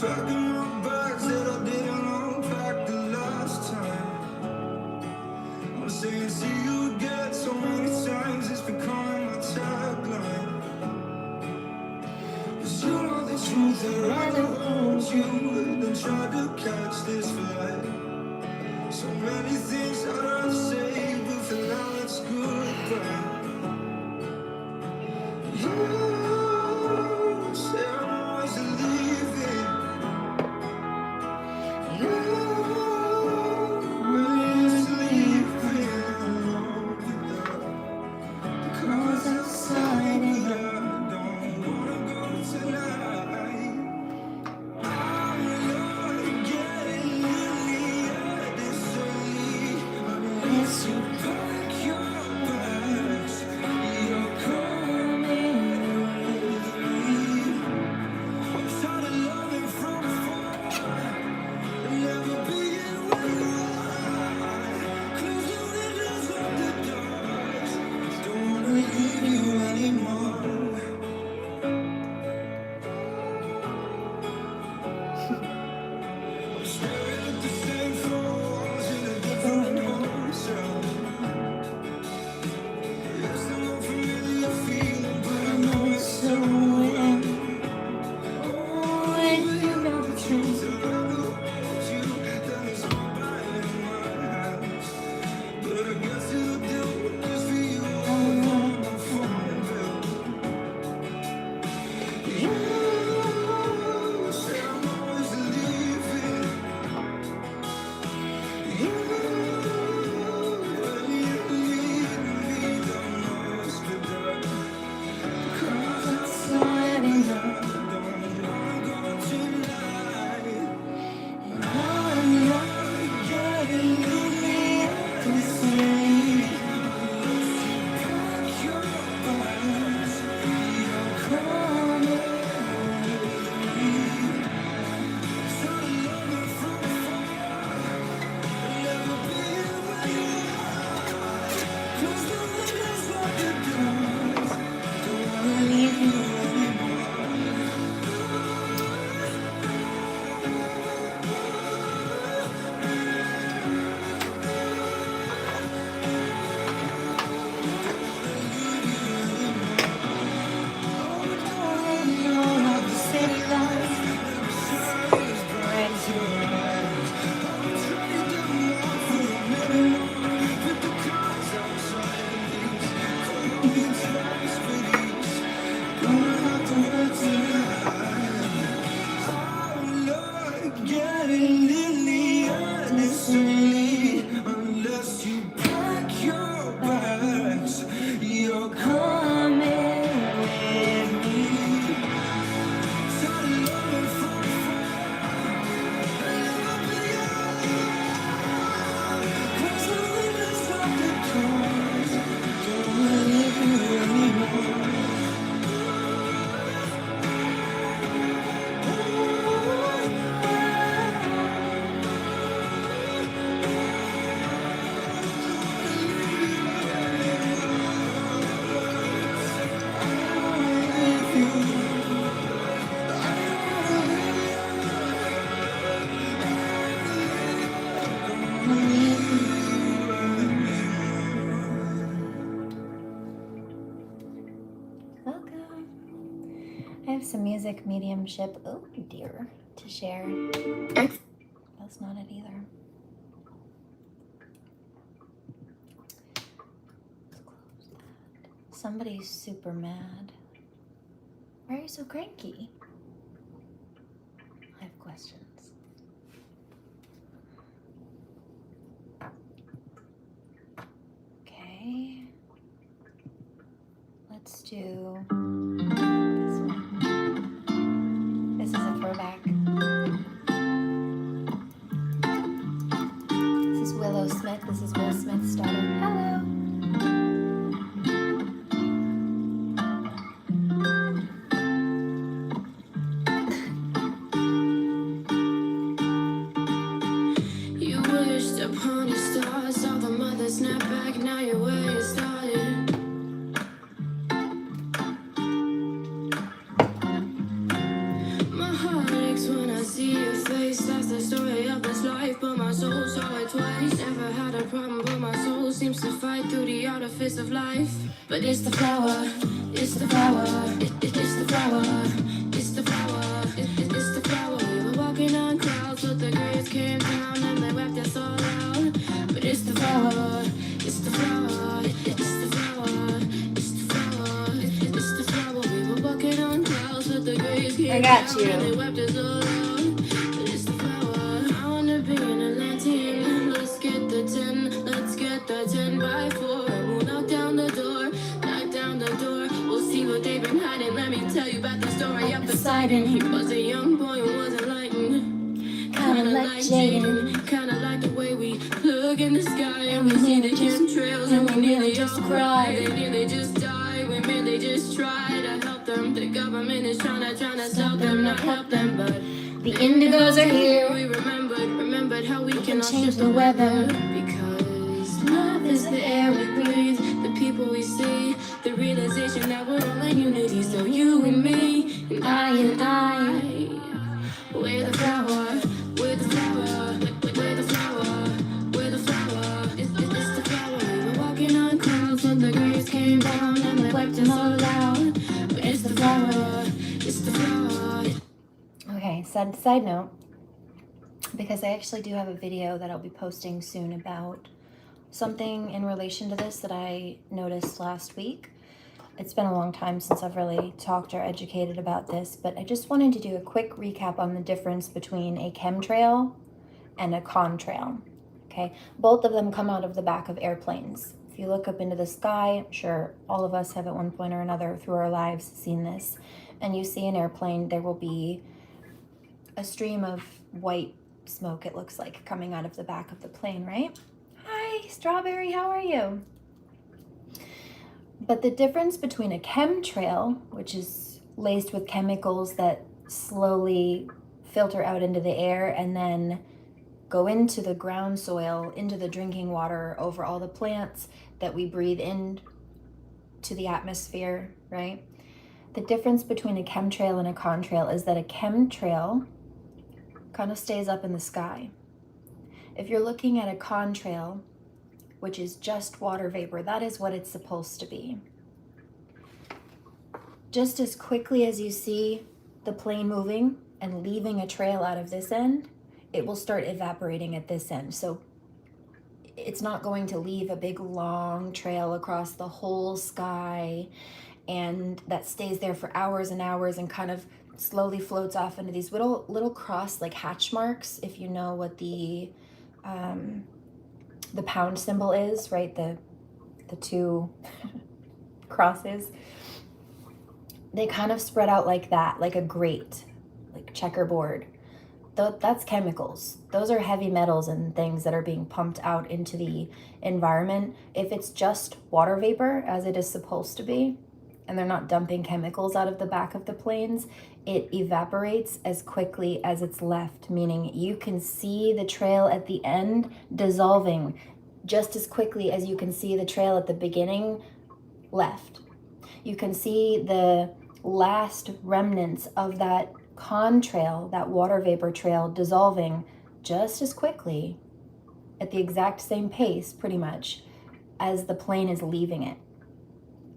Packing my bags that I didn't unpack the last time. I'm saying see you again so many times, it's becoming my tagline. 'Cause you know the truth, I'd rather hold you than try to catch this flight. So many things I'd rather say, but for now it's goodbye. You say I'm always leaving. You really is leaving. Cause outside and I don't wanna go tonight. I'm not getting really at this early unless you pack your bags. You're coming with me. I'm tired of loving from afar and never being where you are. Close the windows, lock the doors. Don't wanna leave you anymore. I'm staring at the same floors in a different hotel. It's an unfamiliar feeling, but I know it's so well. Oh, and you know the truth. I'd rather hold you than this mobile in my hands. But I guess it'll do, 'cause for you I want my phone bill. You say I'm always leaving. You really lead me down hospital. 'Cause outside and I don't wanna go tonight. I'm not getting really at this late. Pack your bags, you're coming with me. Tired of loving from afar and never being where you are. Close the windows, lock the doors. Don't wanna leave you anymore. Getting really honestly, unless you pack your bags, you're coming with me. Tired of loving from afar and never being alone. Close the windows, lock the doors. Don't wanna leave you anymore. Welcome. I have some music mediumship, oh dear, to share. That's not it either. Let's close that. Somebody's super mad. Why are you so cranky? I have questions. Okay. Let's do this one. This is a throwback. This is Willow Smith. This is Will Smith's daughter. Hello. You wished upon a star, saw the mother snap back, now you're where you started. My heart That's when I see your face. That's the story of this life, but my soul saw it twice. Never had a problem, but my soul seems to fight through the artifice of life. But it's the flower, it's the flower, it's the flower, it's the flower, it's the flower. We were walking on clouds, but the graves came down and they wept us all out. But it's the flower, it's the flower, it's the flower, it's the flower, it's the flower. We were walking on clouds, but the graves came down and they wept us all out. But it's the flower. I wanna be an Atlantean. Let's get the 10, let's get the 10 by 4. We'll knock down the door, knock down the door. We'll see what they've been hiding. Let me tell you about the story of Poseidon. He was a young boy who was enlightened, kinda like Jaden, kinda like the way we look in the sky and we see the chemtrails and we nearly just cry. They nearly just die. We merely just try to help them. The government is trying to stop them, not help them, but The indigos are here. we remembered how we can all shift the weather. Because love is the air we breathe, the people we see, the realization that we're all in unity. So you and me, and I, we're the flower, we're the flower, we're the flower, we're the flower. It's the flower. We were walking on clouds when the graves came down and they wiped us all out. But it's the flower, it's the flower. Okay, side note, because I actually do have a video that I'll be posting soon about something in relation to this that I noticed last week. It's been a long time since I've really talked or educated about this, but I just wanted to do a quick recap on the difference between a chemtrail and a contrail. Okay, both of them come out of the back of airplanes. If you look up into the sky, I'm sure all of us have at one point or another through our lives seen this, and you see an airplane, there will be a stream of white smoke, it looks like, coming out of the back of the plane, right? Hi, Strawberry, how are you? But the difference between a chemtrail, which is laced with chemicals that slowly filter out into the air and then go into the ground soil, into the drinking water, over all the plants that we breathe in to the atmosphere, right? The difference between a chemtrail and a contrail is that a chemtrail kind of stays up in the sky. If you're looking at a contrail, which is just water vapor, that is what it's supposed to be. Just as quickly as you see the plane moving and leaving a trail out of this end, it will start evaporating at this end. So it's not going to leave a big long trail across the whole sky and that stays there for hours and hours and kind of slowly floats off into these little cross, like hatch marks, if you know what the pound symbol is, right? The two crosses. They kind of spread out like that, like a grate, like checkerboard. That's chemicals. Those are heavy metals and things that are being pumped out into the environment. If it's just water vapor, as it is supposed to be, and they're not dumping chemicals out of the back of the planes, it evaporates as quickly as it's left, meaning you can see the trail at the end dissolving just as quickly as you can see the trail at the beginning left. You can see the last remnants of that contrail, that water vapor trail, dissolving just as quickly at the exact same pace, pretty much, as the plane is leaving it.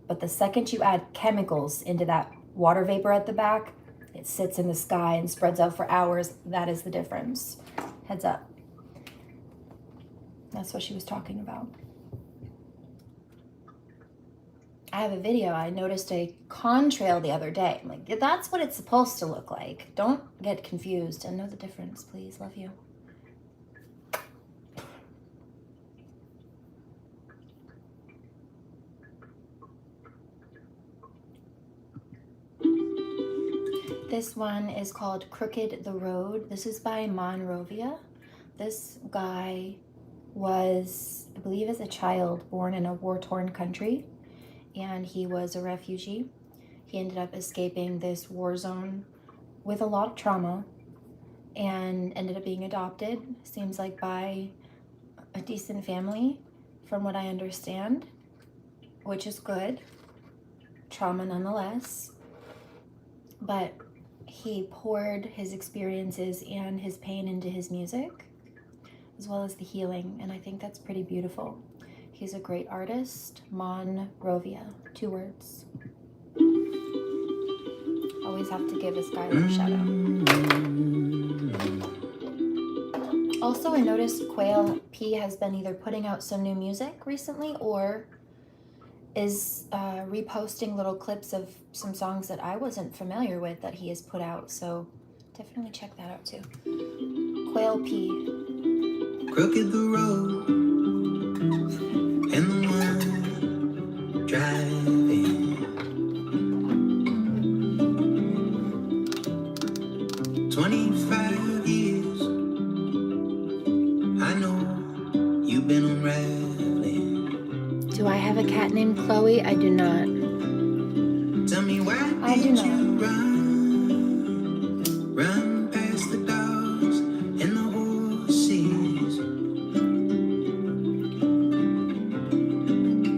But the second you add chemicals into that water vapor at the back, it sits in the sky and spreads out for hours. That is the difference. Heads up. That's what she was talking about. I have a video. I noticed a contrail the other day. I'm like, that's what it's supposed to look like. Don't get confused and know the difference, please. Love you. This one is called Crooked the Road. This is by Monrovia. This guy was, I believe as a child, born in a war-torn country, and he was a refugee. He ended up escaping this war zone with a lot of trauma and ended up being adopted, seems like by a decent family, from what I understand, which is good. Trauma nonetheless. But he poured his experiences and his pain into his music, as well as the healing, and I think that's pretty beautiful. He's a great artist. Monrovia, 2 words. Always have to give this guy a little shout out. Also, I noticed Quail P has been either putting out some new music recently or is reposting little clips of some songs that I wasn't familiar with that he has put out. So definitely check that out too. Quail P. Crooked the road and the one driving. 25 years, I know you've been unraveling. Do I have a cat named Chloe? I do not. Tell me why I do did not. you run past the dogs and the horses?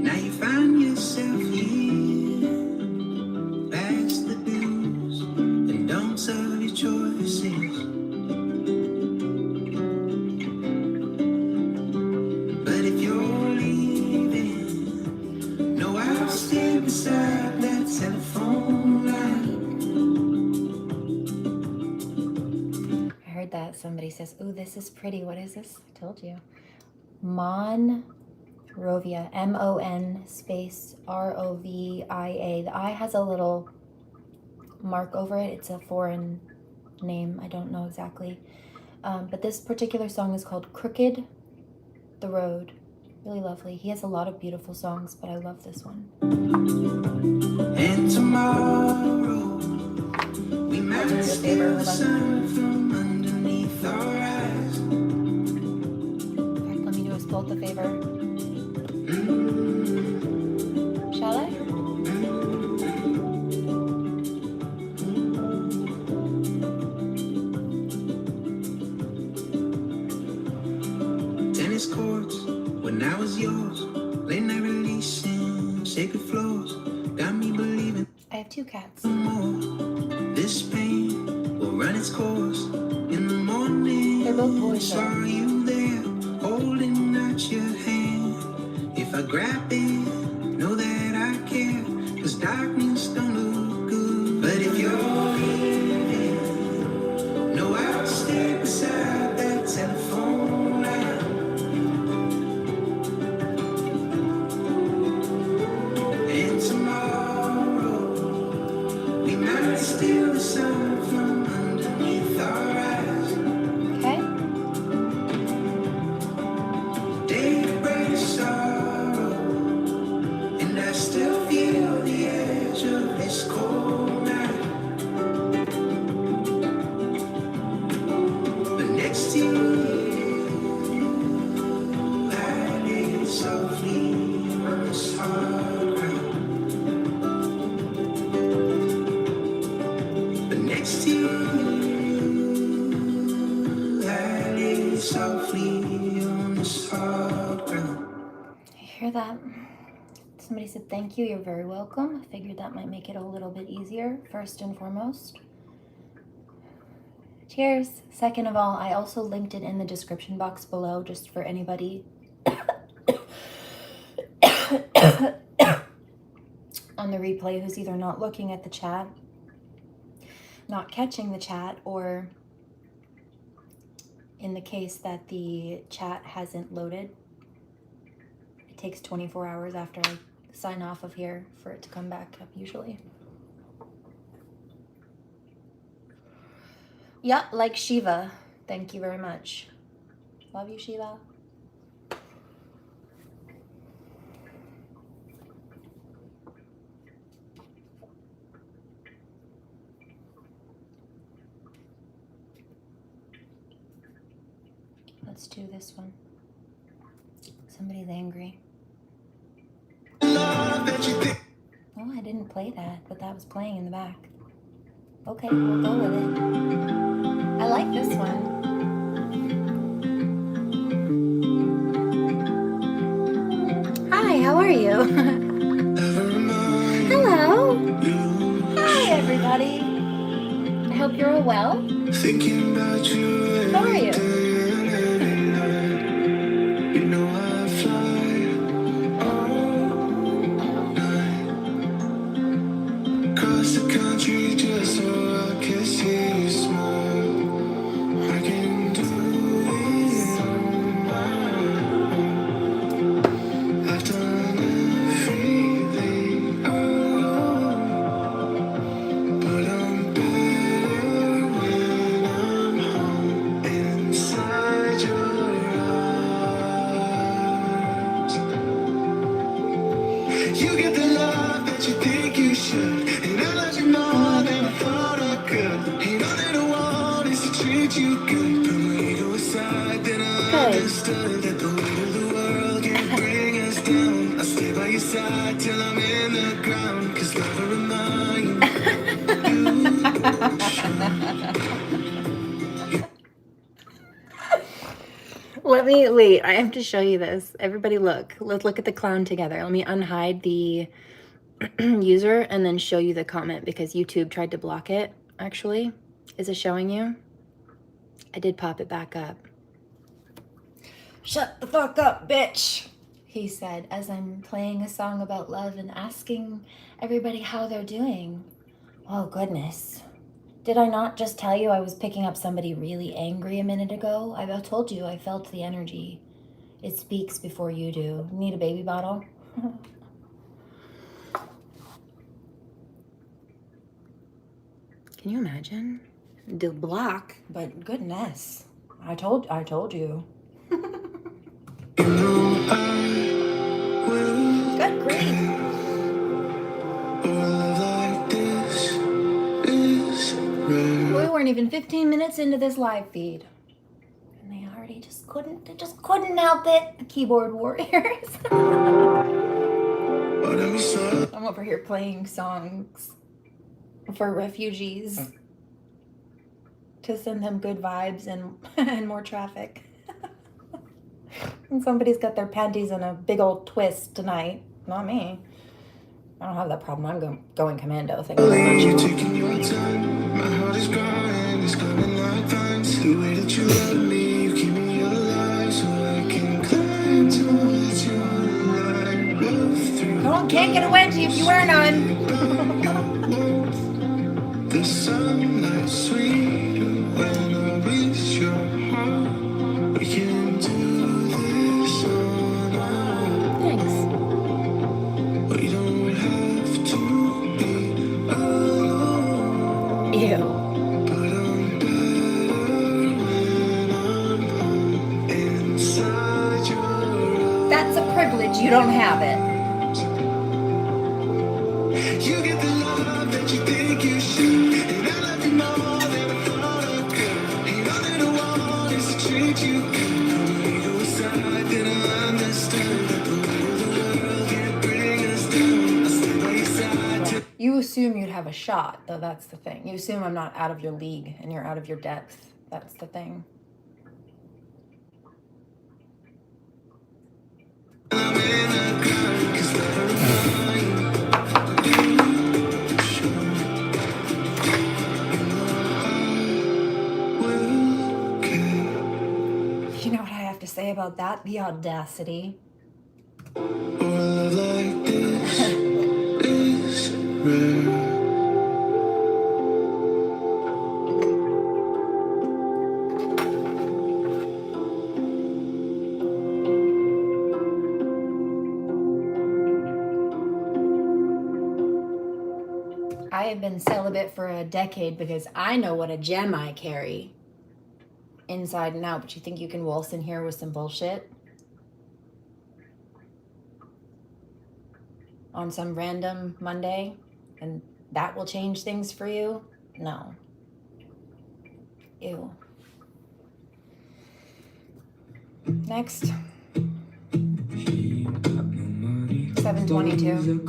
Now you find yourself here, past the do's and don'ts of your choices. But if you're leaving, no, I'll stay beside that telephone line. I heard that somebody says, "Ooh, this is pretty." What is this? I told you. Monrovia, MON space ROVIA. The I has a little mark over it. It's a foreign name. I don't know exactly. But this particular song is called Crooked the Road. Really lovely. He has a lot of beautiful songs, but I love this one. And tomorrow we might do you a steal favor, the hold on. sun from underneath our eyes. In fact, let me do us both a favor. Shall I? Tennis courts when I was yours, late night releasing sacred floors, got me believing I have 2 cats. more. This pain will run its course in the morning. They're both boys, though. Saw you there holding out your hand. If I grab it, know that I care, 'cause darkness don't look good. But if you're leaving, no, I'll stay beside that telephone line. And tomorrow we might steal the sun from underneath our eyes. Okay? Day of bright sorrow, and I still feel the edge of this cold night. But next to you, I lay softly on this hard ground. But next to you, I lay softly on this hard ground. I hear that. Somebody said thank you. You're very welcome. I figured that might make it a little bit easier, first and foremost. Cheers. Second of all, I also linked it in the description box below just for anybody on the replay who's either not looking at the chat, not catching the chat, or in the case that the chat hasn't loaded. It takes 24 hours after I sign off of here for it to come back up usually. Yeah, like Shiva. Thank you very much. Love you, Shiva. Let's do this one. Somebody's angry. Oh, I didn't play that, but that was playing in the back. Okay, we'll go with it. I like this one. Hi, how are you? Hello. Hi, everybody. I hope You're all well? Thinking about you. How are you? You know I fly all night across the country just so I can see you smile. I can do it on my own. I've done everything alone, but I'm better when I'm home inside your eyes. You get the love that you think you should, and I love you more than I thought I could. Ain't all that I want is to treat you good. Put my ego aside, then I understood that the weight of the world can bring us down. I'll stay by your side till I'm in the ground, 'cause love will remind you. Let me, wait, I have to show you this. Everybody look. Let's look at the clown together. Let me unhide the user and then show you the comment because YouTube tried to block it, actually. Is it showing you? I did pop it back up. Shut the fuck up, bitch, he said as I'm playing a song about love and asking everybody how they're doing. Oh, goodness. Did I not just tell you I was picking up somebody really angry a minute ago? I told you I felt the energy. It speaks before you do. Need a baby bottle? Can you imagine? The block, but goodness. I told you. Good grief. We weren't even 15 minutes into this live feed. And they already just couldn't help it. The keyboard warriors. I'm over here playing songs for refugees to send them good vibes and more traffic. And somebody's got their panties in a big old twist tonight. Not me. I don't have that problem. I'm going commando. Thank you very much. You're taking your time. My heart is crying. It's coming like vines. The way that you love me, you keep me alive, so I can climb towards your light. Love through. Can't get a wedgie if you wear none. The sunlight sweet when I reach your heart. We can do this on our own. Thanks. We don't have to be alone. Ew. But I'm better when I'm home inside your arms. That's a privilege. You don't have it. You get the love that you think you should, and I love you more than I thought I could. Ain't all that I want is to treat you good. Put my ego aside, then I understood that the weight of the world can't bring us down. I'll stay by your side till You assume you'd have a shot, though. That's the thing. You assume I'm not out of your league and you're out of your depth. That's the thing. I'm in the ground, 'cause love will remind you. You know what I have to say about that? The audacity. Or love like this is rare. I have been celibate for a decade because I know what a gem I carry inside and out, but you think you can waltz in here with some bullshit on some random Monday and that will change things for you? No. Ew. Next. 722.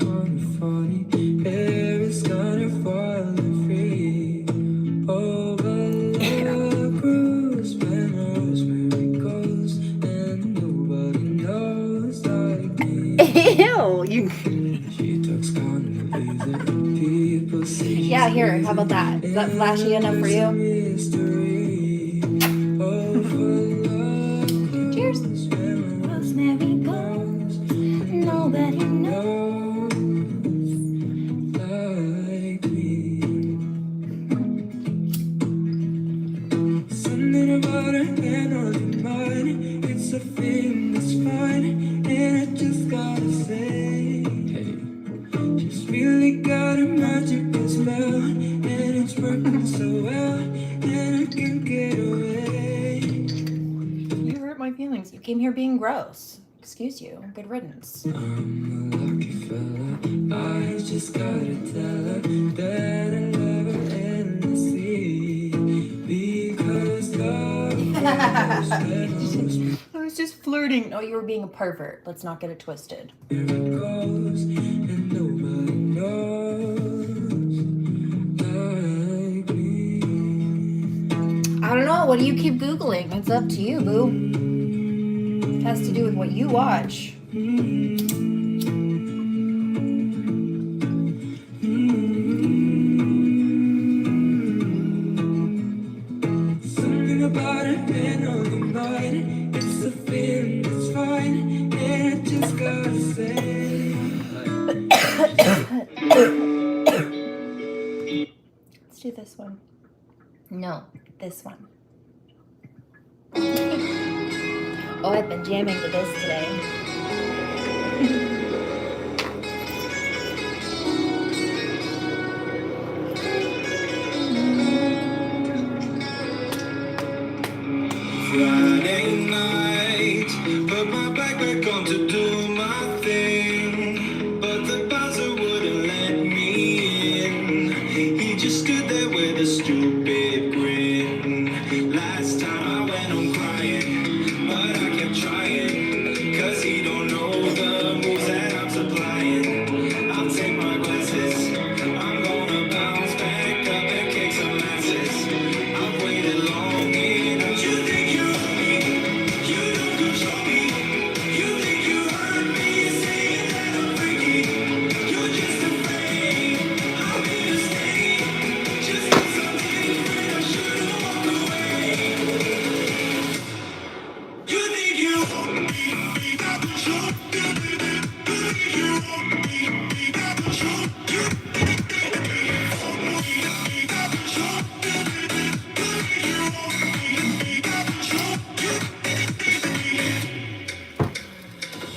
Ew, you. Yeah, here, how about that? Is that flashy enough for you? Cheers. Rosemary goes, nobody knows like me. Something about a hand on your mind, it's a feeling that's fine, and I just gotta say, hey, just really got a magical spell, and it's working so well, and I can't get away. You hurt my feelings. You came here being gross. Excuse you. Good riddance. I'm a lucky fella, I just gotta tell her that I love her endlessly, because love I was just flirting. No, you were being a pervert. Let's not get it twisted. Here it goes, and nobody knows like me. I don't know. What do you keep Googling? It's up to you, boo. It has to do with what you watch. Something about it, and on the mind, it's a feeling that's fine, and I just gotta say. Let's do this one. No, this one. Oh, I've been jamming to this today. Friday night, put my backpack on to do my thing, but the bouncer wouldn't let me in. He just stood there with a stupid grin. Last time I went home crying, but I kept trying, cause he don't know the moves that I'm supplying. I'll take my glasses, I'm gonna bounce back up and kick some asses. I've waited long enough. You think you own me, you don't control me. You think you heard me saying that I'm freaky. You're just afraid I'll be the same. Just cause I'm different, I should've walked away. You think you own me, not control. You think you own me, not control. You think you own me, not control. You think you own me, not control.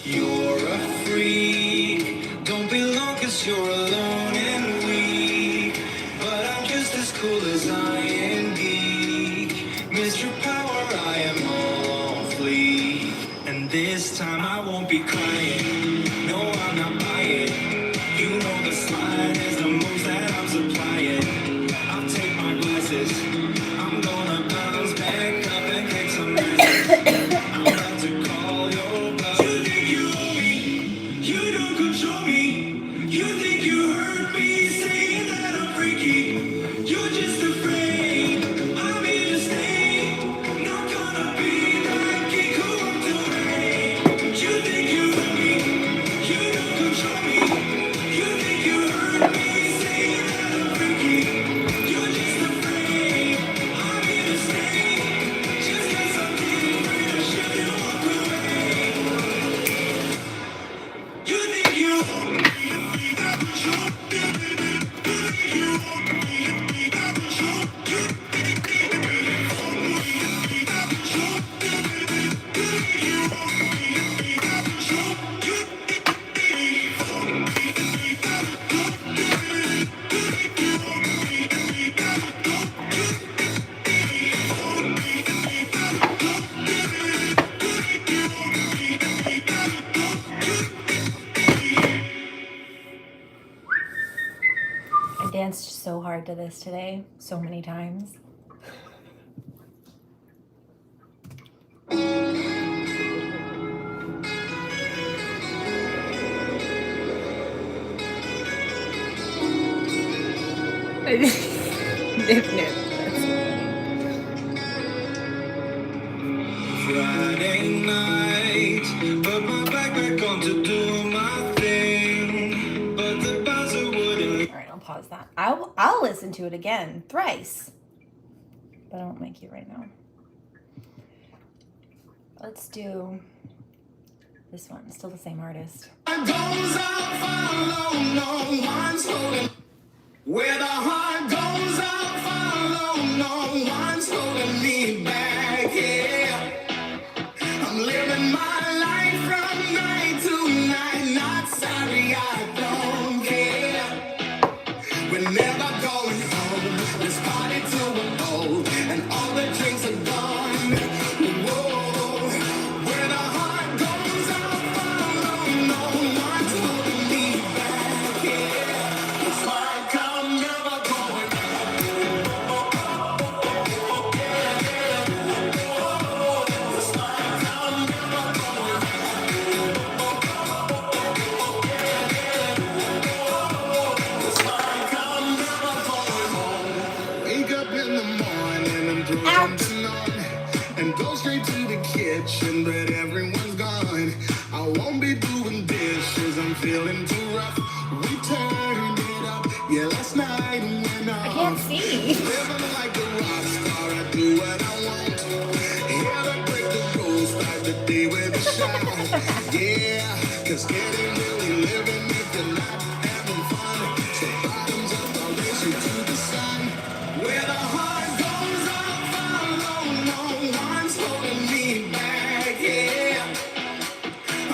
You're a freak, don't belong cause you're alone and weak, but I'm just as cool as I am geek. Mr. Power, I am all on fleek, and this time I won't be crying. No, I'm not buying. You know the slide is the moves that I'm supplying. I'll take my glasses, I'm gonna bounce back up and kick some asses. I'm about to call your bluff. You think you own me, you don't control me. You think you heard me saying that I'm freaky. You're just afraid I'm here to stay. Not gonna be that geek who walked away. You think you own me, you don't control me. You think you heard me saying that I'm freaky. You're just afraid I'm here to stay. Just cause I'm different, I shouldn't walk away. You think you own me, not control. You think you own me, not control. You think you own me, not control. You think you own me, not control. You I danced so hard to this today, so many times. Nip, nip. Friday night, put my backpack on to do my thing, but the bouncer wouldn't. All right, I'll pause that. I'll I'll listen to it again, thrice. But I won't make you right now. Let's do this one. Still the same artist. Where the heart goes, I'll follow. No one's holding me back. Yeah, I'm living my life from night to night. Not sorry, I don't care. We're never going home. Let's party till we're old and all the drinks are gone. Whoa, where the heart goes, I'll follow. No one's holding me back. Yeah, it's like I'm never going home. It's like I'm never going home. It's like I'm never going home. Wake up in the morning and throw something on and go straight to the kitchen, but everyone's gone. I won't be doing dishes, I'm feeling too rough. We turned it up, yeah, last night went I off. can't see. Living like a rock star, I do what I want. Here to break the rules, start the day with a shot. Yeah, cause getting really living if you're not having fun. So bottoms up, I'll race you to the sun. Where the heart goes, I'll follow. No one's holding me back. Yeah,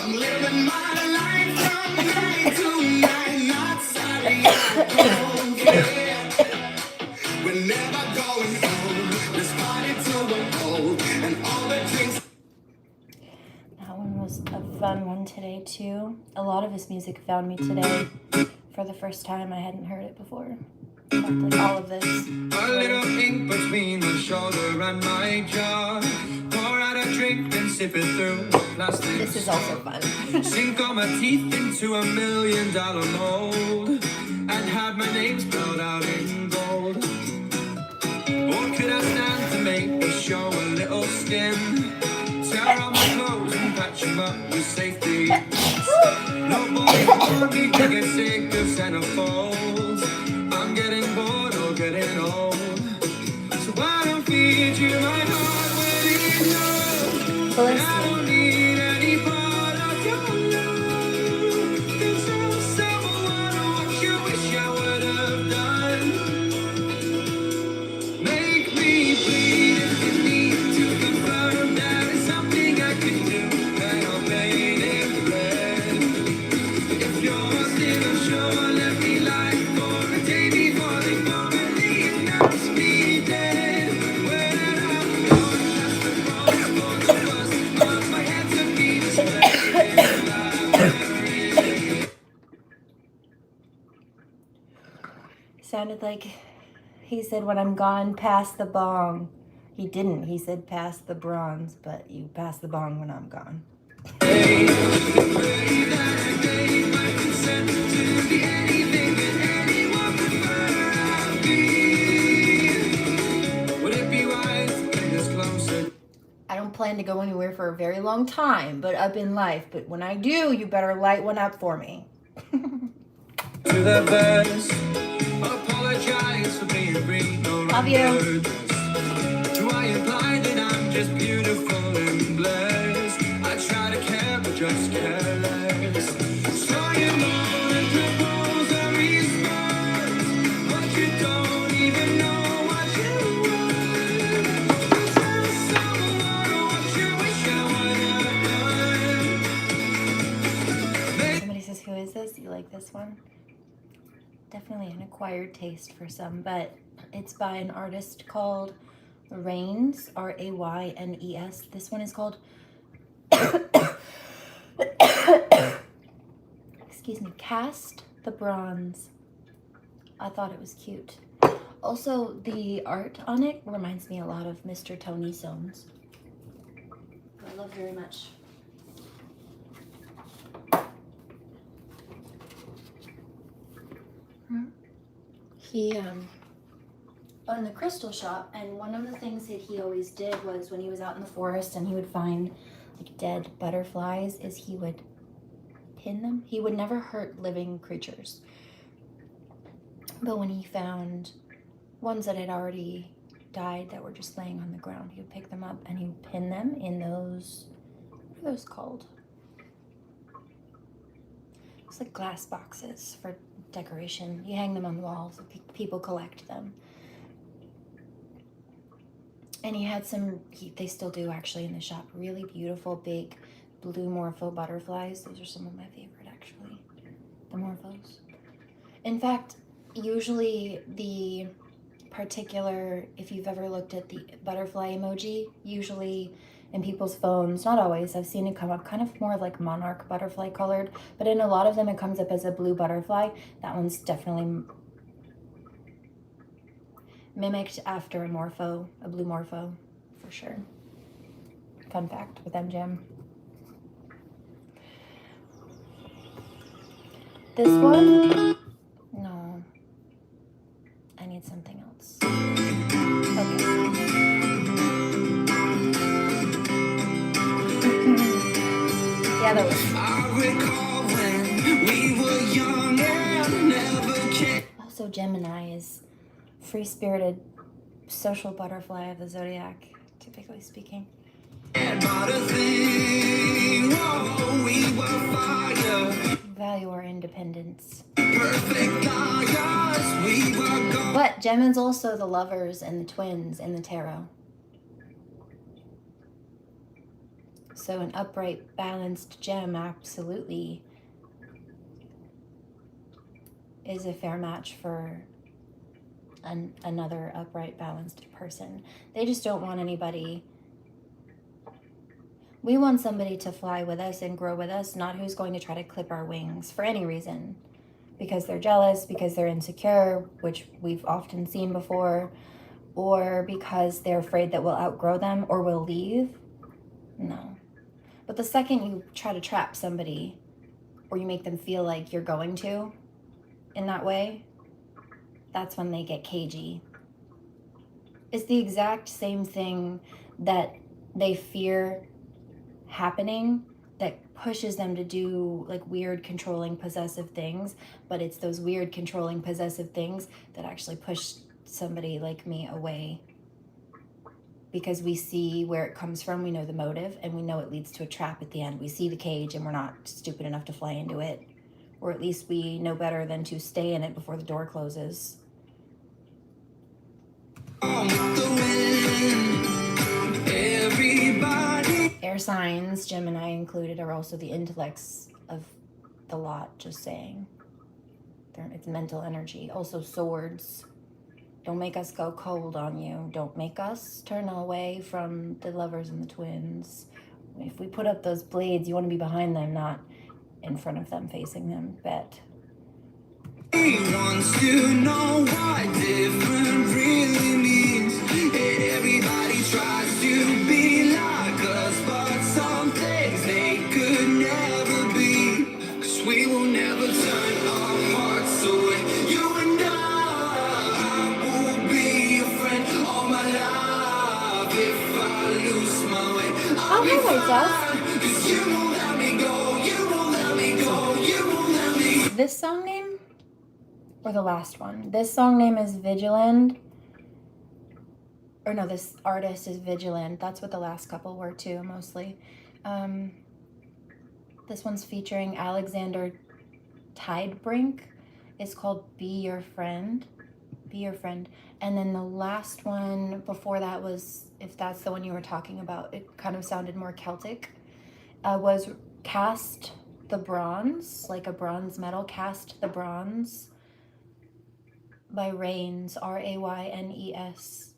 I'm living my life from night to night. Not sorry, I don't care. We're never going home. Let's party till we're old and all the drinks. That one was a fun one today too. A lot of his music found me today for the first time. I hadn't heard it before. In fact, like all of this. A little ink between my shoulder and my jaw. Pour out a drink and sip it through plastic. This is also fun. Sink all my teeth into $1 million mold and have my name spelled out in gold. Or could I stand to make the show a little skin? Tear off my clothes and patch them up with safety. Nobody want me to get sick of centerfolds. I'm getting bored or getting old. So I don't feed you my heart when you know I don't need any part of your love. There's no someone what you wish I would have done. Make me bleed if you need to confirm that it's something I can do. Then I'll paint it red. If you're still unsure, let me lie for a day before they formally announce me dead. When I'm gone, that's the cross for the first month. My hands are being displayed in the library. Sounded like he said, when I'm gone, pass the bong. He didn't. He said, pass the bronze, but you pass the bong when I'm gone. Pray that a day might consent to be anything that anyone prefer I'll be. Would it be wise to bring us closer? I don't plan to go anywhere for a very long time, but up in life. But when I do, you better light one up for me. To the best, apologize for being rude, no Love you. longer dressed. Do I imply that I'm just beautiful and blessed? I try to care, but just care less. So you know and propose a response, but you don't even know what you want. Is there someone what you wish I would have done? Somebody says, who is this? You like this one? Definitely an acquired taste for some, but it's by an artist called Raynes, Raynes. This one is called excuse me, Cast the Bronze. I thought it was cute. Also, the art on it reminds me a lot of Mr. Tony Soames. I love very much. He owned the crystal shop, and one of the things that he always did was when he was out in the forest and he would find like dead butterflies, is he would pin them. He would never hurt living creatures. But when he found ones that had already died that were just laying on the ground, he would pick them up and he would pin them in those, what are those called? It's like glass boxes for decoration. You hang them on the walls, people collect them. And he had some, they still do actually in the shop, really beautiful big blue morpho butterflies. Those are some of my favorite actually, the morphos. In fact, usually the particular, if you've ever looked at the butterfly emoji, usually in people's phones, not always, I've seen it come up kind of more like monarch butterfly colored, but in a lot of them it comes up as a blue butterfly. That one's definitely mimicked after a morpho, a blue morpho, for sure. Fun fact with MGM. This one? No. I need something else. Okay. Yeah, that was. I recall when we were young and never cared. Also, Gemini is free-spirited social butterfly of the Zodiac, typically speaking. Value our independence. But Gemini's also the lovers and the twins in the tarot. So an upright, balanced gem absolutely is a fair match for another upright, balanced person. They just don't want anybody. We want somebody to fly with us and grow with us, not who's going to try to clip our wings for any reason. Because they're jealous, because they're insecure, which we've often seen before, or because they're afraid that we'll outgrow them or we'll leave. No. But the second you try to trap somebody or you make them feel like you're going to in that way, that's when they get cagey. It's the exact same thing that they fear happening that pushes them to do like weird, controlling, possessive things, but it's those weird, controlling, possessive things that actually push somebody like me away. Because we see where it comes from, we know the motive, and we know it leads to a trap at the end. We see the cage and we're not stupid enough to fly into it. Or at least we know better than to stay in it before the door closes. Air signs, Gemini included, are also the intellects of the lot, just saying. It's mental energy. Also swords. Don't make us go cold on you. Don't make us turn away from the lovers and the twins. If we put up those blades, you want to be behind them, not in front of them, facing them. Bet. He wants to know what different really means. And everybody tries to be like us, but some things they could never be. 'Cause we will never turn our hearts away. You and I will be your friend all my life. If I lose my way, I'll be fine. 'Cause you won't let me go, you won't let me go, you won't let me. This song name? Or the last one. This song name is Vigilant. Or no, this artist is Vigilant. That's what the last couple were too, mostly. This one's featuring Alexander Tidebrink. It's called Be Your Friend. Be Your Friend. And then the last one before that was, if that's the one you were talking about, it kind of sounded more Celtic, was Cast the Bronze, like a bronze medal. Cast the Bronze by Rains, Raynes.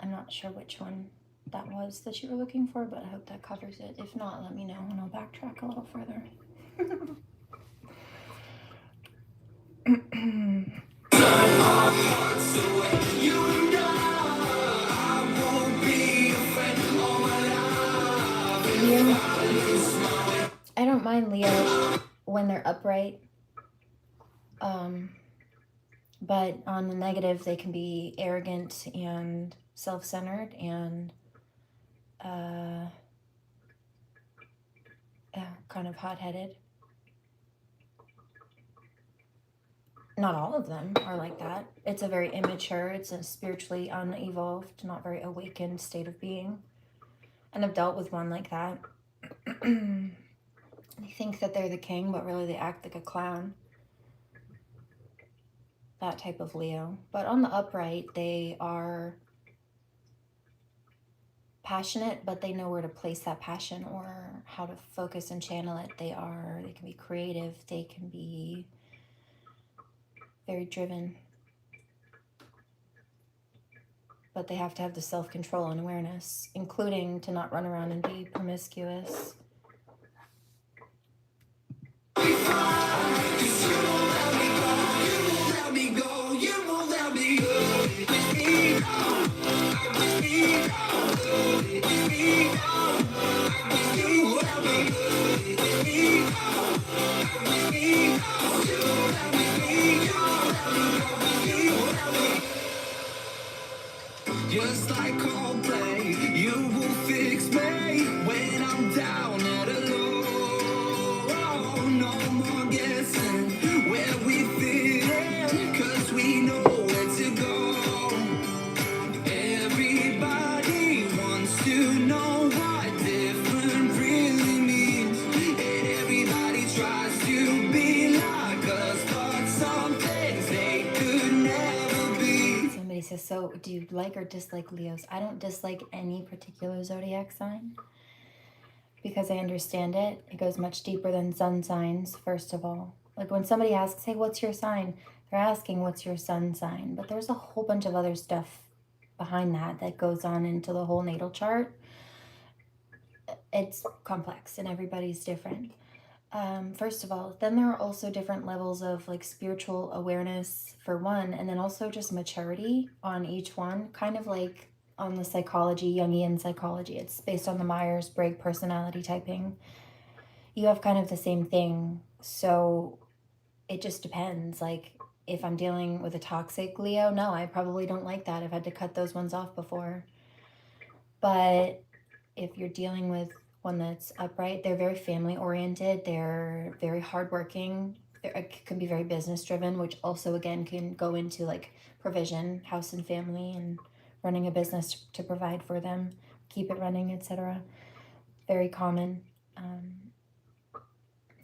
I'm not sure which one that was that you were looking for, but I hope that covers it. If not, let me know and I'll backtrack a little further. I don't mind Leo when they're upright. But on the negative, they can be arrogant and self-centered and kind of hot-headed. Not all of them are like that. It's a very immature, it's a spiritually unevolved, not very awakened state of being. And I've dealt with one like that. They think that they're the king, but really they act like a clown. That type of Leo. But on the upright, they are passionate, but they know where to place that passion or how to focus and channel it. They can be creative, they can be very driven, but they have to have the self-control and awareness, including to not run around and be promiscuous. Just like Coldplay, you will fix me when I'm down at a low. No more guessing where we fit in, 'cause we know where to go. Everybody wants to know what different really means, and everybody tries to be like us, but some things they could never be. Somebody says, so do you like or dislike Leos? I don't dislike any particular zodiac sign because I understand it. It goes much deeper than sun signs, first of all. Like when somebody asks, hey, what's your sign? They're asking, what's your sun sign? But there's a whole bunch of other stuff behind that goes on into the whole natal chart. It's complex and everybody's different. First of all, then there are also different levels of like spiritual awareness for one, and then also just maturity on each one, kind of like on the psychology, Jungian psychology. It's based on the Myers-Briggs personality typing. You have kind of the same thing. So it just depends. Like if I'm dealing with a toxic Leo, no, I probably don't like that. I've had to cut those ones off before. But if you're dealing with one that's upright, they're very family oriented, they're very hardworking, they can be very business driven, which also again can go into like provision, house and family, and running a business to provide for them, keep it running, etc. Very common.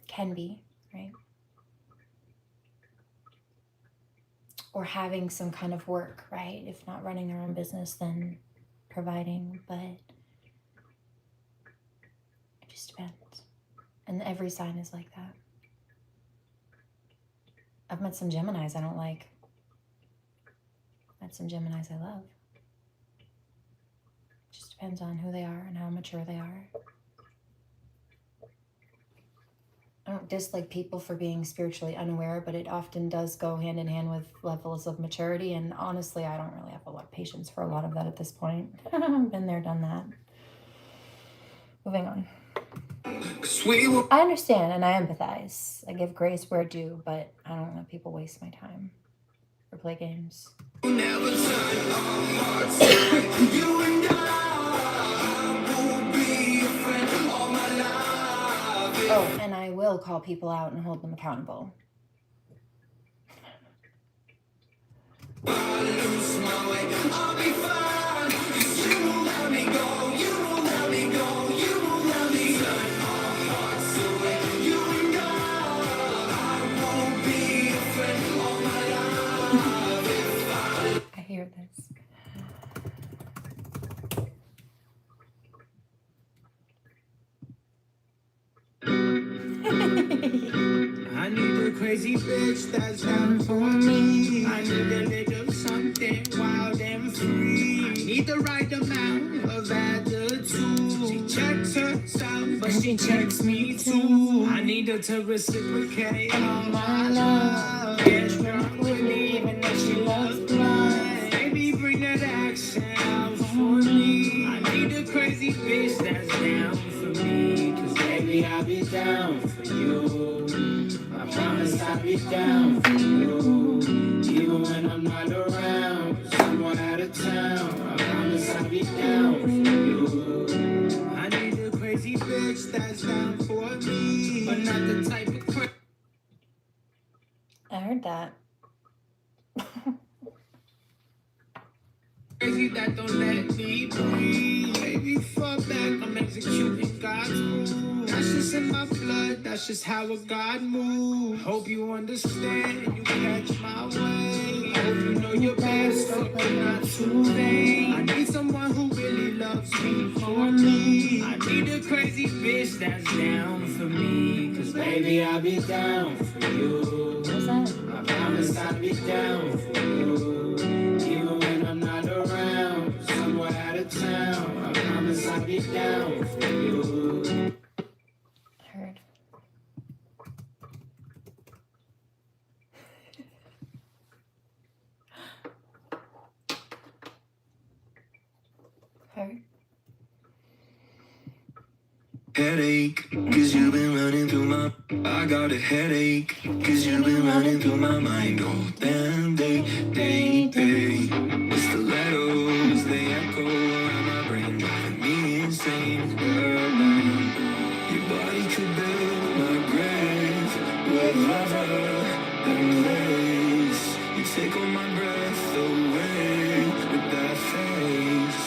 Can be, right? Or having some kind of work, right? If not running their own business, then providing, but it just depends. And every sign is like that. I've met some Geminis I don't like. Met some Geminis I love. It just depends on who they are and how mature they are. I don't dislike people for being spiritually unaware, but it often does go hand in hand with levels of maturity. And honestly, I don't really have a lot of patience for a lot of that at this point. Been there, done that. Moving on. I understand and I empathize. I give grace where due, but I don't let people waste my time or play games. Oh, and I will call people out and hold them accountable. I hear this. I need a crazy bitch that's down for me. I need a little something wild and free. I need the right amount of attitude. She checks herself, but she checks me too. I need her to reciprocate all my love. Get drunk with me, even if she loves blood. Baby, bring that action out for me. I need a crazy bitch that's down for me. 'Cause baby, I'll be down for you. I promise I'll be down for you. Even when I'm not around, someone out of town. I promise I'll be down for you. I need a crazy bitch that's down for me, but not the type of crazy. I heard that. Crazy that don't let me breathe. Baby, fall back, I'm executing God's move. That's just in my blood, that's just how a God moves. Hope you understand and you catch my way. Hope you know your best, hope I'm not too vain. I need someone who really loves me for me. I need a crazy bitch that's down for me. Cause baby, I'll be down for you. What's that? I promise I'll be down for you. Even when I'm not around, somewhere out of town, I promise I'll be down for you. Heard. Heard. Headache, cause you've been running through my... I got a headache, cause you've been running through my mind all damn day. The stilettos, they echo around my brain, driving me insane. Your body could build my grave with leather and lace. You take all my breath away with that face.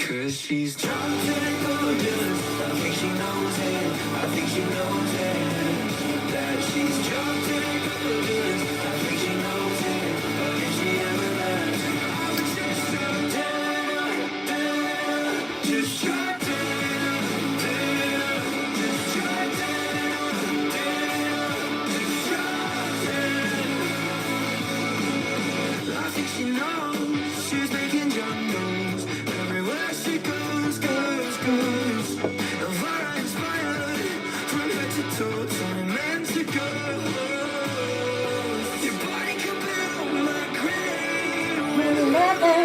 Cause she's drunk and gorgeous. I think she knows it. I think she knows it. That she's drunk and gorgeous. I think she knows it. But if she ever left, I would just shut down. Just shut down. Just shut down. Just shut down. I think she knows. She's making jungles. Everywhere she goes, goes, goes. Elvira inspired from head to toe, so meant to go. Your body can build my grave with leather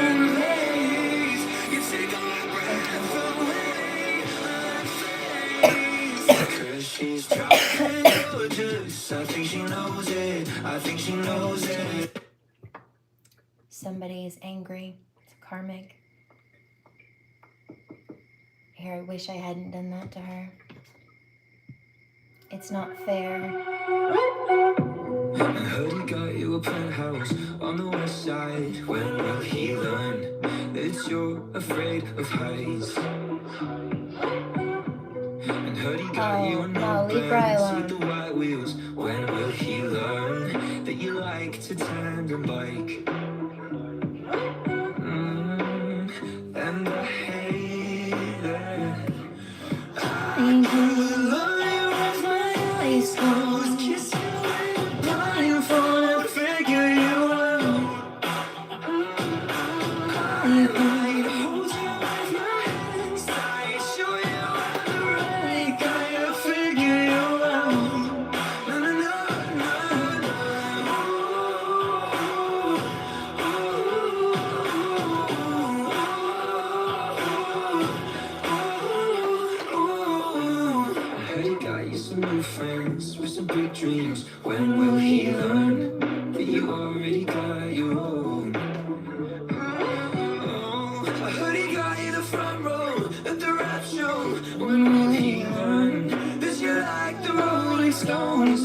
and lace. You take all my breath away like face. Cause she's drunk and gorgeous. I think she knows it. I think she knows it. Somebody is angry. It's karmic. Here, I wish I hadn't done that to her. It's not fair. I heard he got you a penthouse on the west side. When will he learn that you're afraid of heights? And heard he got you a no, new Libra Benz alone. with the white wheels. When will he learn that you like to tandem bike? And I hate that. Thank you. Love you with my eyes closed, kiss you in blindfold, figure you out. I'd hold you with my hands tight, show you how to ride, gotta figure you out. No, no, no, no, I heard he got you some new friends with some big dreams. When will he learn that you already got your own? Oh, I heard he got you the front row at the rap show. When will he learn that you like the Rolling Stones?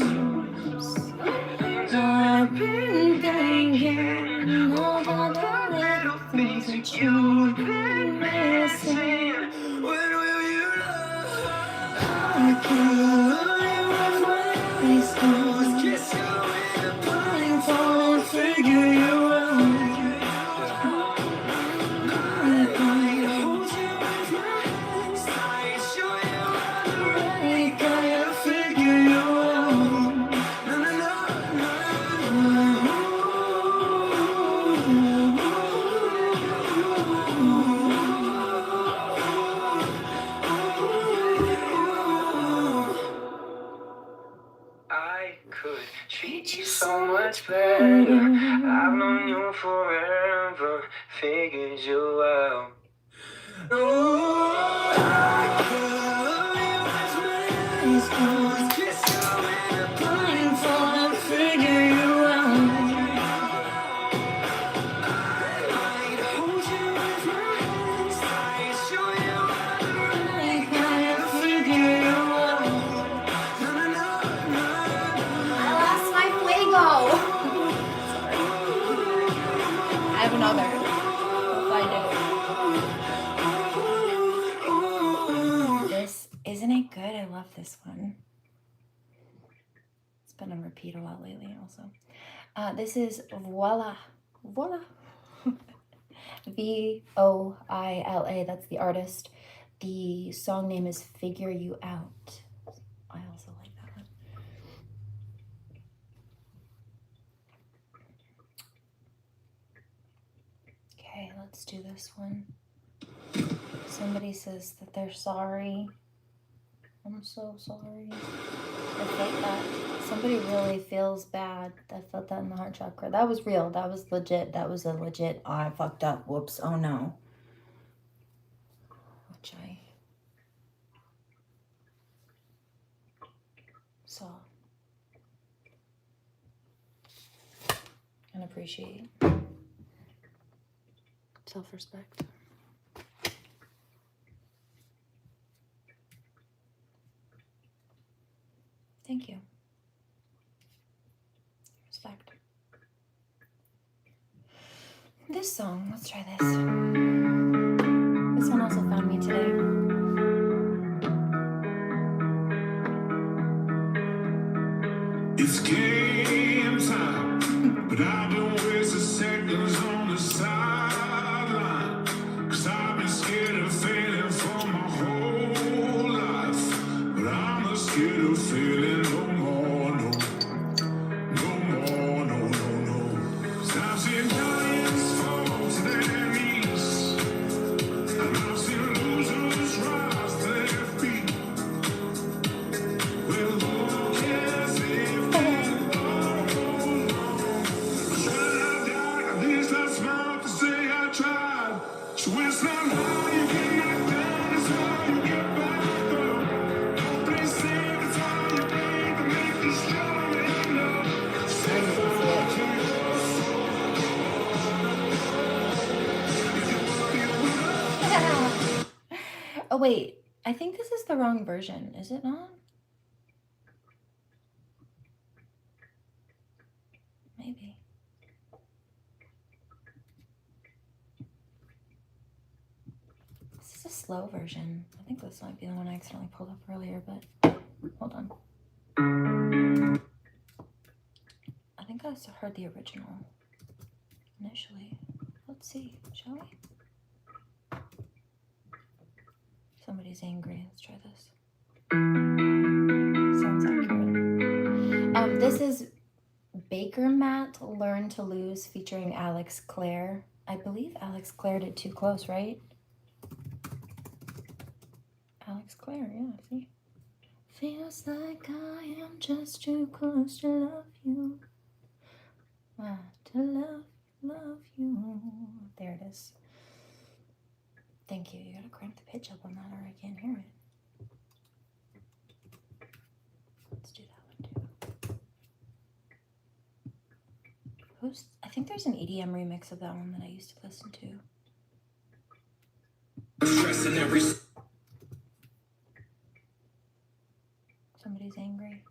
I've been thinking about the little things that you've been missing. When will you love? I can't love you with my eyes closed. Kiss you in a Blindfold, figure you out. I'd hold you with my hands tight, show you how to ride, gotta figure you out. No, no, I could treat you so much better. I've known you forever, figured you out. Oh, I could love you with my eyes closed, kiss you in a blindfold, figure you out. I'd hold you with my hands tight, show you how to ride, gotta figure you out. No, no, no, I lost my fuego. I have another. I love this one. It's been on repeat a lot lately also. This is Voila. Voila. Voila. That's the artist. The song name is Figure You Out. I also like that one. Okay, let's do this one. Somebody says that they're sorry. I'm so sorry. I felt that. Somebody really feels bad. I felt that in the heart chakra. That was real. That was legit. That was a legit, oh, I fucked up. Whoops. Oh no. Which I saw and appreciate. Self-respect. Thank you. Respect. This song, let's try this. This one also found me today. It's game time, but I've been wasting seconds on the sideline, 'cause I've been scared of failing for my whole life, but I'm not scared of failing no more, no. No more, no, no, no. 'Cause I've seen giants fall to their knees, and I've seen losers rise to their feet. Well, who cares if so it's not how you get knocked down, it's how you get back up. Don't play safe, it's how you break to make you strong enough. Set fire to your soul. If you wanna be a winner. Oh wait, I think this is the wrong version. Is it not? Maybe. This is a slow version. I think this might be the one I accidentally pulled up earlier, but hold on. I think I heard the original initially. Let's see, shall we? Somebody's angry. Let's try this. Sounds accurate. This is Baker Matt Learn to Lose featuring Alex Clare. I believe Alex Clare did Too Close, right? Alex Clare, yeah, see? Feels like I am just too close to love you. To love you. There it is. Thank you. You gotta crank the pitch up on that or I can't hear it. Let's do that one too. I think there's an EDM remix of that one that I used to listen to. Somebody's angry.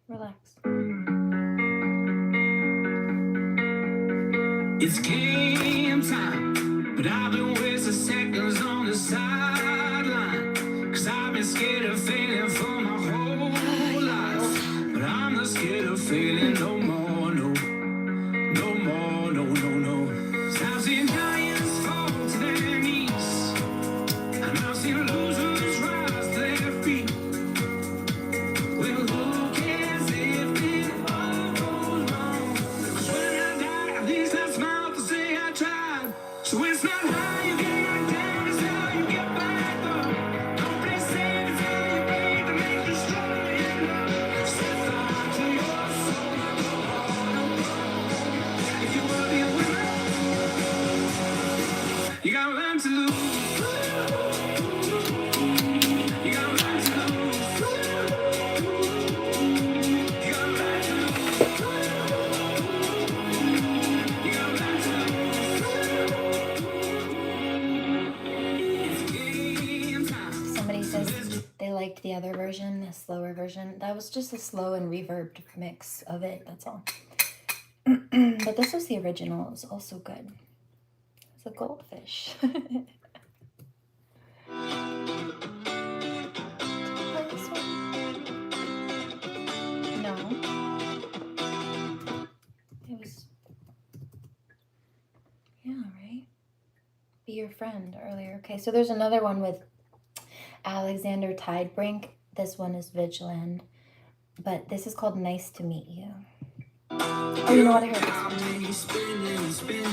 Relax. It's game time, but I've been wasting seconds on the sideline, 'cause I've been scared of failing for my whole life, but I'm not scared of failing no more, no. No more, no, no, no. 'Cause I've seen giants fall to their knees, and I've seen losers rise to their feet. Well, who cares if it all goes wrong? 'Cause when I die, at least I smile to say I tried. So it's not how you get knocked down, it's how you get back up. Don't play safe, it's how you break to make you strong enough. Set fire to your soul. If you wanna be a winner, you gotta learn to lose. You gotta learn to lose. You gotta learn to lose. You gotta learn to lose. It's game time. Somebody says they liked the other version, the slower version. That was just a slow and reverbed mix of it, that's all. But this was the original. It was also good. It's a goldfish. your friend earlier. Okay, so there's another one with Alexander Tidebrink. This one is Vigilant, but this is called Nice to Meet You. Oh, you know what? I heard this good smack.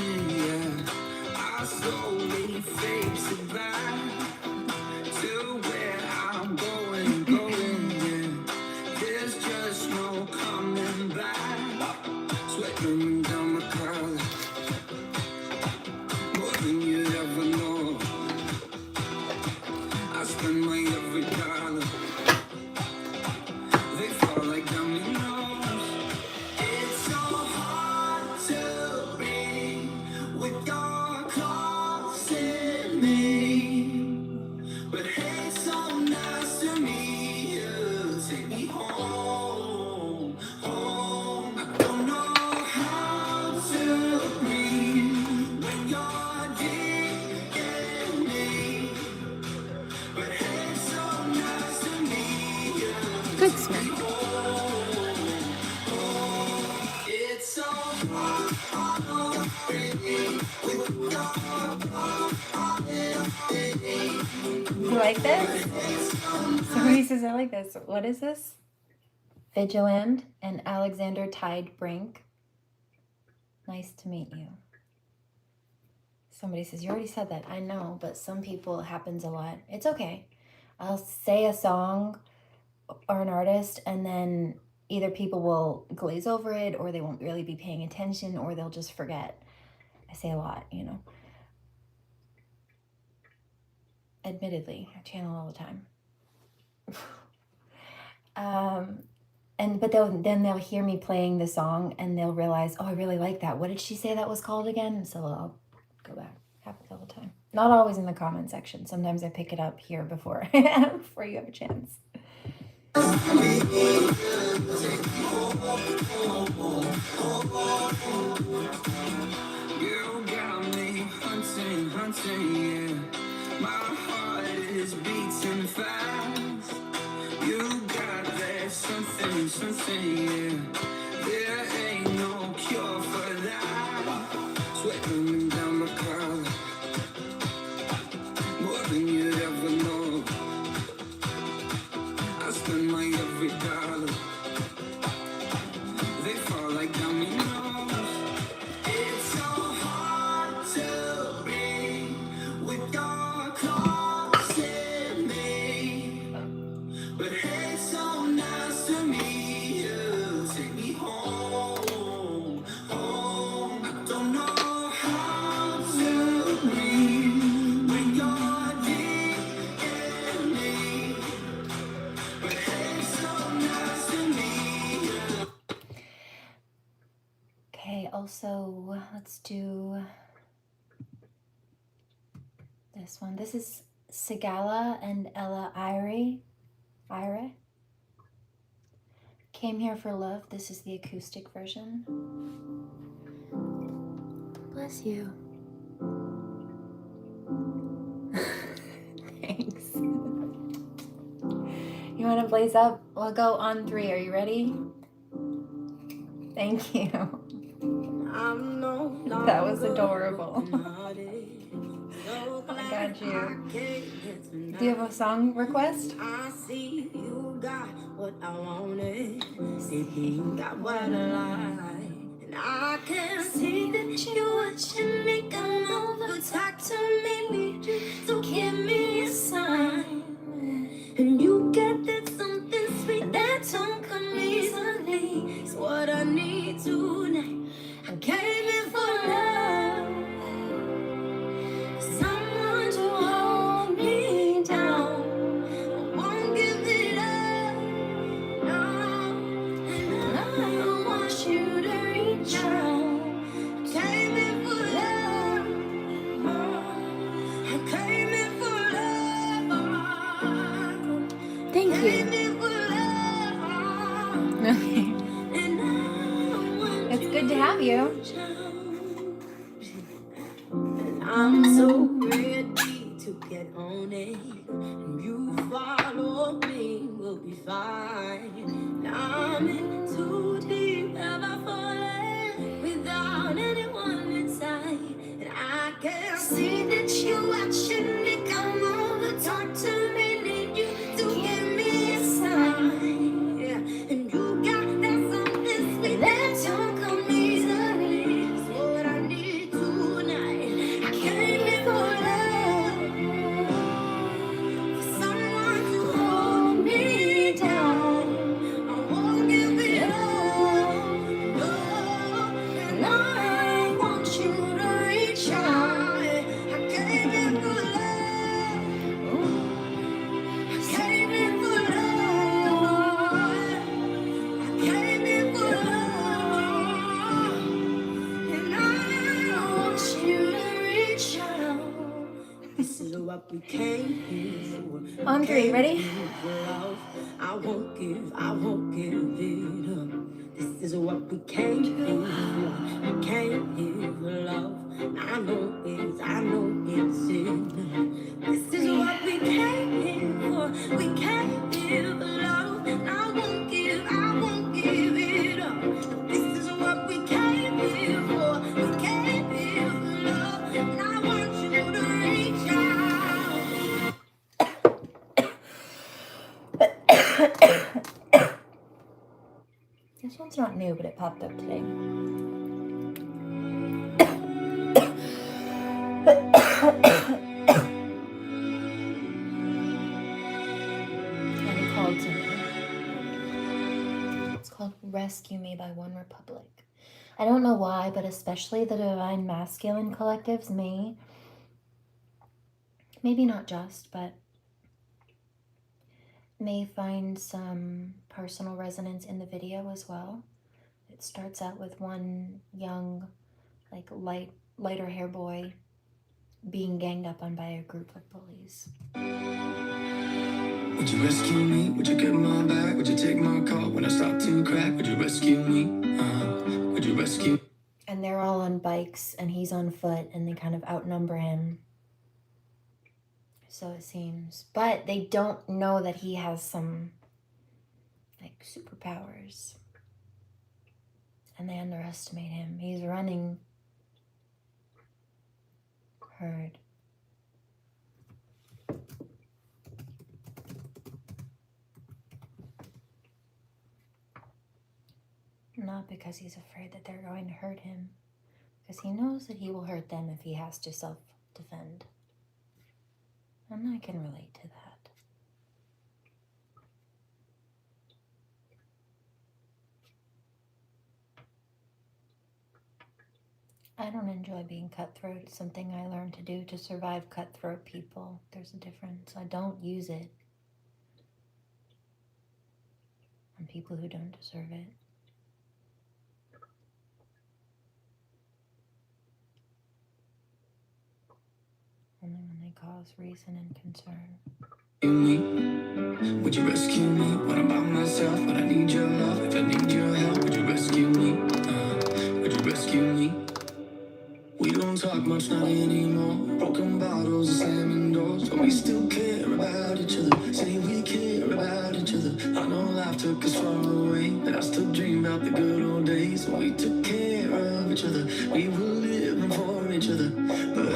You like this? Somebody says I like this. What is this? Vigilant and Alexander Tidebrink. Nice to meet you. Somebody says, you already said that. I know, but some people it happens a lot. It's okay. I'll say a song or an artist, and then either people will glaze over it, or they won't really be paying attention, or they'll just forget. I say a lot, you know. Admittedly, I channel all the time. But then they'll hear me playing the song, and they'll realize, oh, I really like that. What did she say that was called again? So I'll go back. Happens all the time. Not always in the comment section. Sometimes I pick it up here before before you have a chance. You got me hunting, yeah. My heart is beating fast. You got that something, yeah. There ain't no cure for that. Sweat running down my collar, more than you'd ever know. I spend my every dollar. They fall like dominoes. It's so hard to be with your close in me. But hey, so nice to meet you. Take me home, home. I don't know how to breathe when you're deep in me. But hey, so nice to meet you. Okay, also, let's do this one. This is Sigala and Ella Ire. Came Here for Love. This is the acoustic version. Bless you. Thanks. You want to blaze up? We'll go on 3. Are you ready? Thank you. That was adorable. I got you. Do you have a song request? I see you got what I wanted. See you got what I like. And I can see that you're watching me come over. Talk to me, so give me a sign. And you get that something sweet that don't come easily. It's what I need tonight. I came in for love, someone to hold me down. I won't give it up, no. And I want you to reach out. Came in for love, I came in for love. Thank you. Came in for love. Okay. And I want It's good to have you. I'm so ready to get on it. And you follow me, we'll be fine. Now I'm in too deep, have I fallen without anyone inside? And I can see that you On three, ready? I won't give it up. This is what we came here for. We came here for love. I know it's enough. This is what we came here for. We came here for love. I won't give it up. This is what we came here for. We came here for love. And I want you to reach out. This one's not new, but it popped up today. And it called to me. It's called Rescue Me by One Republic. I don't know why, but especially the Divine Masculine collectives maybe not just, but may find some personal resonance in the video as well. It starts out with one young, like lighter hair boy being ganged up on by a group of bullies. Would you rescue me? Would you get my back? Would you take my call when I start to crack? Would you rescue me? Would you rescue? And they're all on bikes and he's on foot and they kind of outnumber him. So it seems. But they don't know that he has some like superpowers. And they underestimate him. He's running herd. Not because he's afraid that they're going to hurt him, because he knows that he will hurt them if he has to self-defend. And I can relate to that. I don't enjoy being cutthroat. It's something I learned to do to survive cutthroat people. There's a difference. I don't use it on people who don't deserve it. Only when they cause reason and concern. Would you rescue me when I'm by myself? When I need your love, if I need your help, would you rescue me? Would you rescue me? We don't talk much, not anymore. Broken bottles and slamming doors, but we still care about each other. Say we care about each other. I know life took us far away, but I still dream about the good old days when we took care of each other. We were living for each other, but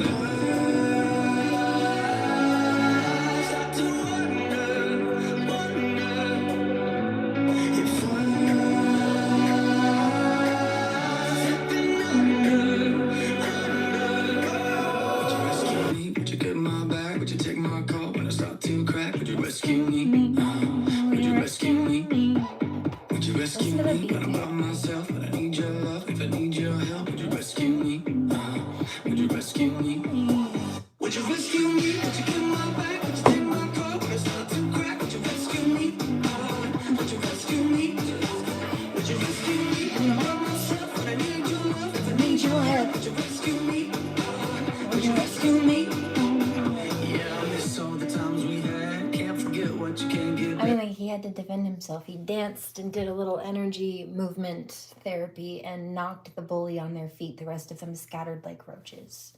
He danced and did a little energy movement therapy and knocked the bully on their feet. The rest of them scattered like roaches.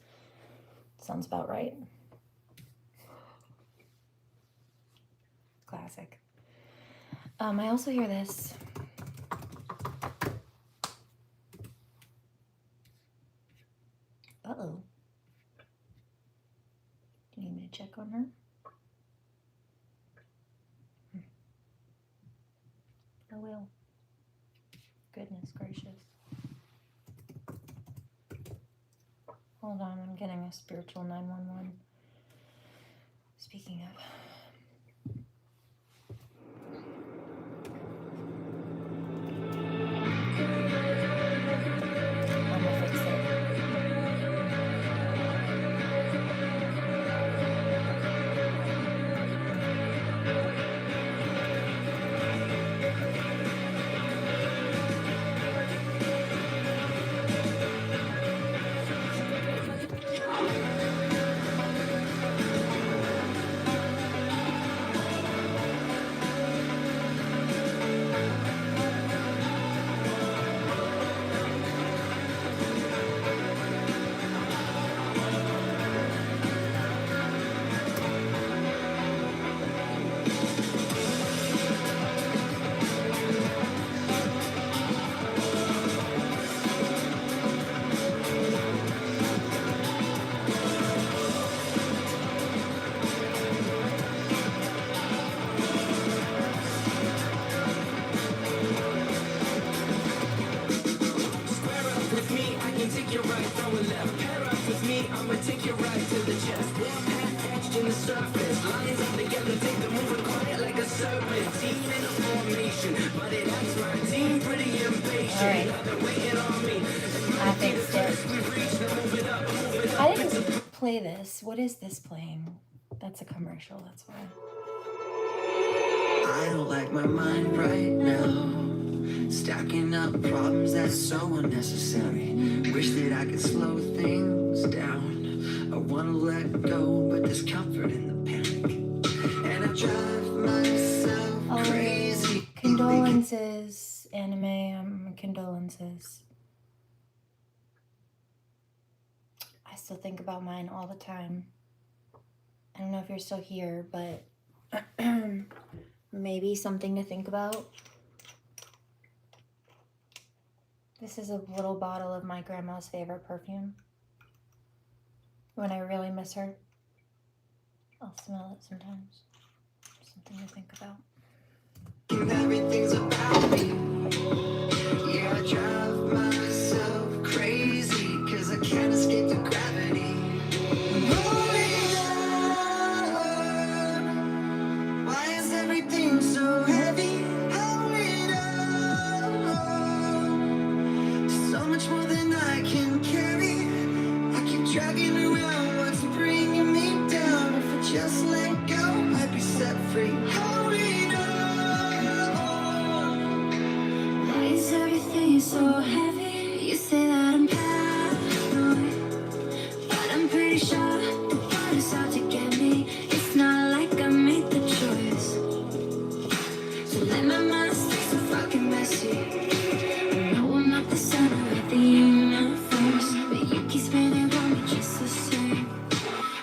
Sounds about right. Classic. I also hear this. Uh-oh. Do you need me to check on her? I will. Goodness gracious. Hold on, I'm getting a spiritual 911. Speaking of. I'm gonna fix it. surface. Lines up together, take the moving quiet like a serpent. Team in a formation, but it acts my team pretty impatient. Alright. I've been waiting on me. I fixed it. I didn't play this. What is this playing? That's a commercial, that's why. I don't like my mind right now. Stacking up problems that's so unnecessary. Wish that I could slow things down. I wanna let go, but there's comfort in the panic. And I drive myself crazy. Condolences, anime, condolences. I still think about mine all the time. I don't know if you're still here, but maybe something to think about. This is a little bottle of my grandma's favorite perfume. When I really miss her, I'll smell it sometimes. Something to think about. Everything's about me. Yeah, I drive myself crazy, 'cause I can't escape the gravity. Rolling on. Why is everything so heavy? Holding on. So much more than I can carry. I keep dragging around what's bringing me down. If I just let go, I'd be set free. Holding on. Why is everything so heavy? You say that I'm paranoid, but I'm pretty sure the one is out to get me. It's not like I made the choice, so let my mind stay so fucking messy. I know I'm not the center of the universe, but you keep spinning around me just the same.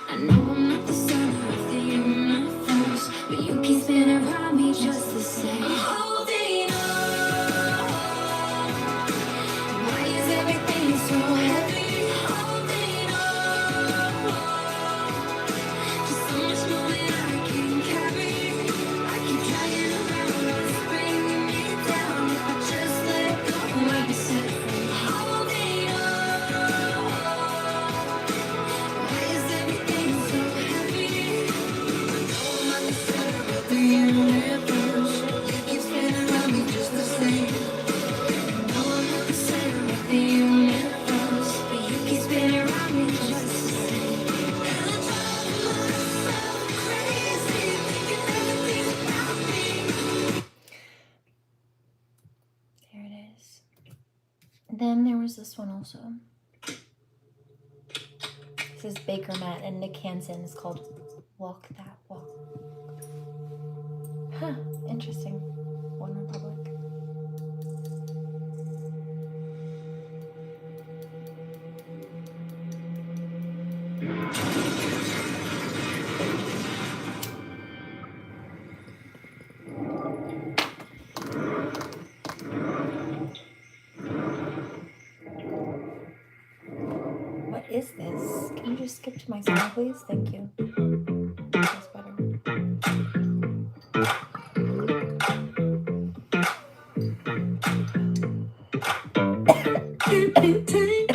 I know I'm not the center of the universe, but you keep spinning around me just the same. Holding on. Why is everything so heavy? Holding on. Just so much more than I can carry. I keep dragging around what's bringing me down. If I just let go, I'd be set free. Holding on. Why is everything so heavy? I'm not the center of the universe. You keep spinning around me just the same. No, I'm not the center of the universe, but you keep spinning around me just the same. And I drive myself crazy, thinking everything's about me. There it is. Then there was this one also. This is Baker Matt and Nick Hansen. It's called Walk That Walk. Huh, interesting. One Republic. What is this? Can you just skip to my song, please? Thank you. That's better. Can't maintain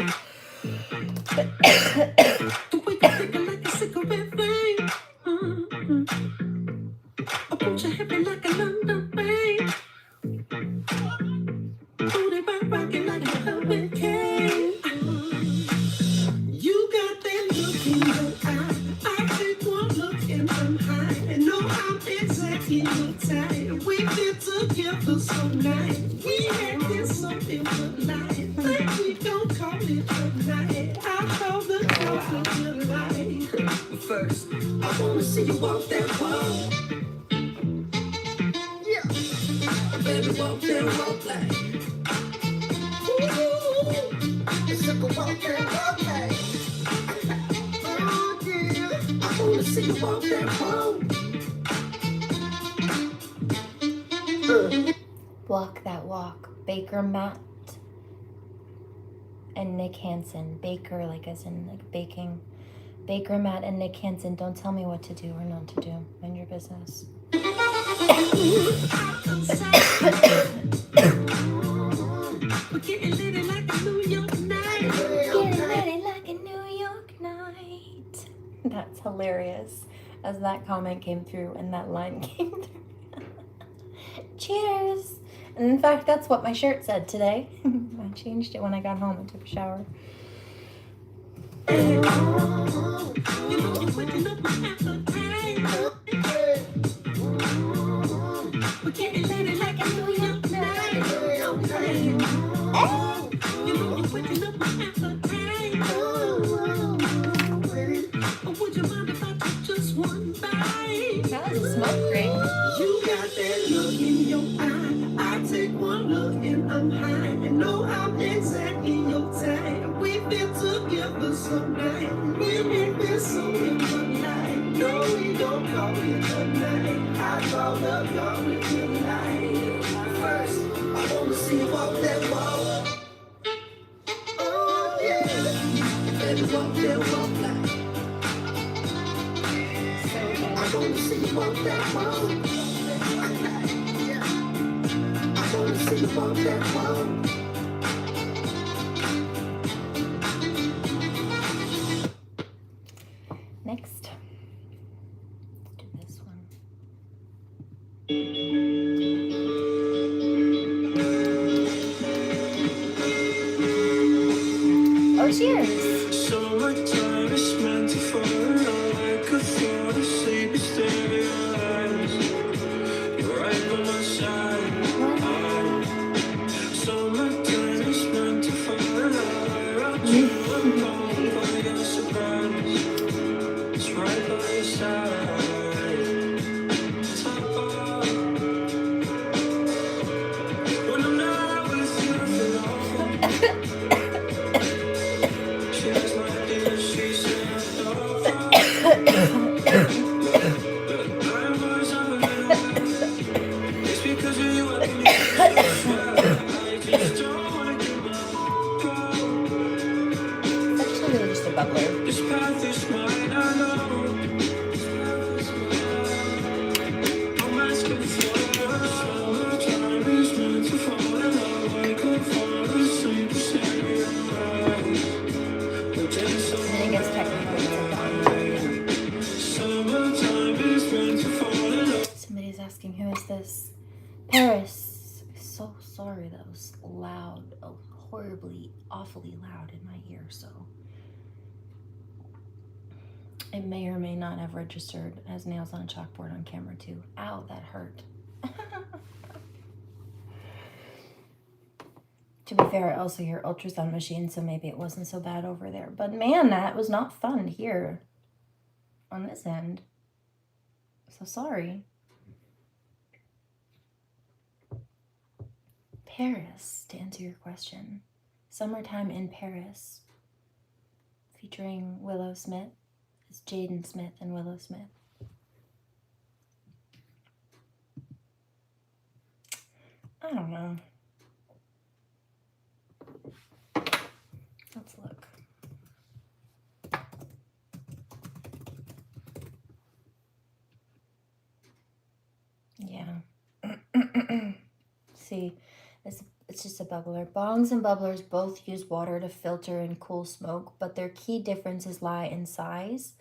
the way you flicker like a cigarette flame. I put you heavy like a London rain. Booty rocking like a hurricane. You got that look in your eye. I take one look and I'm high. And know I'm exactly your type. We've been together so nice. We had this something for life. Think we don't call it a night. I call the call for your life. First, I wanna see you walk that wall. Yeah. Baby, walk that walk like. Ooh, it's like a walk that walk like. Oh yeah. I wanna see you walk that walk. Walk That Walk. Baker Matt and Nick Hansen. Baker, like as in like baking. Baker Matt and Nick Hansen. Don't tell me what to do or not to do. Mind your business. We're getting lit like a New York night. Getting ready like a New York night. That's hilarious. as that comment came through and that line came through. Cheers! And in fact, that's what my shirt said today. I changed it when I got home and took a shower. That was a smoke ring. You got that look in your eye. I take one look and I'm high. And know I'm exactly your type. We've been together so night. We've been so in the night. No, we don't call it a night. I call up y'all with your light. First, I wanna see you walk that walk. Oh yeah, baby, walk that walk like. I wanna see you walk that walk. I wanna see you walk that walk. Next. Let's do this one. Oh, cheers! So much time is spent to fall like a thought of sleep is staring in your eyes. You're right by my side. So much time is spent to fall like you alone by your surprise. It's right by your side. When I'm not with you for long. She's my dear, she said, it's because of you I can I just don't want to give up. It's actually really just a bubbler. This path is mine, I know. I'm asking for so much time is meant to fall in love. I could fall asleep staring in your eyes. But then so I think it's technically a bong. summertime is meant to fall in love. Somebody's asking, who is this? Paris. So sorry, that was loud. Oh, horribly, awfully loud in my ear, so. It may or may not have registered as nails on a chalkboard on camera too. Ow, that hurt. To be fair, I also hear ultrasound machines, so maybe it wasn't so bad over there. But man, that was not fun here on this end. So sorry. Paris, to answer your question. Summertime in Paris, featuring Willow Smith. It's Jaden Smith and Willow Smith. I don't know. Let's look. Yeah. See, it's just a bubbler. Bongs and bubblers both use water to filter and cool smoke, but their key differences lie in size,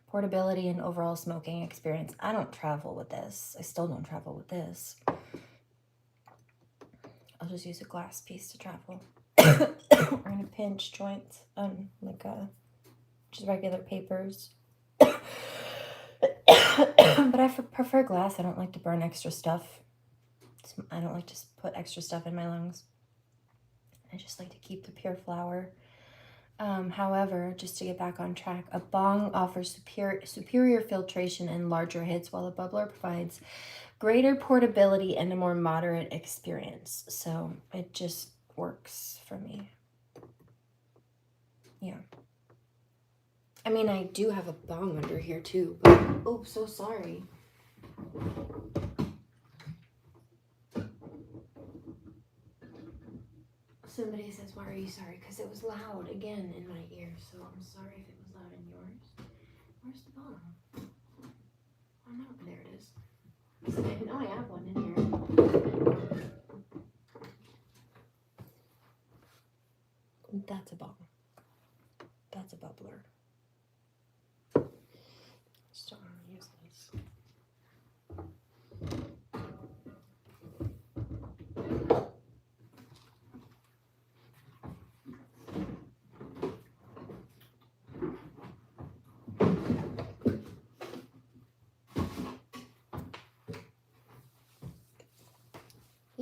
portability, and overall smoking experience. I don't travel with this. I still don't travel with this. I'll just use a glass piece to travel. Or in a pinch joints, like just regular papers. But I prefer glass. I don't like to burn extra stuff. I don't like to put extra stuff in my lungs. I just like to keep the pure flower. However, just to get back on track, a bong offers superior filtration and larger hits, while a bubbler provides greater portability and a more moderate experience. So it just works for me. Yeah. I mean, I do have a bong under here too, but oh, so sorry. Somebody says, why are you sorry? Because it was loud again in my ear, so I'm sorry if it was loud in yours. Where's the bong? Oh no, there it is. I know I have one in here. That's a bong. That's a bubbler. Just don't want to use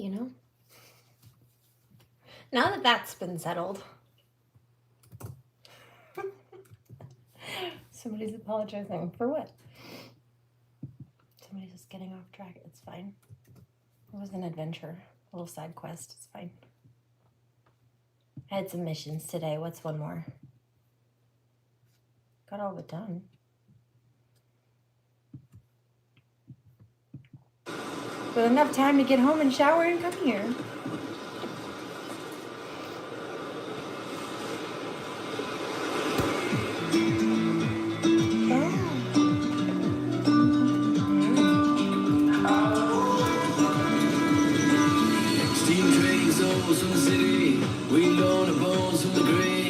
you know? Now that that's been settled. Somebody's apologizing. For what? Somebody's just getting off track. It's fine. It was an adventure. A little side quest. It's fine. I had some missions today. What's one more? Got all of it done. With enough time to get home and shower and come here.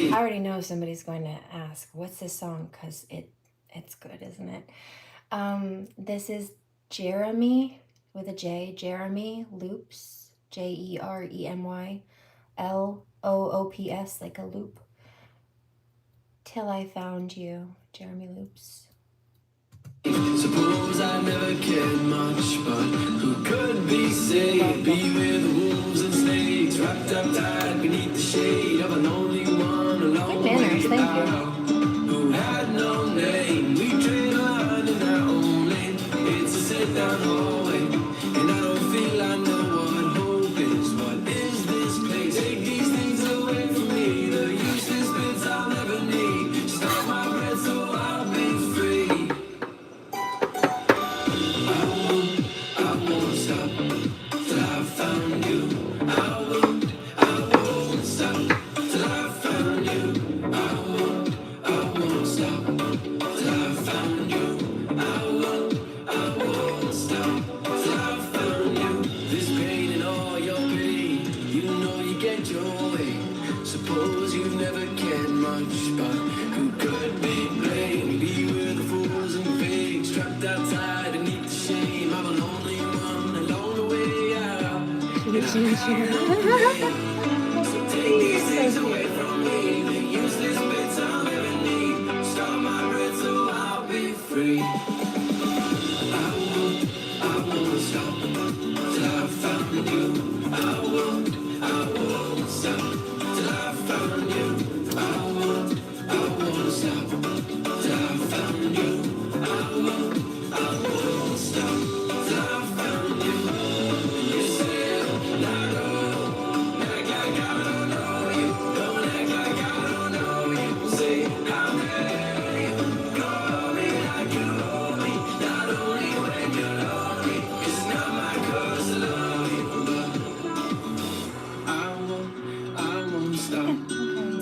I already know somebody's going to ask, what's this song? Because it's good, isn't it? This is Jeremy with a J, Jeremy Loops, Jeremy Loops, like a loop. Till I Found You, Jeremy Loops. Suppose I never cared much, but who could be saved? Be with the wolves and snakes, wrapped up tight beneath the shade of an only one alone. Good manners, thank you. Who had no name? We trade on in our own lane. It's a sit-down hallway, and I don't feel I know what hope is. What is this place? Take these things away from me, the useless bits I'll never need. Stop my breath so I'll be free. I won't stop till I found you. I won't stop till I found you. I won't stop till I found you. I won't stop till I found you. This pain and all your pity, you know you get your way. Suppose you've never cared much, but who could be blamed? Be with the fools and fakes, trapped outside beneath the shame. I'm a lonely one along the way out. So take these things away from me, the useless bits I'll never need. Stop my breath so I'll be free. I won't stop till I found you. I won't stop till I found you. I won't stop till I found you. I won't stop till I found you. You said, like, oh, like I don't know you. Don't act like I don't know you. Say, how dare you call me like you owe me. Not only when you're lonely, it's not my curse to love you, but I won't stop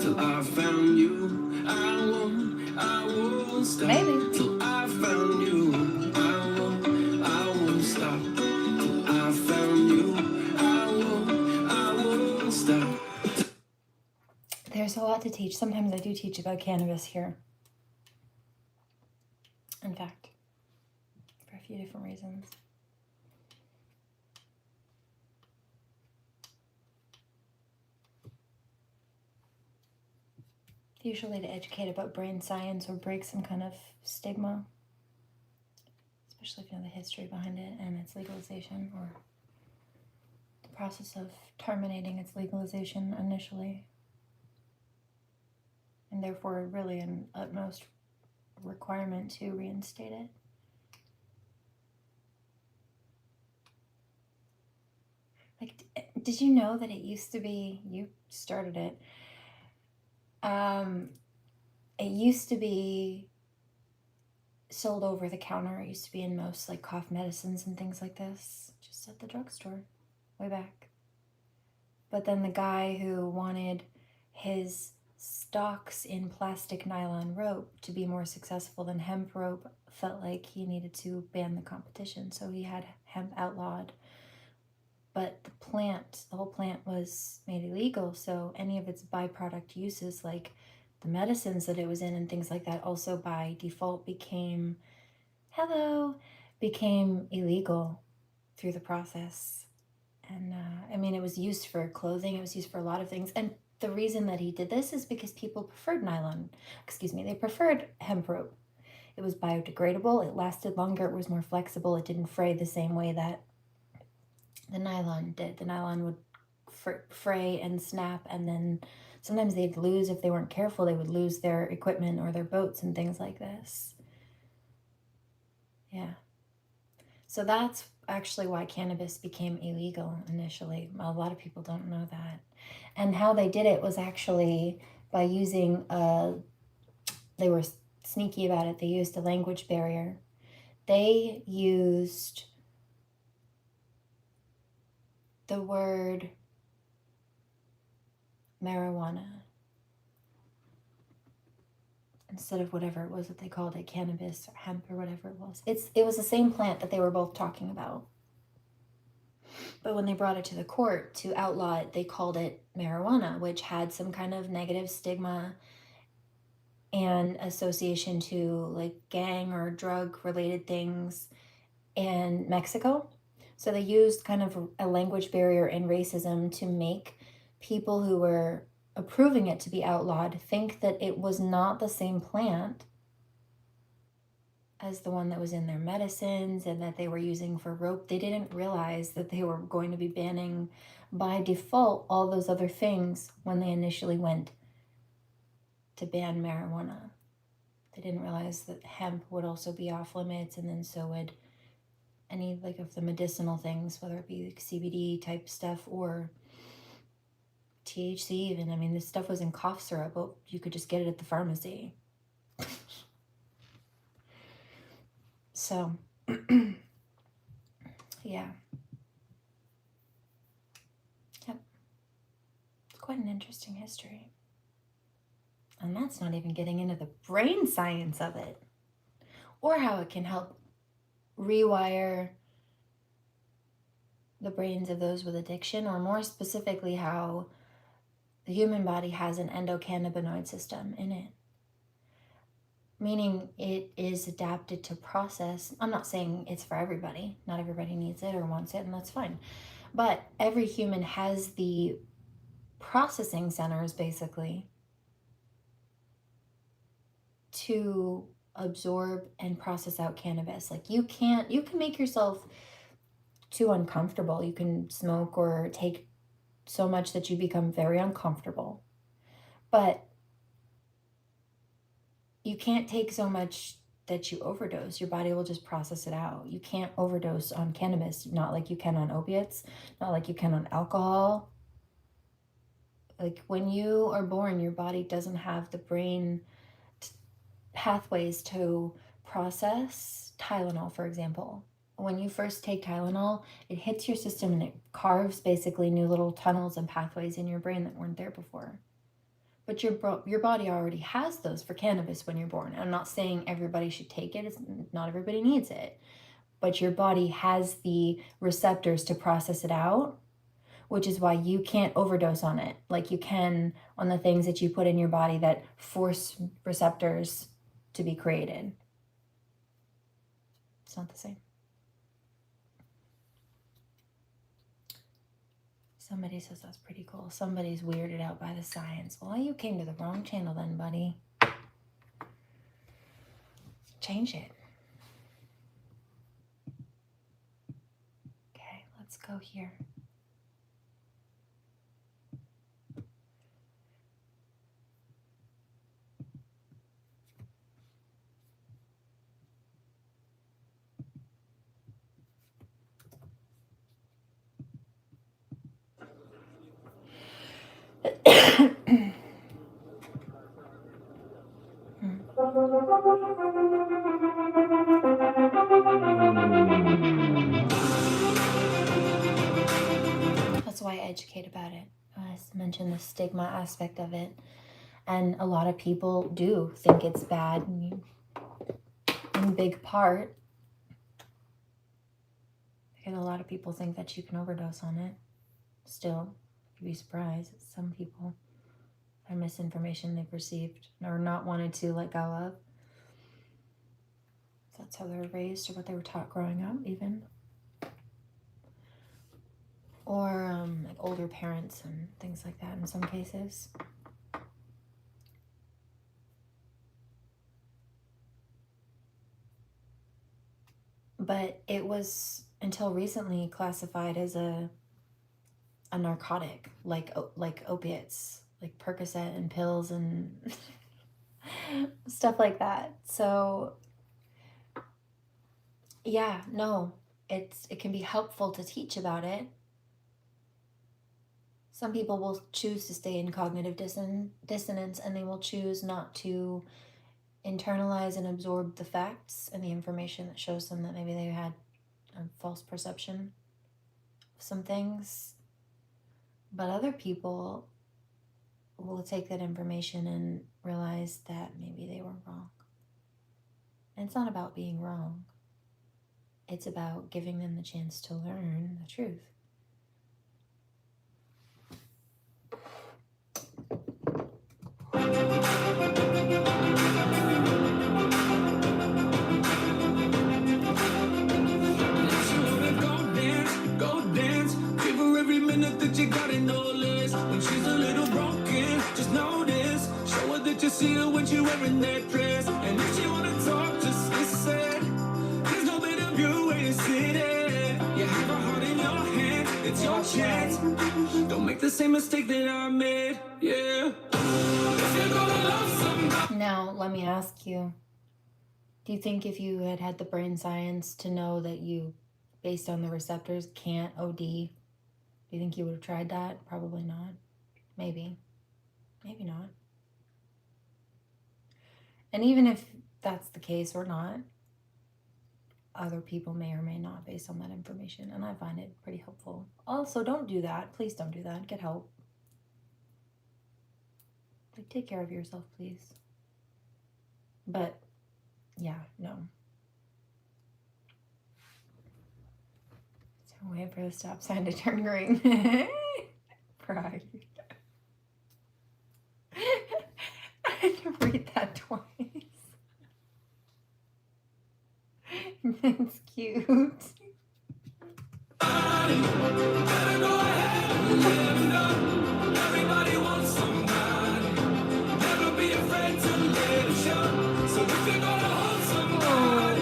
till I found you. I won't stop Maybe. till I found you. I won't stop till I found you. I won't stop. There's a lot to teach. Sometimes I do teach about cannabis here. In fact, for a few different reasons. Usually to educate about brain science or break some kind of stigma, especially if you know the history behind it and its legalization or the process of terminating its legalization initially, and therefore really an utmost requirement to reinstate it. Like, did you know that it used to be, you started it, it used to be sold over the counter. It used to be in most like cough medicines and things like this, just at the drugstore way back. But then the guy who wanted his stalks in plastic nylon rope to be more successful than hemp rope felt like he needed to ban the competition, so he had hemp outlawed. But the whole plant was made illegal, so any of its byproduct uses, like the medicines that it was in and things like that, also by default became illegal through the process. And I mean, it was used for clothing, it was used for a lot of things. And the reason that he did this is because people preferred they preferred hemp rope. It was biodegradable, it lasted longer, it was more flexible, it didn't fray the same way that The nylon did. The nylon would fray and snap, and then sometimes they'd lose, if they weren't careful, they would lose their equipment or their boats and things like this. Yeah. So that's actually why cannabis became illegal initially. A lot of people don't know that. And how they did it was actually by using they were sneaky about it. They used a language barrier. They used the word marijuana instead of whatever it was that they called it, cannabis or hemp or whatever it was. It was the same plant that they were both talking about. But when they brought it to the court to outlaw it, they called it marijuana, which had some kind of negative stigma and association to like gang or drug related things in Mexico. So they used kind of a language barrier and racism to make people who were approving it to be outlawed think that it was not the same plant as the one that was in their medicines and that they were using for rope. They didn't realize that they were going to be banning by default all those other things when they initially went to ban marijuana. They didn't realize that hemp would also be off limits, and then so would any like of the medicinal things, whether it be like CBD type stuff or THC even. I mean, this stuff was in cough syrup, but you could just get it at the pharmacy. So, yeah. Yep. It's quite an interesting history. And that's not even getting into the brain science of it, or how it can help rewire the brains of those with addiction, or more specifically, how the human body has an endocannabinoid system in it. Meaning it is adapted to process. I'm not saying it's for everybody. Not everybody needs it or wants it, and that's fine. But every human has the processing centers, basically, to absorb and process out cannabis. Like you can make yourself too uncomfortable. You can smoke or take so much that you become very uncomfortable. But you can't take so much that you overdose. Your body will just process it out. You can't overdose on cannabis, not like you can on opiates, not like you can on alcohol. Like when you are born, your body doesn't have the brain pathways to process Tylenol, for example. When you first take Tylenol, it hits your system and it carves basically new little tunnels and pathways in your brain that weren't there before. But your body already has those for cannabis when you're born. I'm not saying everybody should take it. Not everybody needs it. But your body has the receptors to process it out, which is why you can't overdose on it like you can on the things that you put in your body that force receptors to be created. It's not the same. Somebody says that's pretty cool. Somebody's weirded out by the science. Well, you came to the wrong channel then, buddy. Change it. Okay, let's go here. That's why I educate about it. I mentioned the stigma aspect of it. And a lot of people do think it's bad in big part. Because a lot of people think that you can overdose on it. Still, you'd be surprised. Some people are misinformation they've received or not wanted to let go of. That's how they were raised or what they were taught growing up, even. Or like older parents and things like that in some cases. but it was until recently classified as a narcotic, like opiates, like Percocet and pills and stuff like that. So yeah, no, it can be helpful to teach about it. Some people will choose to stay in cognitive dissonance, and they will choose not to internalize and absorb the facts and the information that shows them that maybe they had a false perception of some things. But other people will take that information and realize that maybe they were wrong. And it's not about being wrong. It's about giving them the chance to learn the truth. That you got in no list. When she's a little broken, just know this. Show her that you see her when she wearing that dress. And if she wanna talk, just listen. There's no better view where you sit at. You have a heart in your hand, it's your chance. Don't make the same mistake that I made, yeah. If you're gonna love somebody. Now, let me ask you, do you think if you had the brain science to know that you, based on the receptors, can't OD, do you think you would have tried that? Probably not. Maybe. Maybe not. And even if that's the case or not, other people may or may not based on that information. And I find it pretty helpful. Also, don't do that. Please don't do that. Get help. Like, take care of yourself, please. But, yeah, no. Wait for the stop sign to turn green. Pride. I had to read that twice. That's cute. Everybody wants somebody. Never be afraid to let it show. So if you're gonna hold somebody.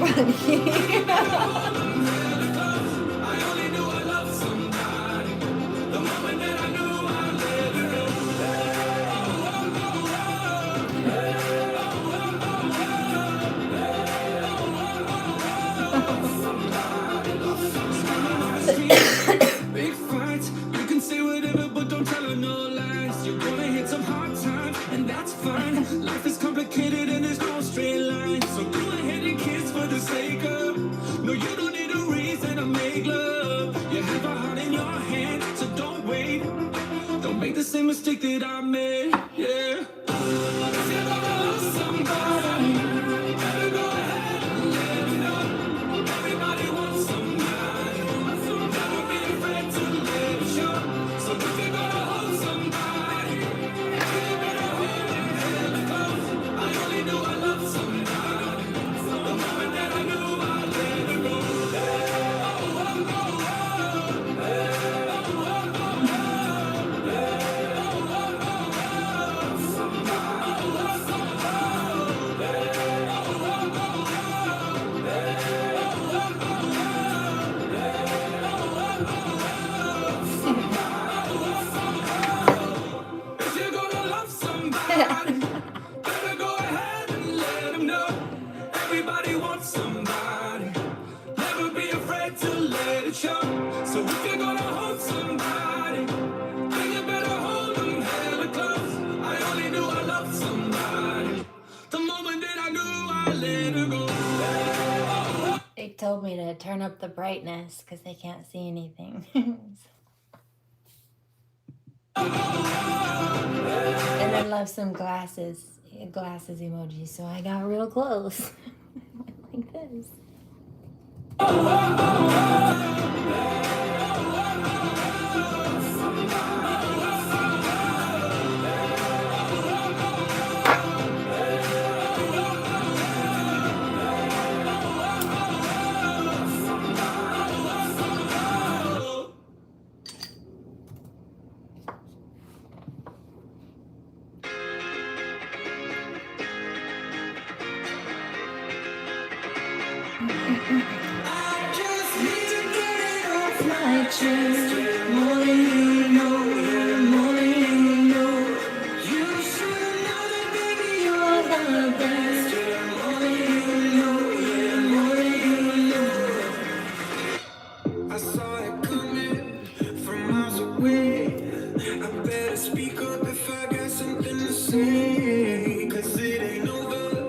Big fights, you can say whatever, but don't tell her no lies. You're gonna hit some hard times, and that's fine. Life is complicated and there's no straight line. So go ahead and kiss for the sake of. No, you don't need a reason to make love. You have a heart in your hand, so don't wait. Don't make the same mistake that I made, yeah. If you're gonna love somebody, better go ahead and let it know. Everybody wants somebody. Never be afraid to let it show. So if you're gonna hold somebody, you better hold them hella close. I only knew I loved somebody the moment that I knew I let her go. If you're gonna love somebody, better go ahead and let them know. Everybody wants somebody. Never be afraid to let it show. So if you're gonna hold somebody, then you better hold them hella close. I only knew I loved somebody the moment that I knew I let her go. They told me to turn up the brightness because they can't see anything. And then left some glasses emoji, so I got real close. Like this. my chest. More than you know, more than you know. You should know that, baby, you're the best. More than you know, more than you know. I saw it coming from miles away. I better speak up if I got something to say. 'Cause it ain't over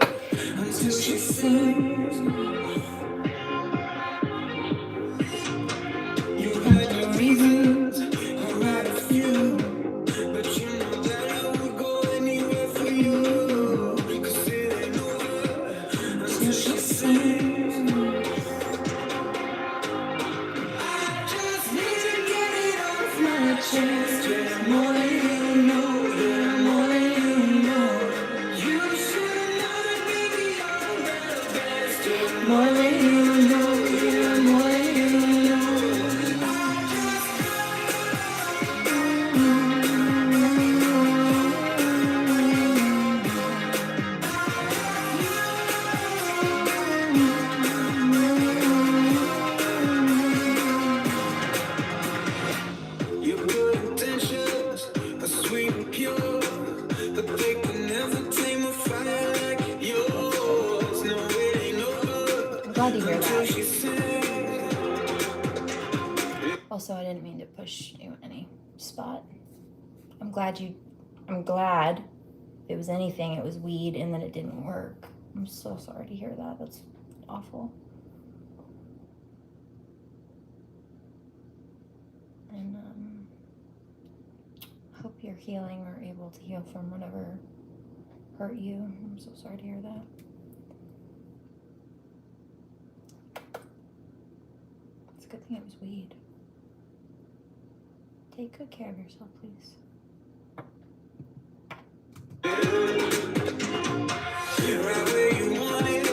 until she sings. You had your reasons, you had a few, but you know that I would go anywhere for you. 'Cause it ain't over until she sings. I just need to get it off my chest. Yeah, more than you know, yeah, more than you know. You should know that, baby, you're the best. Yeah, more than you know, yeah, more than you know. Your good intentions are sweet and pure, but they can never tame a fire like yours. No, it ain't over I'm glad to hear until that. she sings. Also, I didn't mean to push you any spot. I'm glad if it was anything, it was weed and that it didn't work. I'm so sorry to hear that. That's awful. And hope you're healing or able to heal from whatever hurt you. I'm so sorry to hear that. It's a good thing it was weed. Take good care of yourself, please. Right where you want it,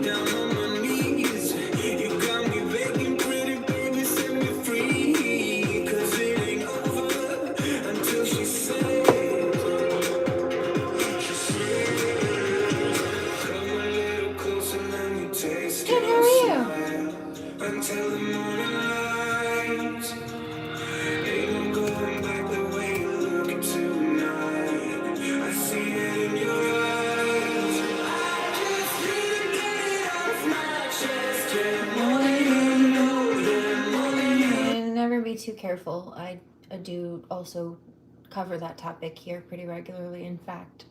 down on my knees. You got me begging, pretty baby, set me free. 'Cause it ain't over until she says. Come a little closer, let me taste Good, how your are you? smile. Until the morning light. Ain't no going back the way you're looking tonight. I see it in your eyes. I just need to get it off my chest. Yeah, more than you know, yeah, more than you know. And never be too careful. I do also cover that topic here pretty regularly. In fact,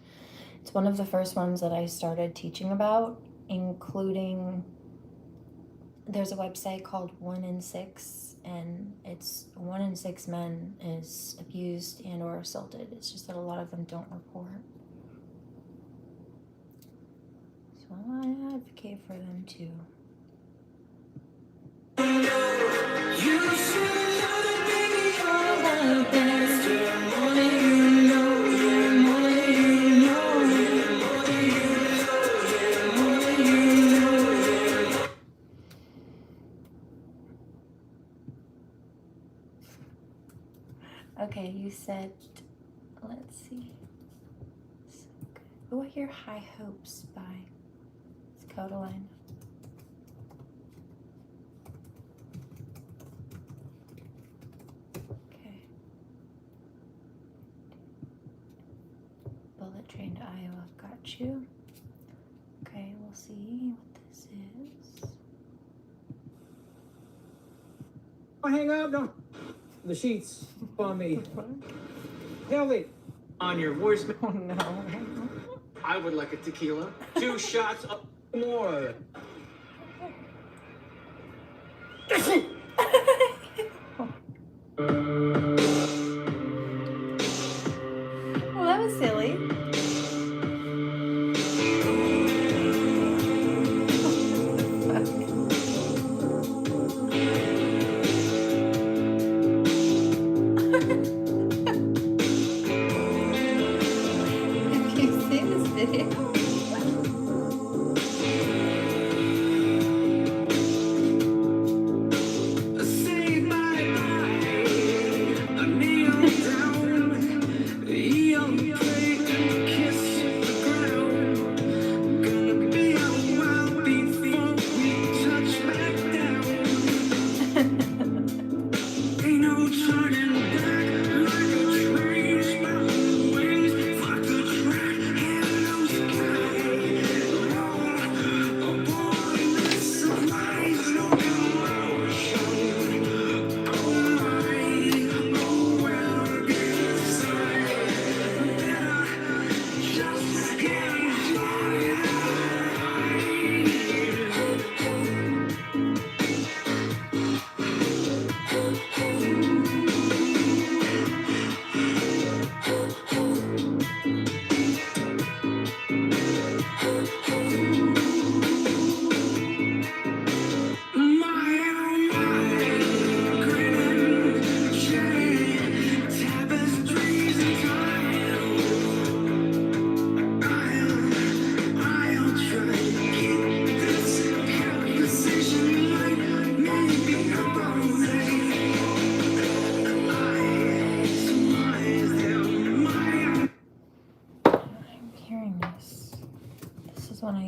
it's one of the first ones that I started teaching about, including there's a website called 1 in 6, and it's 1 in 6 men is abused and or assaulted. It's just that a lot of them don't report. So I advocate for them too. You should know that, baby, you're the best. Yeah, more than you know, yeah, more than you know, yeah, more than you know, yeah, more than you know, yeah. Okay, you said, let's see. So good. Oh, I hear High Hopes by Codaline. Okay. Bullet Train to Iowa, got you. Okay, we'll see what this is. Oh, hang up, no. The sheets on me. Kelly, on your voicemail. Oh no. I would like a tequila. 2 shots of more. Well, that was silly. Have you seen this video?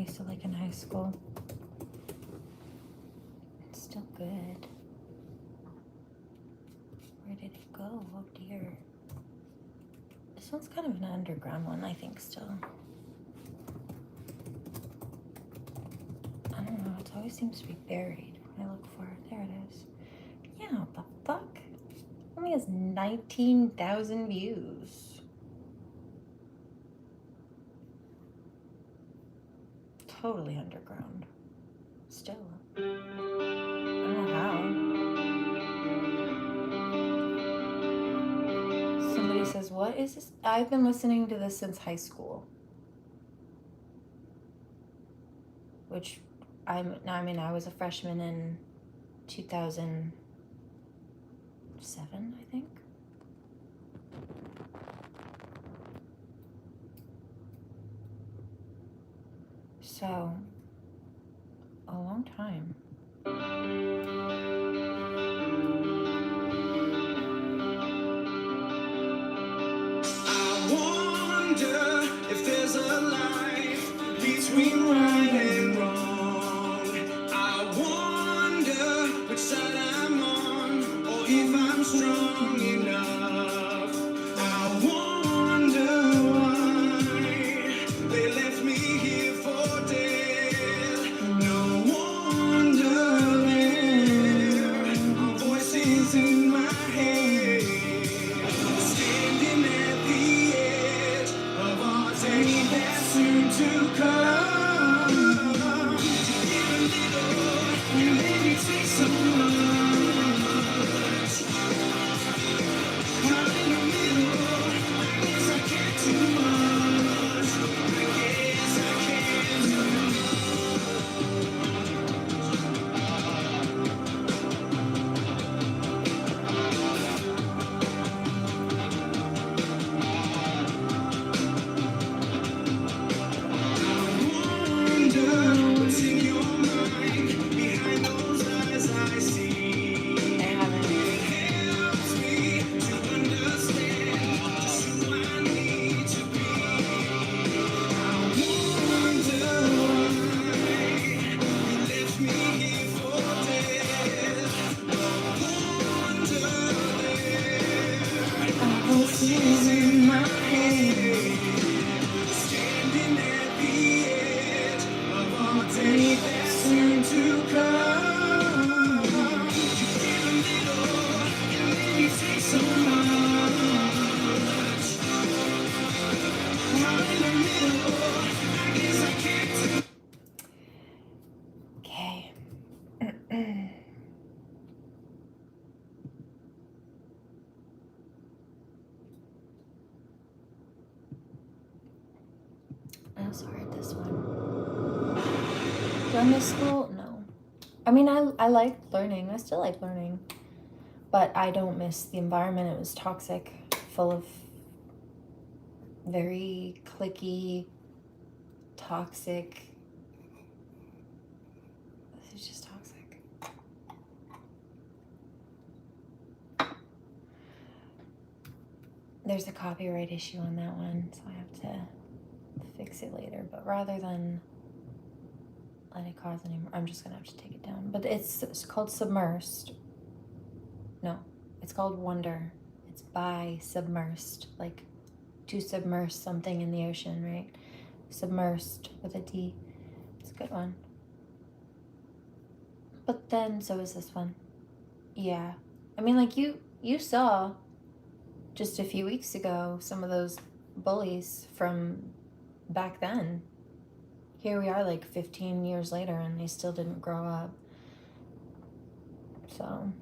used to like in high school. It's still good. Where did it go? Oh dear. This one's kind of an underground one, I think, still. I don't know, it always seems to be buried when I look for it. There it is. Yeah, what the fuck? Only has 19,000 views. Totally underground. Still. I don't know how. Somebody says, what is this? I've been listening to this since high school. Which I was a freshman in 2007, I think. So, a long time. I wonder if there's a life between right and wrong. I wonder which side I'm on, or if I'm strong enough. I wonder why they left me here for dead. No wonder there are voices in my head, standing at the edge of our day that's soon to come. Give a little and maybe take so much. Caught in the middle, I guess I can't too much. I guess I can't too much. What's in your mind behind those eyes I see? I haven't. It helps me to understand just who I need to be. I wonder why you left me here for dead. No wonder there are voices in my head, standing at the edge of our day that's soon to come. You give a little and then you take so much. Caught in the middle, I guess I can't tell. Okay. I also heard this one. Do I miss school? No. I mean, I liked learning. I still like learning. But I don't miss the environment. It was toxic, full of very cliquey, toxic. It's just toxic. There's a copyright issue on that one, so I have to fix it later. But rather than let it cause any more, I'm just gonna have to take it down. But it's called Submersed. No, it's called Wonder. It's by Submersed, like to submerge something in the ocean, right? Submersed with a D. It's a good one. But then so is this one. Yeah. I mean, like you saw just a few weeks ago some of those bullies from back then. Here we are like 15 years later and they still didn't grow up. So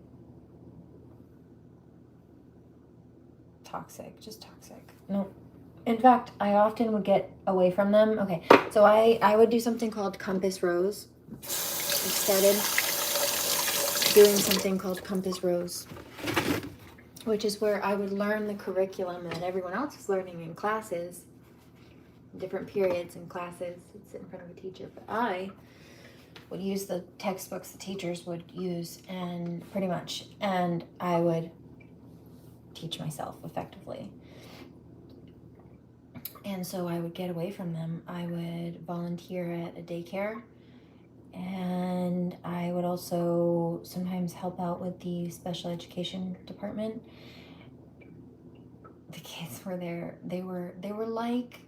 toxic, just toxic. No. In fact, I often would get away from them. Okay, so I would do something called Compass Rose. I started doing something called Compass Rose, which is where I would learn the curriculum that everyone else is learning in classes, different periods in classes. I'd sit in front of a teacher, but I would use the textbooks the teachers would use, and I would teach myself effectively. And so I would get away from them. I would volunteer at a daycare, and I would also sometimes help out with the special education department. The kids were there. They were like,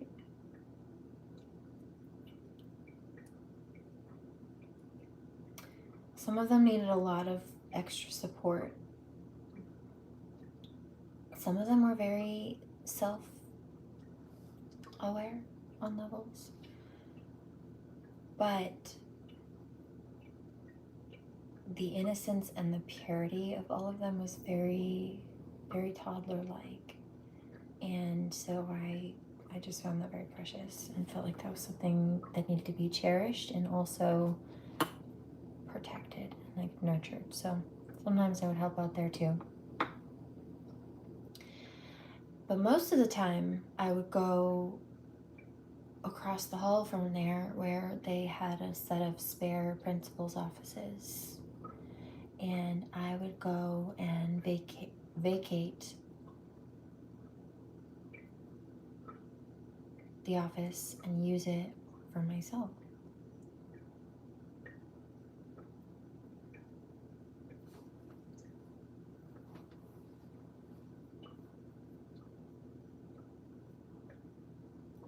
some of them needed a lot of extra support. Some of them were very self-aware on levels. But the innocence and the purity of all of them was very, very toddler-like. And so I just found that very precious and felt like that was something that needed to be cherished and also protected and like nurtured. So sometimes I would help out there too. But most of the time I would go across the hall from there where they had a set of spare principal's offices. And I would go and vacate the office and use it for myself.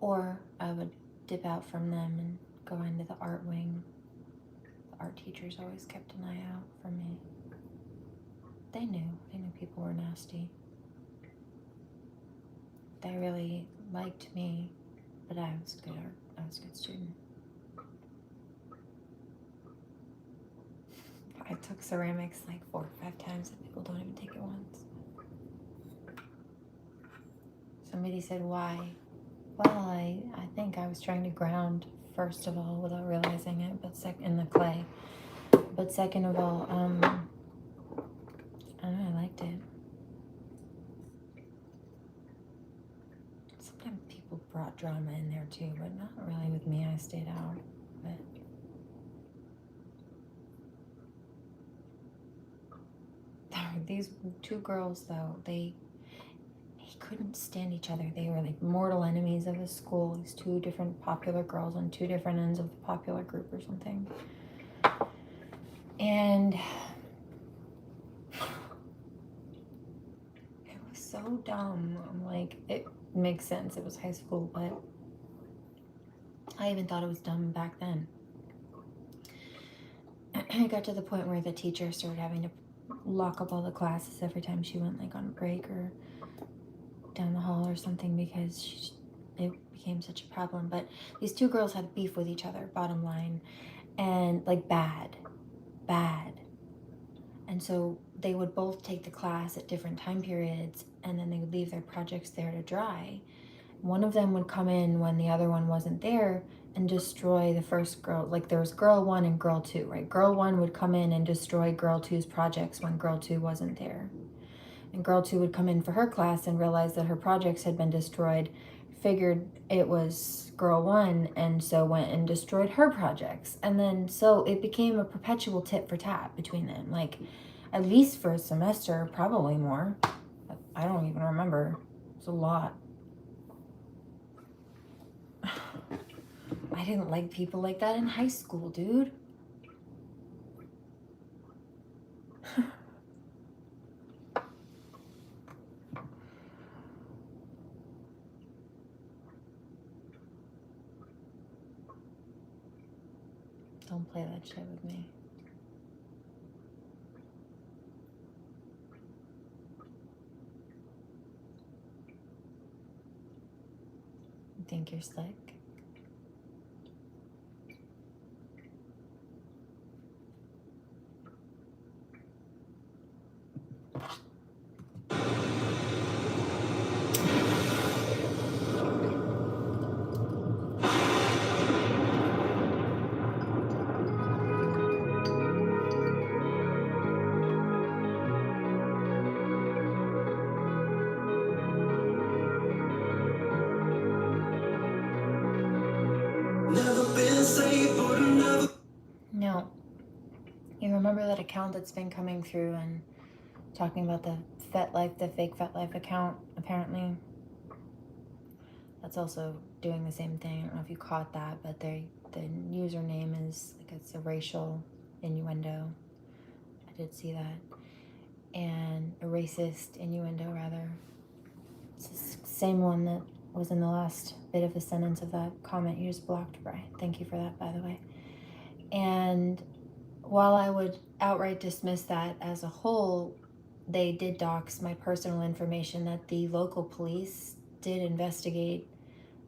Or I would dip out from them and go into the art wing. The art teachers always kept an eye out for me. They knew people were nasty. They really liked me, but I was good. I was a good student. I took ceramics like 4 or 5 times, and people don't even take it once. Somebody said, why? Well, I think I was trying to ground, first of all, without realizing it, but in the clay. But second of all, I don't know, I liked it. Sometimes people brought drama in there too, but not really with me. I stayed out. But these 2 girls, though, they couldn't stand each other. They were like mortal enemies of the school. These 2 different popular girls on 2 different ends of the popular group or something. And it was so dumb. I'm like, it makes sense. It was high school, but I even thought it was dumb back then. It got to the point where the teacher started having to lock up all the classes every time she went like on a break or down the hall or something, because it became such a problem. But these 2 girls had beef with each other, bottom line, and like bad. And so they would both take the class at different time periods, and then they would leave their projects there to dry. One of them would come in when the other one wasn't there and destroy the first girl. Like there was girl 1 and girl 2, right? Girl 1 would come in and destroy girl 2's projects when girl 2 wasn't there. And girl 2 would come in for her class and realize that her projects had been destroyed, figured it was girl 1, and so went and destroyed her projects. And then so it became a perpetual tit for tat between them, like at least for a semester, probably more. I don't even remember. It's a lot. I didn't like people like that in high school, dude. Don't play that shit with me. You think you're slick? No. You remember that account that's been coming through and talking about the fake FetLife account, apparently? that's also doing the same thing. I don't know if you caught that, but the username is like, it's a racial innuendo. I did see that. And a racist innuendo, rather. It's the same one that was in the last bit of the sentence of that comment you just blocked, Brian. Thank you for that, by the way. And while I would outright dismiss that as a whole, they did dox my personal information that the local police did investigate.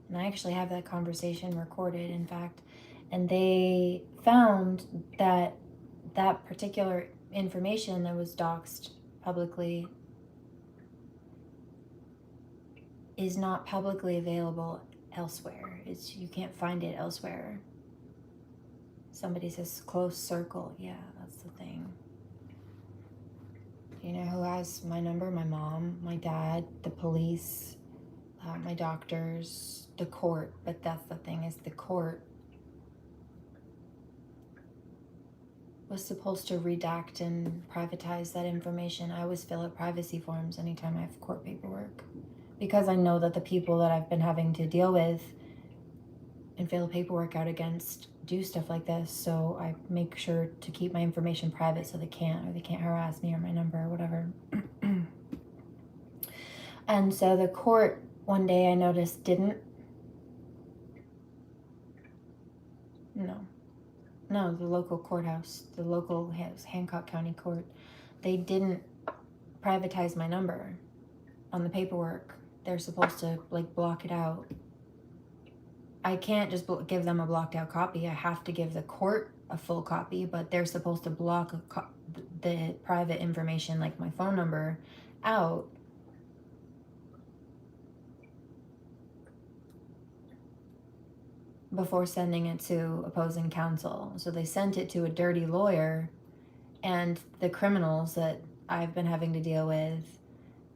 And I actually have that conversation recorded, in fact. And they found that that particular information that was doxed publicly is not publicly available elsewhere. You can't find it elsewhere. Somebody says close circle. Yeah, that's the thing. You know who has my number? My mom, my dad, the police, my doctors, the court. But that's the thing, is the court was supposed to redact and privatize that information. I always fill out privacy forms anytime I have court paperwork, because I know that the people that I've been having to deal with and fill paperwork out against do stuff like this. So I make sure to keep my information private so they can't harass me or my number or whatever. And so the court one day I noticed didn't. No, the local courthouse, the local Hancock County Court, they didn't privatize my number on the paperwork. They're supposed to like block it out. I can't just give them a blocked out copy. I have to give the court a full copy, but they're supposed to block the private information, like my phone number, out. Before sending it to opposing counsel. So they sent it to a dirty lawyer and the criminals that I've been having to deal with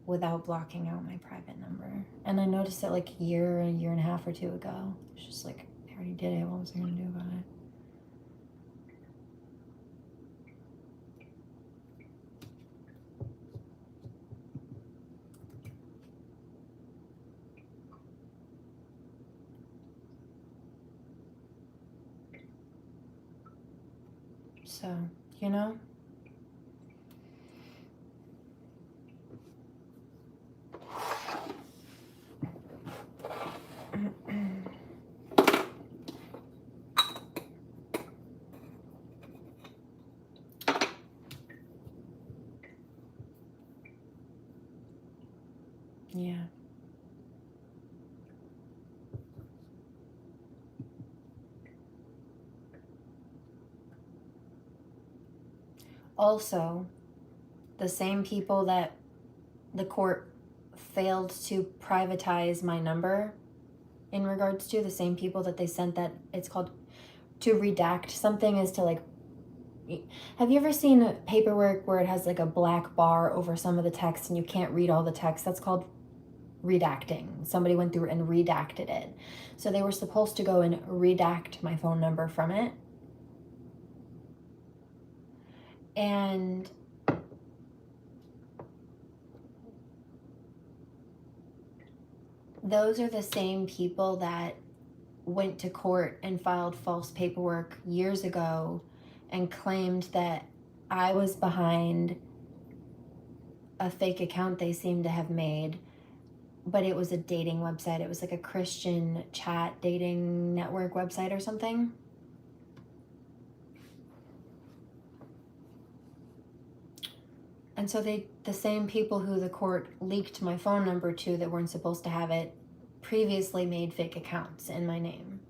without blocking out my private number. And I noticed it like a year and a half or two ago. It's just like, I already did it. What was I going to do about it? So, you know, yeah. Also, the same people that the court failed to privatize my number in regards to, the same people that they sent that, it's called to redact something, is to like, have you ever seen paperwork where it has like a black bar over some of the text and you can't read all the text? That's called redacting. Somebody went through and redacted it. So they were supposed to go and redact my phone number from it. And those are the same people that went to court and filed false paperwork years ago and claimed that I was behind a fake account they seemed to have made, but it was a dating website. It was like a Christian chat dating network website or something. And so the same people who the court leaked my phone number to that weren't supposed to have it previously made fake accounts in my name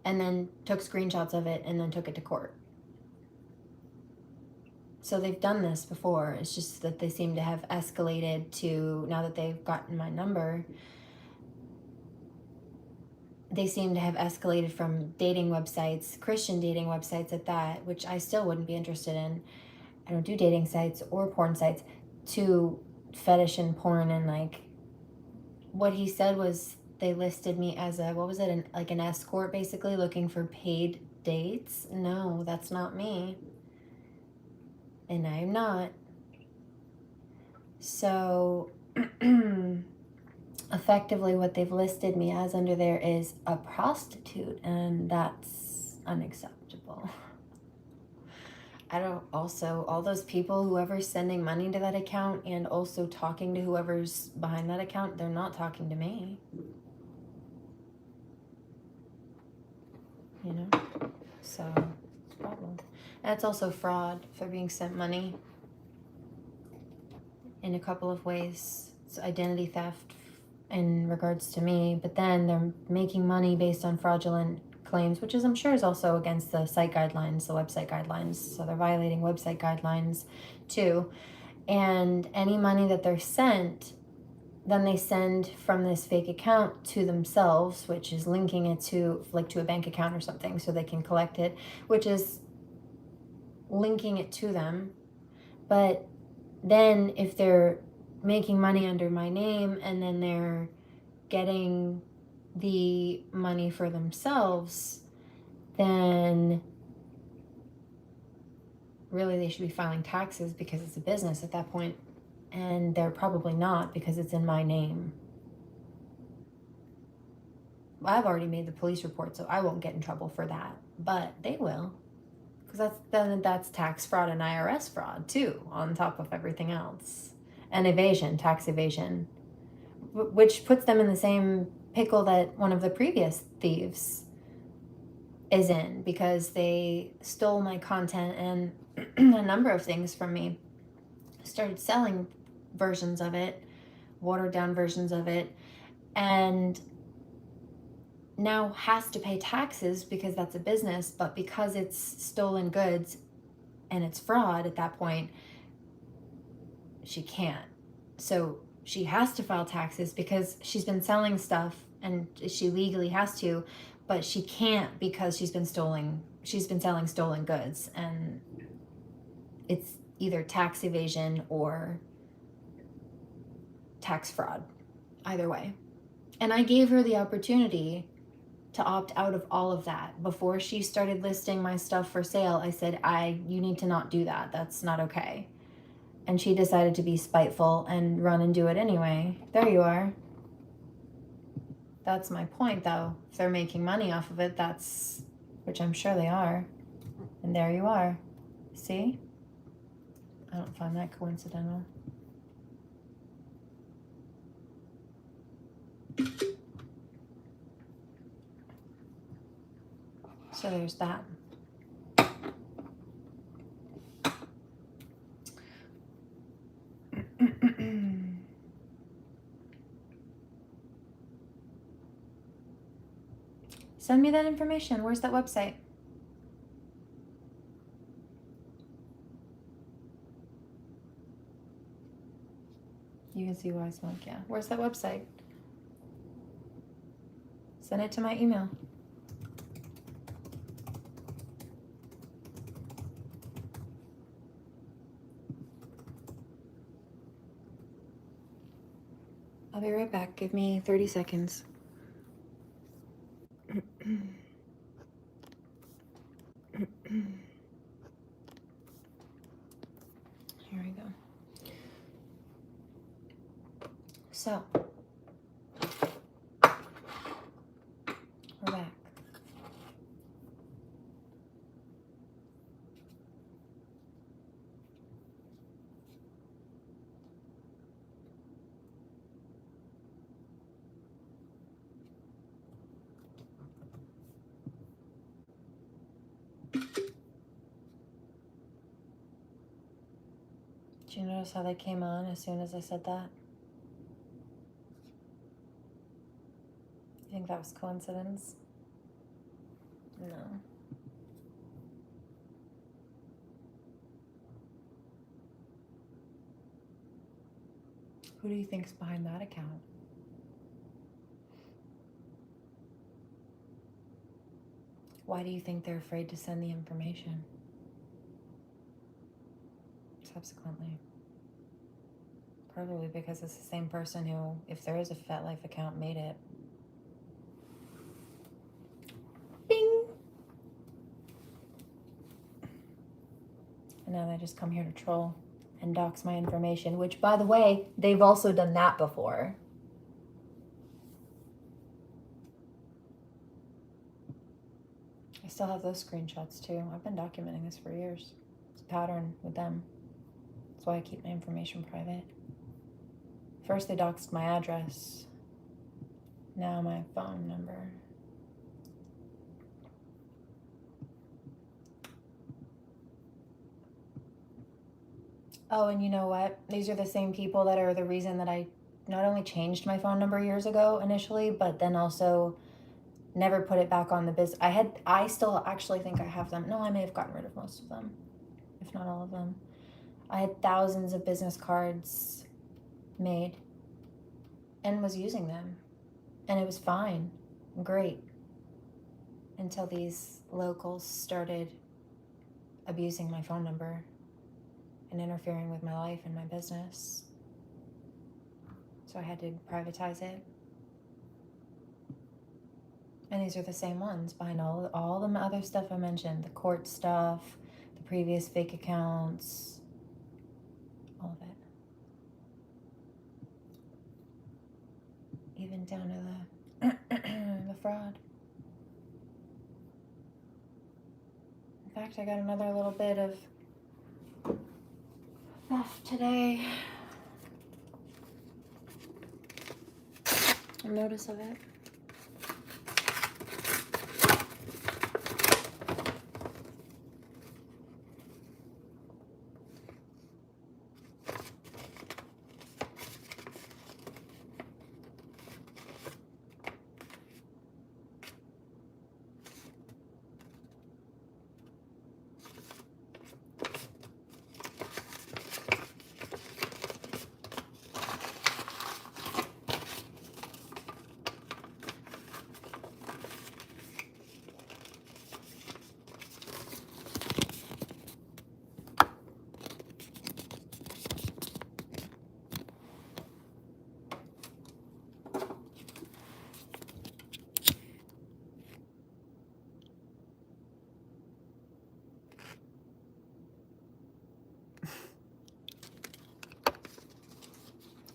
and then took screenshots of it and then took it to court. So they've done this before. It's just that they seem to have escalated to, now that they've gotten my number, they seem to have escalated from dating websites, Christian dating websites at that, which I still wouldn't be interested in. I don't do dating sites or porn sites, to fetish and porn. And like what he said was they listed me as a, what was it, like an escort, basically looking for paid dates. No, that's not me. And I'm not. So effectively what they've listed me as under there is a prostitute, and that's unacceptable. I don't also, all those people, whoever's sending money to that account and also talking to whoever's behind that account, they're not talking to me. You know? So, it's a problem. And it's also fraud for being sent money in a couple of ways. It's identity theft in regards to me, but then they're making money based on fraudulent claims, which is, I'm sure, is also against the site guidelines, the website guidelines. So they're violating website guidelines too. And any money that they're sent, then they send from this fake account to themselves, which is linking it to, like, to a bank account or something so they can collect it, which is linking it to them. But then if they're making money under my name and then they're getting the money for themselves, then really they should be filing taxes because it's a business at that point. And they're probably not, because it's in my name. Well, I've already made the police report, so I won't get in trouble for that. But they will. Because that's tax fraud and IRS fraud, too, on top of everything else. And evasion, tax evasion. Which puts them in the same pickle that one of the previous thieves is in. Because they stole my content and a number of things from me. Started selling versions of it, watered down versions of it, and now has to pay taxes because that's a business, but because it's stolen goods and it's fraud at that point, she can't. So she has to file taxes because she's been selling stuff and she legally has to, but she can't because she's been selling stolen goods, and it's either tax evasion or tax fraud, either way. And I gave her the opportunity to opt out of all of that. Before she started listing my stuff for sale, I said, you need to not do that. That's not okay. And she decided to be spiteful and run and do it anyway. There you are. That's my point, though. If they're making money off of it, which I'm sure they are. And there you are. See? I don't find that coincidental. So there's that. Send me that information. Where's that website? You can see why I smoke, yeah. Where's that website? Send it to my email. I'll be right back. Give me 30 seconds. Here we go. So, we're back. Did you notice how they came on as soon as I said that? You think that was coincidence? No. Who do you think's behind that account? Why do you think they're afraid to send the information? Subsequently. Probably because it's the same person who, if there is a FetLife account, made it. Bing! And now they just come here to troll and dox my information, which, by the way, they've also done that before. still have those screenshots too. I've been documenting this for years. It's a pattern with them. That's why I keep my information private. First they doxed my address. Now my phone number. Oh, and you know what? These are the same people that are the reason that I not only changed my phone number years ago initially, but then also never put it back on the business. I still actually think I have them. No, I may have gotten rid of most of them, if not all of them. I had thousands of business cards made and was using them. And it was fine, great. Until these locals started abusing my phone number and interfering with my life and my business. So I had to privatize it. And these are the same ones behind all the other stuff I mentioned. The court stuff, the previous fake accounts, all of it. Even down to the fraud. In fact, I got another little bit of theft today. A notice of it.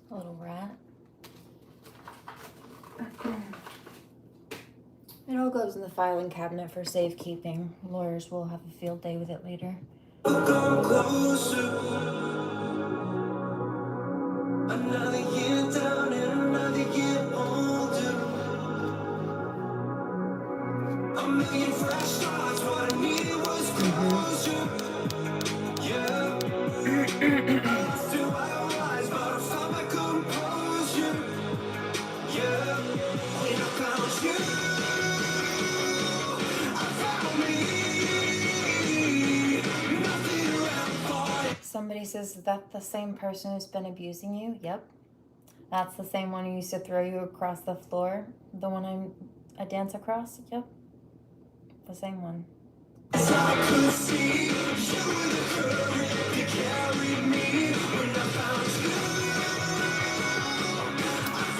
A little rat. It all goes in the filing cabinet for safekeeping. Lawyers will have a field day with it later. Come closer. Another year down and another year older. A million fresh starts, what I needed was closure. Yeah. I lost who I was, but I found my composure. Yeah. When I found you, I found me. Nothing around for. Somebody says, is that the same person who's been abusing you? Yep. That's the same one who used to throw you across the floor? The one I dance across? Yep. The same one. I could see you were the current that carried me. When I found you, I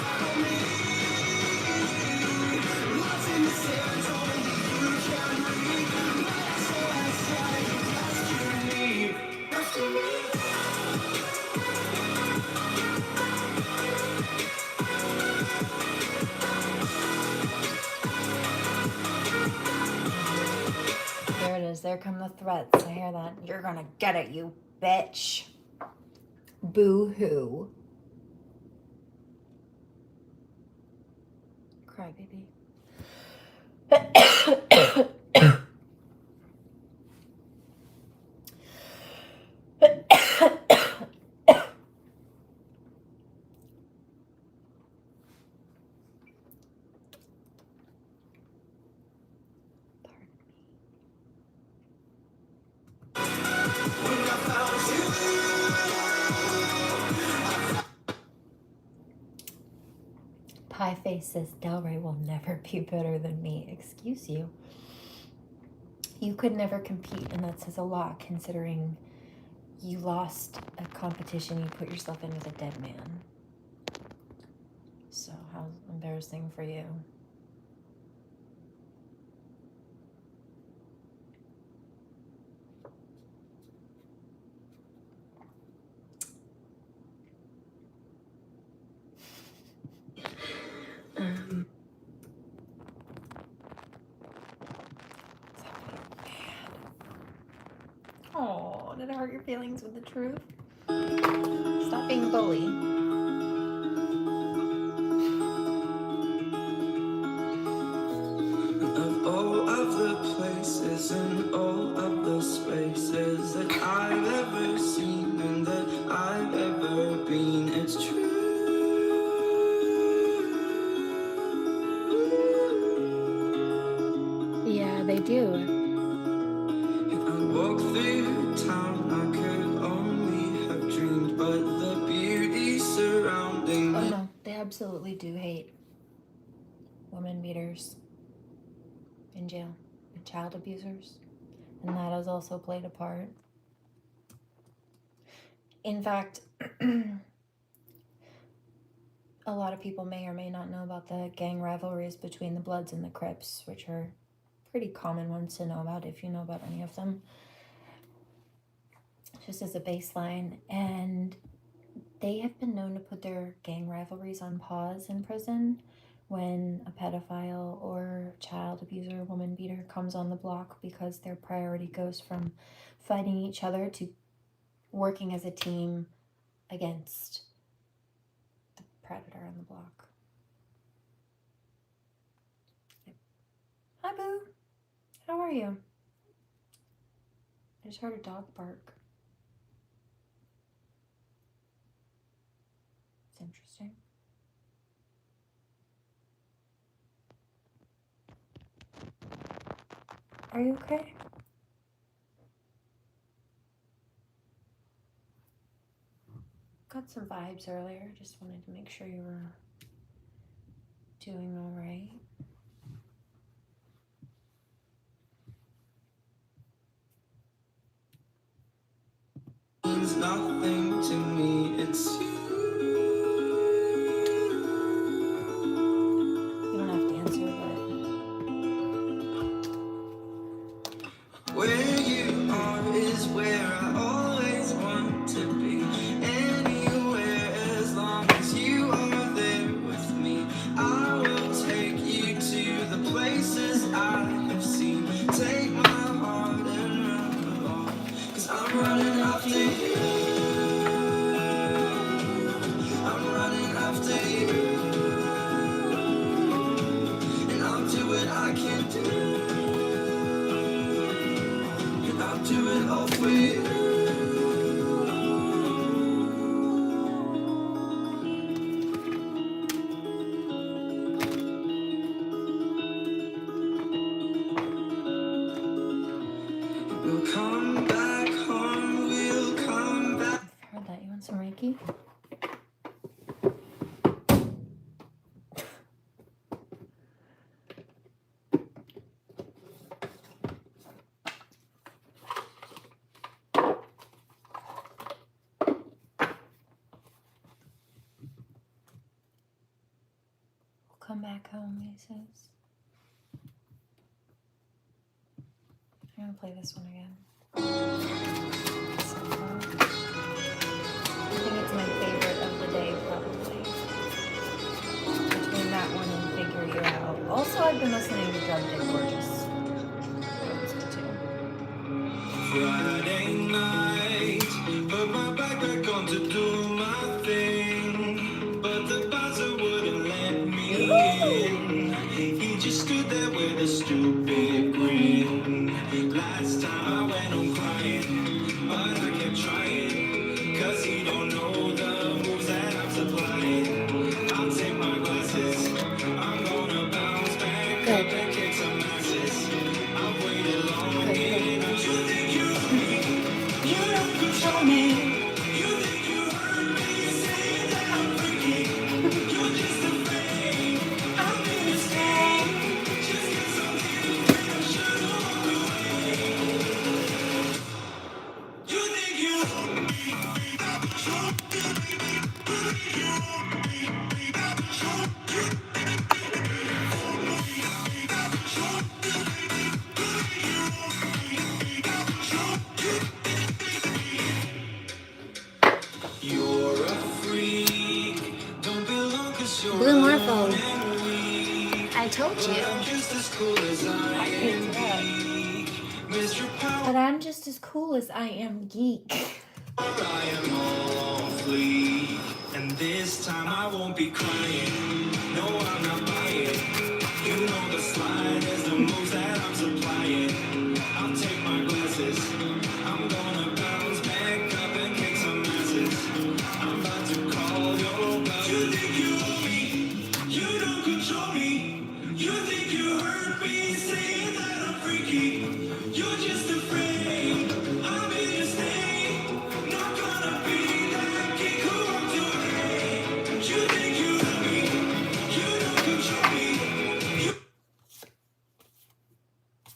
found me. Lost in the sands, only you can read. My SOS sign, rescue me. There it is. There come the threats. I hear that. You're gonna get it, you bitch. Boo-hoo. Cry, baby. Pie Face says Delray will never be better than me. Excuse you. You could never compete, and that says a lot considering you lost a competition you put yourself in with a dead man. So how embarrassing for you. What's happening? hurt your feelings with the truth. Stop being a bully. Of all of the places and all of the spaces that I've ever seen and that I've ever been, it's true. Yeah, they do. I walk through town, I could only have dreamed, but the beauty surrounding Oh me. no, they absolutely do hate women beaters in jail and child abusers, and that has also played a part. In fact, a lot of people may or may not know about the gang rivalries between the Bloods and the Crips, which are pretty common ones to know about if you know about any of them, just as a baseline. And they have been known to put their gang rivalries on pause in prison when a pedophile or child abuser, woman beater comes on the block, because their priority goes from fighting each other to working as a team against the predator on the block. Yep. Hi, Boo. How are you? I just heard a dog bark. It's interesting. Are you okay? Got some vibes earlier. Just wanted to make sure you were doing all right. Means nothing to me, it's you. You don't have to answer, but Where you are is where I always want to be. Anywhere as long as you are there with me. I will take you to the places I have seen. Take my heart and run along, 'cause I'm running after you. I'm running after you. And I'll do what I can do. I'll do it all for you. We'll come back home, we'll come back. I've heard that. You want some Reiki? Come back home, he says. I'm gonna play this one again. I think it's my favorite of the day, probably. Between that one and Figure You Out. Also, I've been listening to Drug Dead Gorgeous. Those two. Friday night, put my backpack on to do my thing, but the bouncer wouldn't let me in. He just stood there with a stupid grin. Last time I went on crying, but I kept trying, 'cause he don't know the moves that I'm supplying. I'll take my glasses, I'm gonna bounce back up and kick some asses. I've waited long enough. You think you don't control me. You think you heard me say that I'm freaky. You're just afraid I'm gonna stay. Just 'cause I'm here, I should walk away. You think you you're a freak. Don't belong 'cause you're Blue Morpho. alone and weak. I told you. I'm just as cool as I am weak. But I'm just as cool as I am geek. I am all fleek, and this time I won't be crying. No, I'm not buying. You know the slide is the moves that I'm supplying. I'll take my glasses. I'm gonna bounce back up and kick some asses. I'm about to call your bluff. You think you own me? You don't control me. You think you hurt me, saying that I'm freaky. You're just afraid. I'm here to stay. Not gonna be that kid who walked away. You think you own me? You don't control me. You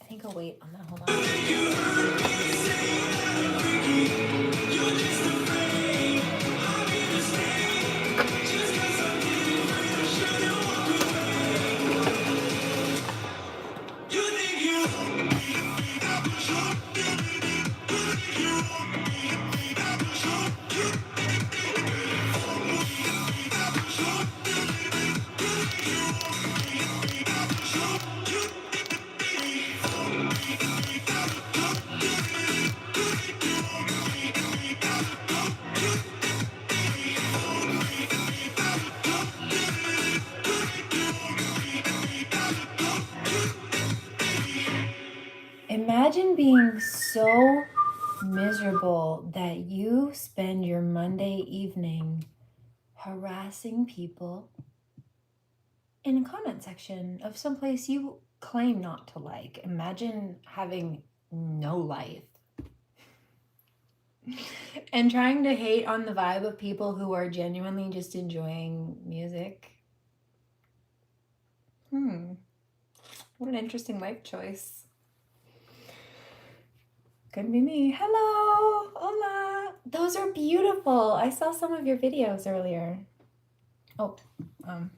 I think I'll wait on that. Hold on. think you hurt me, saying that I'm freaky. You're just afraid. I'm here to stay. Just 'cause I'm different, I shouldn't walk away. You think you own me? Not control me. You think you own me? Not control you. Not control you. You think you own me? Not control you. Imagine being so miserable that you spend your Monday evening harassing people in a comment section of someplace you claim not to like. Imagine having no life and trying to hate on the vibe of people who are genuinely just enjoying music. What an interesting life choice. Couldn't be me. Hello, hola. Those are beautiful. I saw some of your videos earlier. Oh, sorry.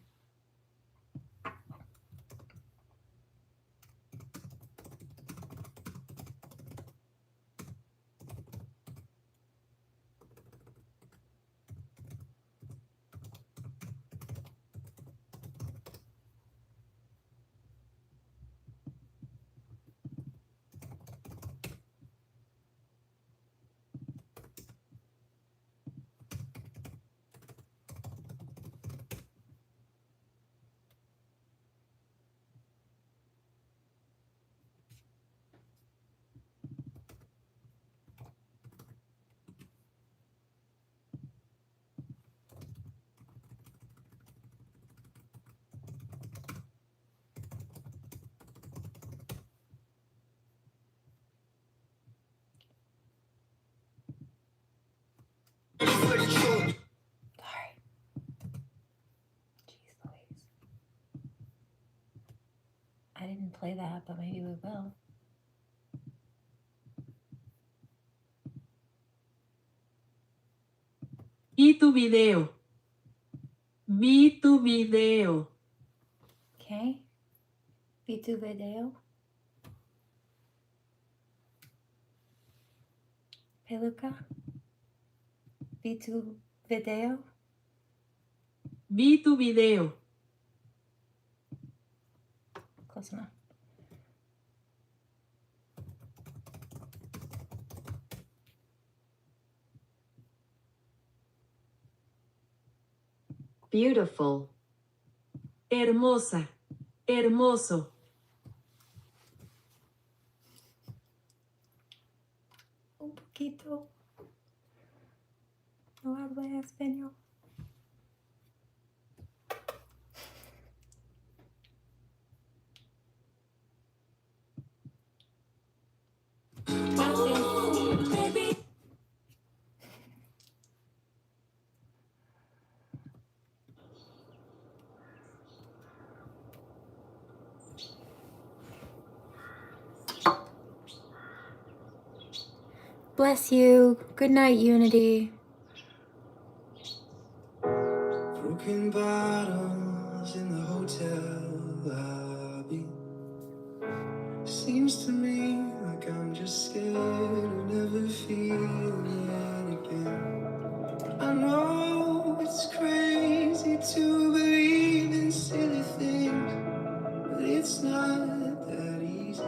Jeez Louise. I didn't play that, but maybe we will. Vi tu video. Vi tu video. Okay. Vi tu video. Peluca. Vi tu video. Vi tu video. Close enough. Beautiful. Hermosa. Hermoso. Un poquito. No hablo español. Bless you. Good night, Unity. Broken bottles in the hotel lobby. Seems to me like I'm just scared of never feeling it again. I know it's crazy to believe in silly things, but it's not that easy.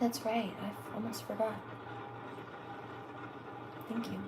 that's right. I almost forgot. Thank you.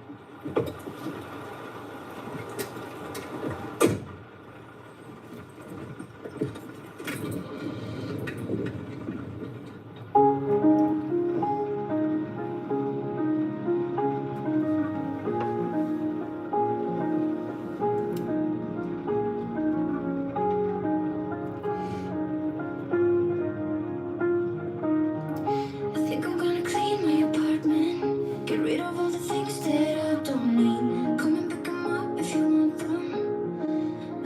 I think I'm gonna clean my apartment, get rid of all the things that I don't need. Come and pick 'em up if you want them.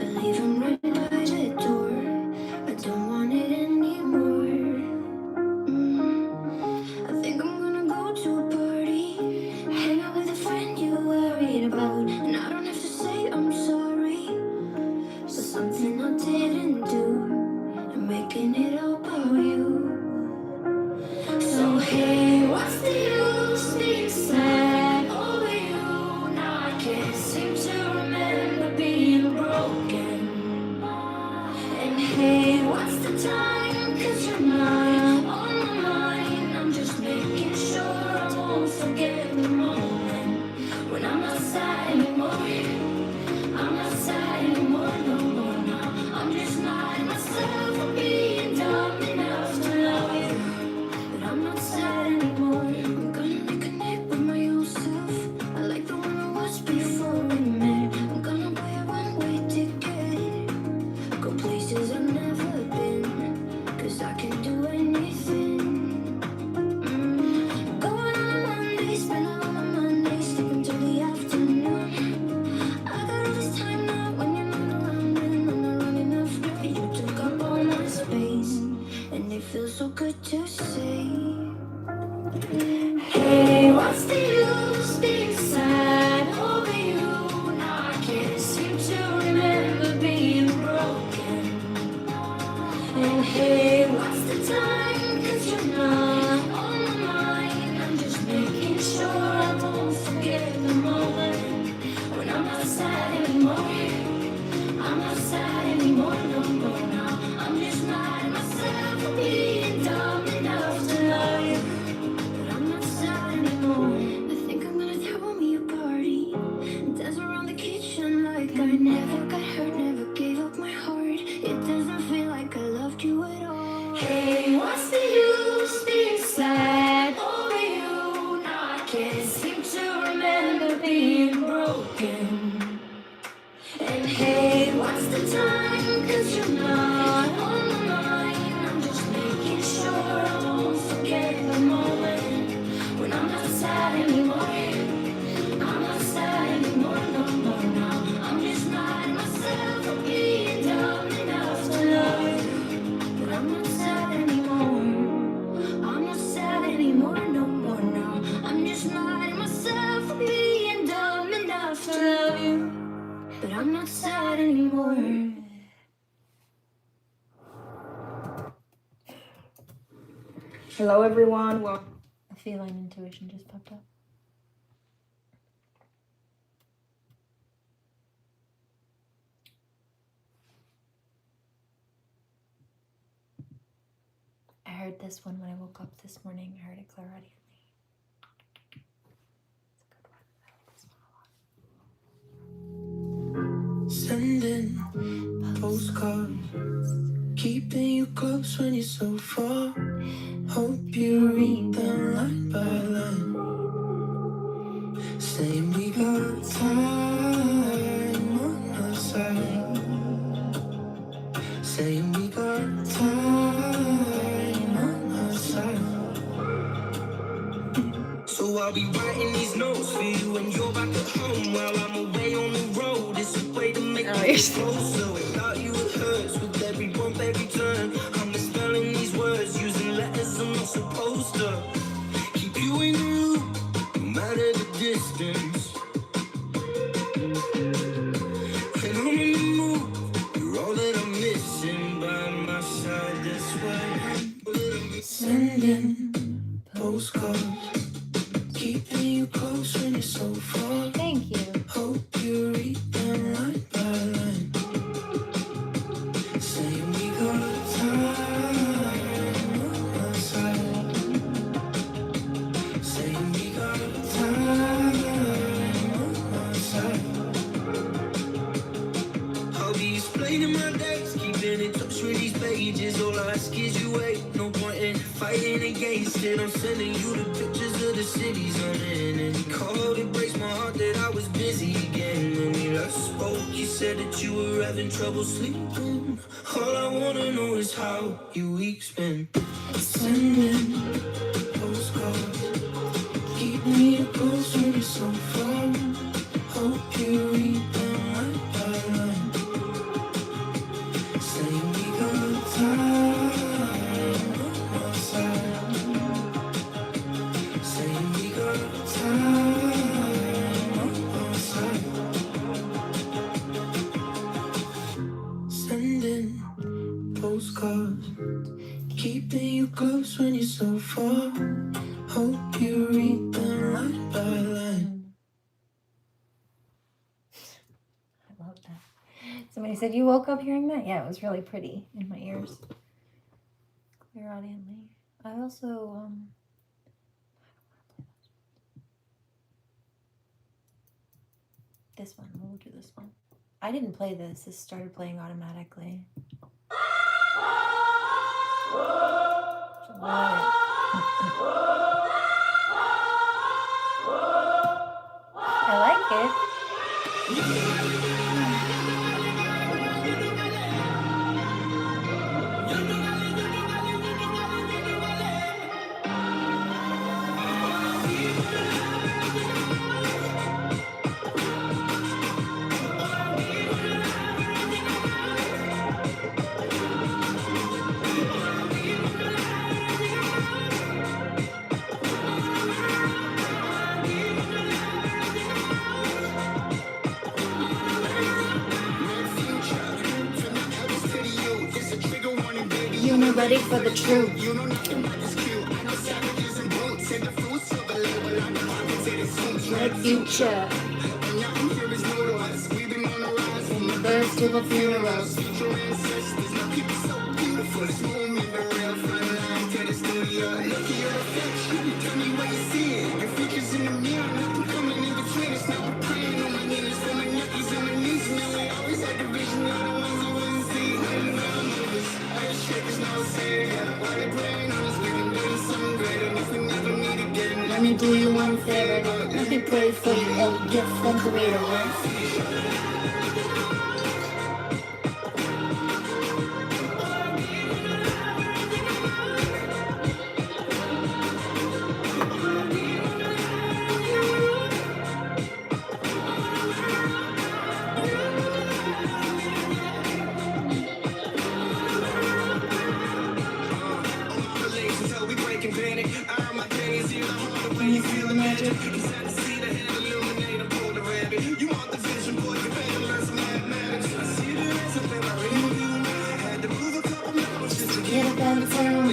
I leave 'em right by the door. I don't want it anymore. I think I'm gonna go to a party, hang out with a friend you worried about, and I don't have to say I'm sorry for something I didn't do. I'm making it all about you. So hey, what's the use being sad over you? Now I can't seem to remember being broken. And hey, what's the time? 'Cause you're not on my mind. I'm just making sure I won't forget the moment when I'm not sad anymore. I'm not sad anymore, no more now. I'm just not myself for being dumb enough to love you. But I'm not sad anymore. I'm gonna reconnect with my old self. I like the one I was before we met. I'm gonna buy a one-way ticket, go places I've never been, 'cause I can do anything. Going on a Monday, spend all my Monday, sleep until the afternoon. I got all this time now when you're not around, and I'm not running after you. Took up all my space, and it feels so good to say, hey, what's the use being sad over you? Now I can't seem to remember being broken. And hey, what's the time? 'Cause you're not on my mind. I'm just making sure I won't forget the moment when I'm not sad anymore. I'm not sad anymore, no more now. I'm just mad at myself for being dumb enough to love you. But I'm not sad anymore. I think I'm gonna throw me a party, dance around the kitchen like I never got hurt, never gave up my heart. It doesn't feel like I loved you at all. Hey, what's the use being sad over you? Now I can't seem to remember being broken. And hey, what's the time? 'Cause you're not on my mind. I'm just making sure I won't forget the moment when I'm not sad anymore. I'm not sad anymore, no more now. I'm just mad at myself for being dumb enough to love you. But I'm not sad anymore. I'm not sad anymore, no more now. I'm just mad at myself for being dumb enough to love you. But I'm not sad anymore. Hello everyone, well, A feline intuition just popped up. I heard this one when I woke up this morning. I heard it clairaudiently. It's a good one. I like this one a lot. Sending postcards, keeping you close when you're so far. Hope you read them line by line. Saying we got time on our side. Saying we got time on our side. So I'll be writing these notes for you when you're back at home while I'm away on the road. It's a way to make me closer. Without you it hurts with every bump, every turn. I'm misspelling these words, using letters I'm not supposed to. Keep you in the loop, no matter the distance. When I'm in the mood, you're all that I'm missing by my side. That's why I'm sending postcards, keeping you close when you're so far. Thank you. Hope you read them line by line. my days, keeping in touch with these pages. All I ask is you wait, no point in fighting against it. I'm sending you the pictures of the cities I'm in. And you called, it breaks my heart that I was busy again. When we last spoke, you said that you were having trouble sleeping. All I wanna know is how your week's been. Sending postcards, keeping you close when you're so far. Hope you read them line by line. Saying we got time on our side. Saying we got time on our side. Sending postcards, keeping you close when you're so far. Hope you read them line by line. I love that. Somebody said, you woke up hearing that? Yeah, it was really pretty in my ears. Clear audiently. I also, this one, we'll do this one. I didn't play this. This started playing automatically. Love it. I like it. You know, ready for the truth. The future. From the birth to the funerals. Let me do you one favor. Let me pray for you, a gift from Creator, right? Can you feel the magic? Get up out of town.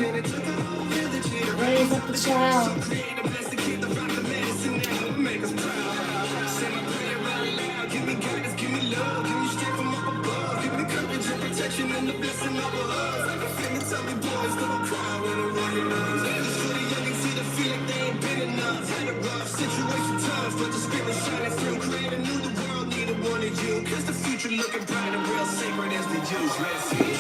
Raise up the child. Cause the future looking bright and real sacred as the juice. Let's see.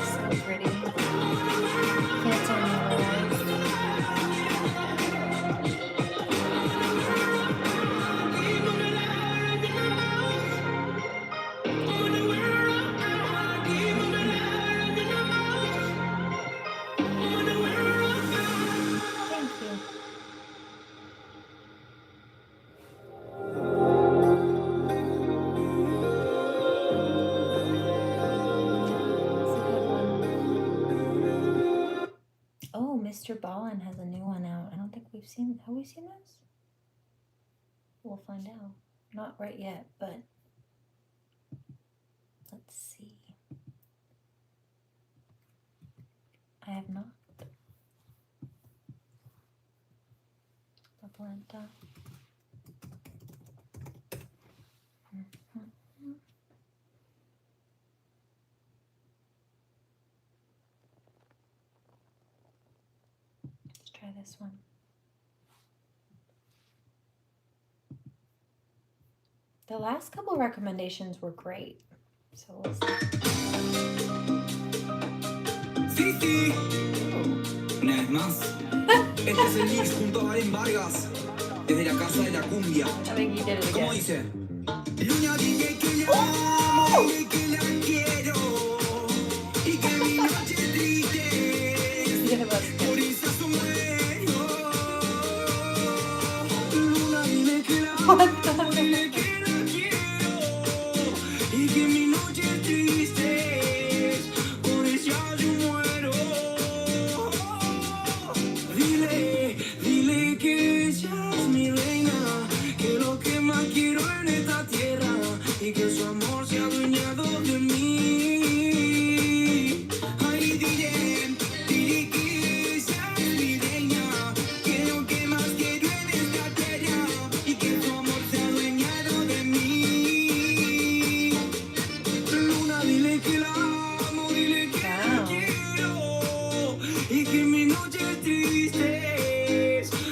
So pretty. Can't tell me otherwise. Thank you. It's a good one. Oh, Mr. Ballin has a new one out. I don't think we've seen. Have we seen this? We'll find out. Not right yet, but let's see. I have not. Atlanta. Mhm. this one. The last couple recommendations were great. So we'll see. Sí, sí. Una vez más. Este es el mix junto a Valen Vargas. Desde la casa de la cumbia. I think you did it ¿Cómo again. dice? Luna, dile que la amo, dile que la quiero. Y que mi noche es triste. Yeah, that's good. Por eso muero. Luna, dile que la amo, dile que la quiero. Y que mi noche es triste. Por eso yo muero. Dile que ella es mi reina. Que lo que más quiero en esta tierra. Y que su amor se ha adueñado de mí. Ay, dile que ella es mi reina. Que lo que más quiero en esta tierra. Y que su amor se ha adueñado de mí. Luna, dile que la amo, dile que la Wow. quiero. Y que mi noche es triste.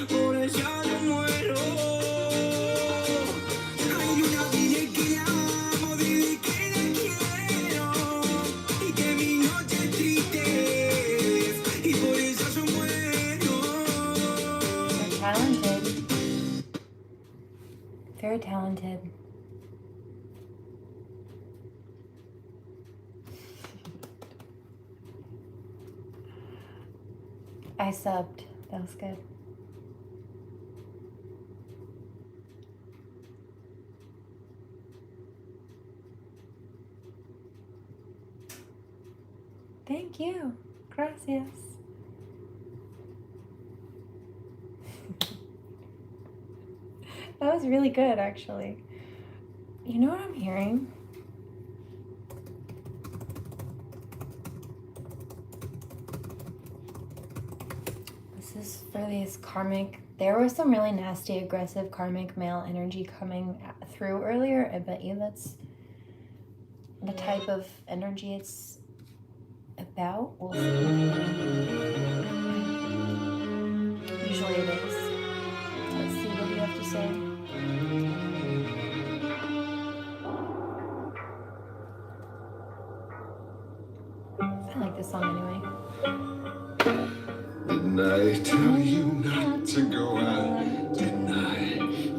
Por ella yo muero. Ay, Luna, dile que la amo, dile que la quiero. Y que mi noche es triste. Y por ella yo muero. They're talented. Very talented. I subbed. That was good. Thank you. Gracias. That was really good, actually. You know what I'm hearing? This is for these karmic. There was some really nasty, aggressive karmic male energy coming through earlier. I bet you that's the type of energy it's about. We'll see. Usually it is. Let's see what you have to say. I like this song anyway. Didn't I tell you not to go out? Didn't I?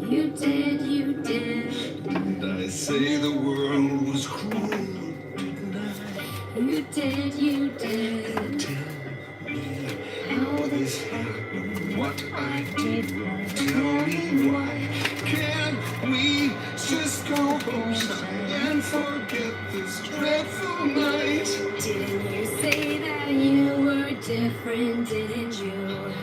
You did, you did. Didn't I say the world was cruel? Didn't I? You did, you did. Tell me how this happened, what I did wrong. Tell me why. Can't we just go home and forget this dreadful night? Didn't you say that you were different, didn't you?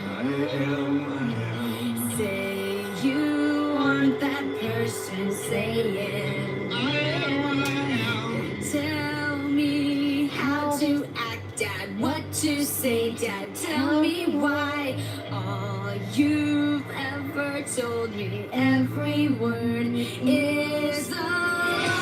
I am. Say you aren't that person, say it. I am. Tell me how to act, Dad, what to say, Dad. Tell me why. All you've ever told me, every word is a lie.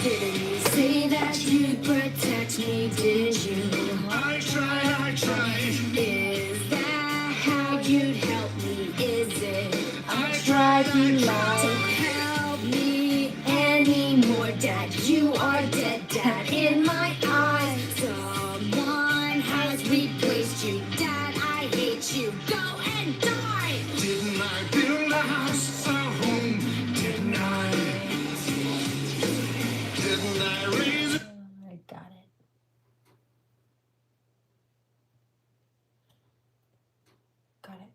Didn't you say that you'd protect me, did you? I tried. Is that how you'd help me? Is it? I tried. Don't help me anymore, Dad. You are dead, Dad. In my eyes, someone has replaced you, Dad. I hate you. Go and die. Didn't I build a house, a home? Didn't I? Didn't I raise a I got it. Got it.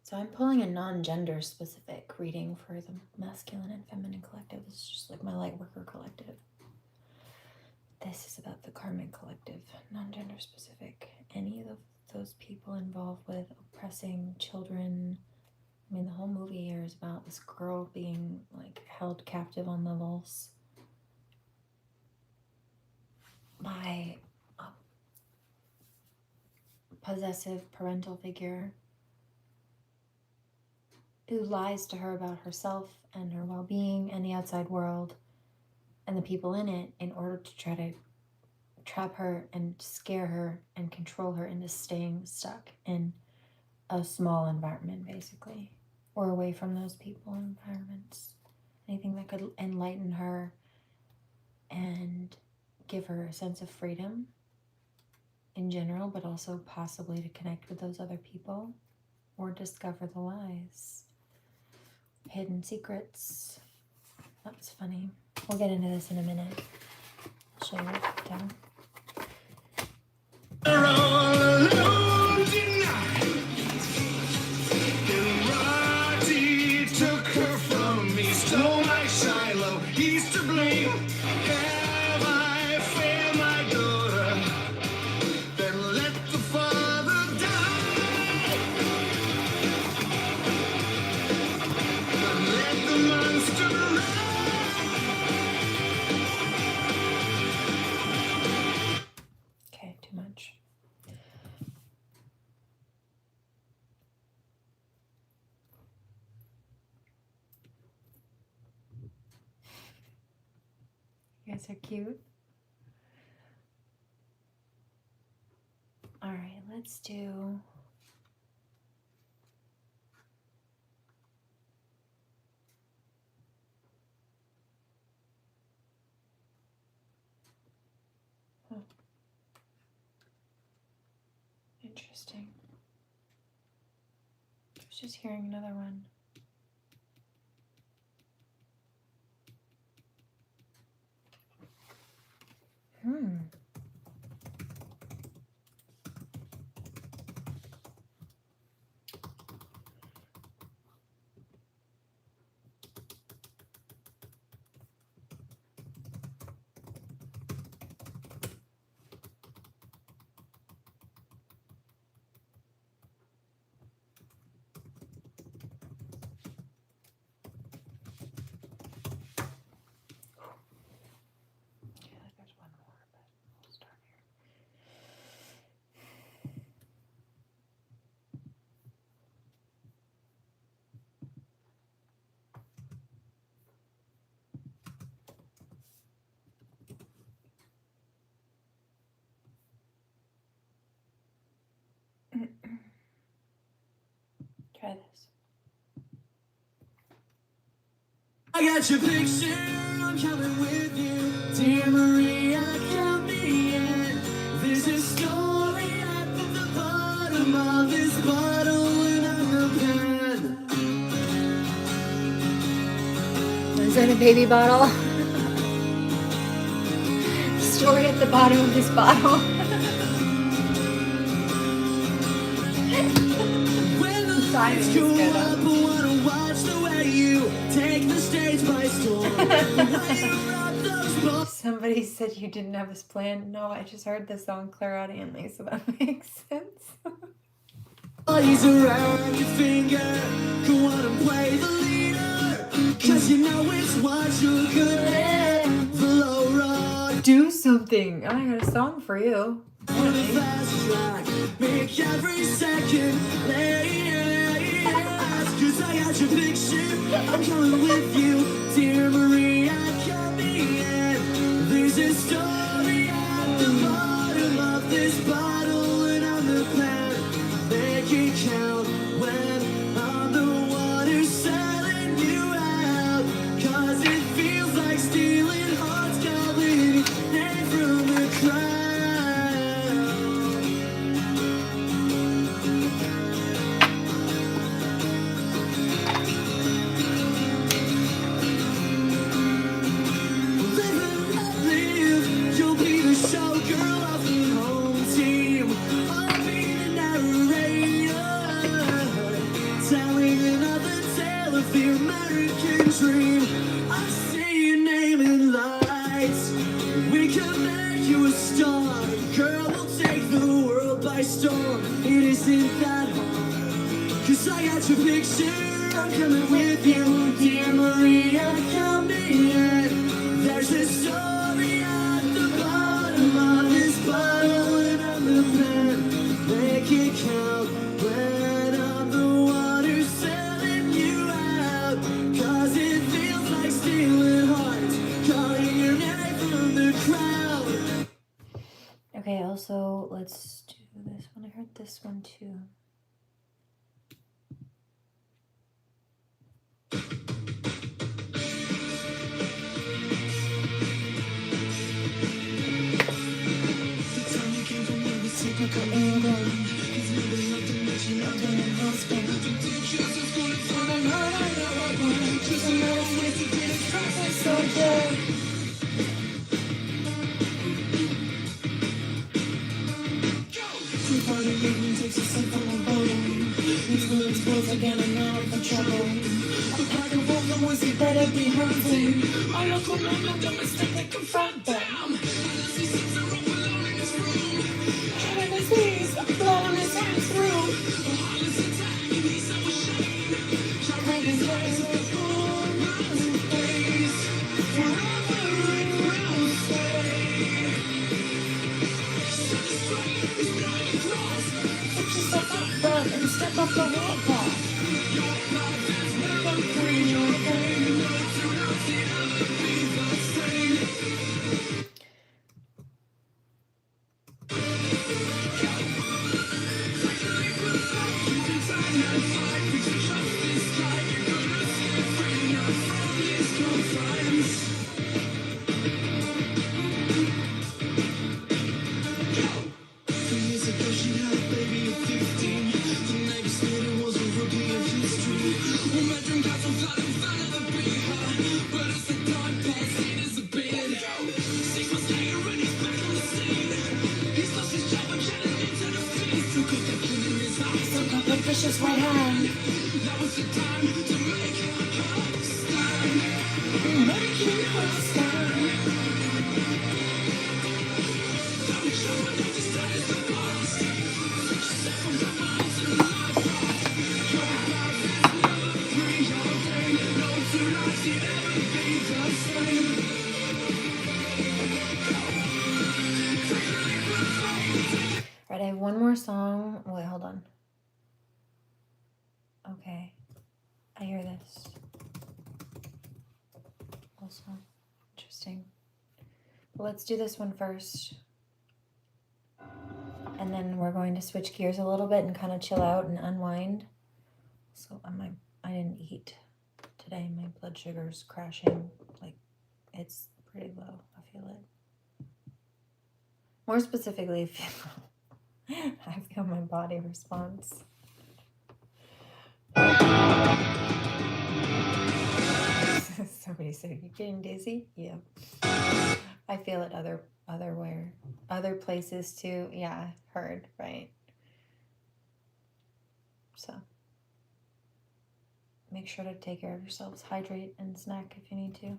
So I'm pulling a non-gender specific reading for the masculine and feminine collective. This is just like my light worker collective. This is about the karmic collective, non-gender specific. Any of those people involved with oppressing children. I mean, the whole movie here is about this girl being like held captive on levels by possessive parental figure who lies to her about herself and her well-being and the outside world and the people in it in order to try to trap her and scare her and control her into staying stuck in a small environment, basically, or away from those people and environments. Anything that could enlighten her and give her a sense of freedom in general, but also possibly to connect with those other people or discover the lies, hidden secrets. That's funny. We'll get into this in a minute. I'll show you it down. They're all alone tonight. And Roddy took her from me, stole my Shiloh, he's to blame. Have I failed my daughter? Then let the father die. And let the monster run. Okay, too much. You guys are cute. All right, let's do... Huh. Interesting. I was just hearing another one. There's one more, but we'll start here. Try this. I got your picture, I'm coming with you. Dear Maria, count me in. There's a story at the bottom of this bottle and I'm the pen. Is that a baby bottle? Story at the bottom of this bottle. When the Simon lights is go good, huh? up, I wanna watch the way you take the stage by storm. The way you rock those bones. Somebody said you didn't have this plan. No, I just heard the song clairaudiently, so that makes sense. Bodies around your finger. Go on and play the leader. Cause you know it's what you're good at. The low road. Do something. I got a song for you. On the fast track. Make every second last. Cause I got your picture. I'm coming with you. Dear Maria, count me in. There's a story at the bottom of this bottle and I'm the pen. Make it count when I'm the one who's selling you out. Cause it feels like stealing hearts, calling name from the crowd. Live and let live, you'll be the showgirl of the home team. I'll be the narrator, telling another tale of the American dream. I see your name in lights. We can make you a star. Girl, we'll take the world by storm. It isn't that hard. Cause I got your picture, I'm coming with you. Dear Maria, count me in. There's a story at the bottom of this bottle and I'm the pen. Make it Okay, also, let's do this one. I heard this one too. Again, I'm out of trouble. I'm like a wolf, the ones you better be hunting. I look around, I don't mistake, they confront them. Head in his knees, blood on his hands through. Making ways of face. Forever it will stay. Put yourself up front and step off the warpath. Vicious right hand. That was the time to make a stand. Make you stand. Don't show it, don't just that is the past. Step from the minds and life. Your life is never free. Your day, no two lives can ever be the same. Right, I have one more song. Wait, hold on. Okay, I hear this. Also, interesting. Well, let's do this one first. And then we're going to switch gears a little bit and kind of chill out and unwind. So I didn't eat today. My blood sugar's crashing. Like, it's pretty low. I feel it. More specifically, I feel my body response. Somebody said, "Are you getting dizzy?" Yeah. I feel it other places too. Yeah, heard, right? So make sure to take care of yourselves. Hydrate and snack if you need to.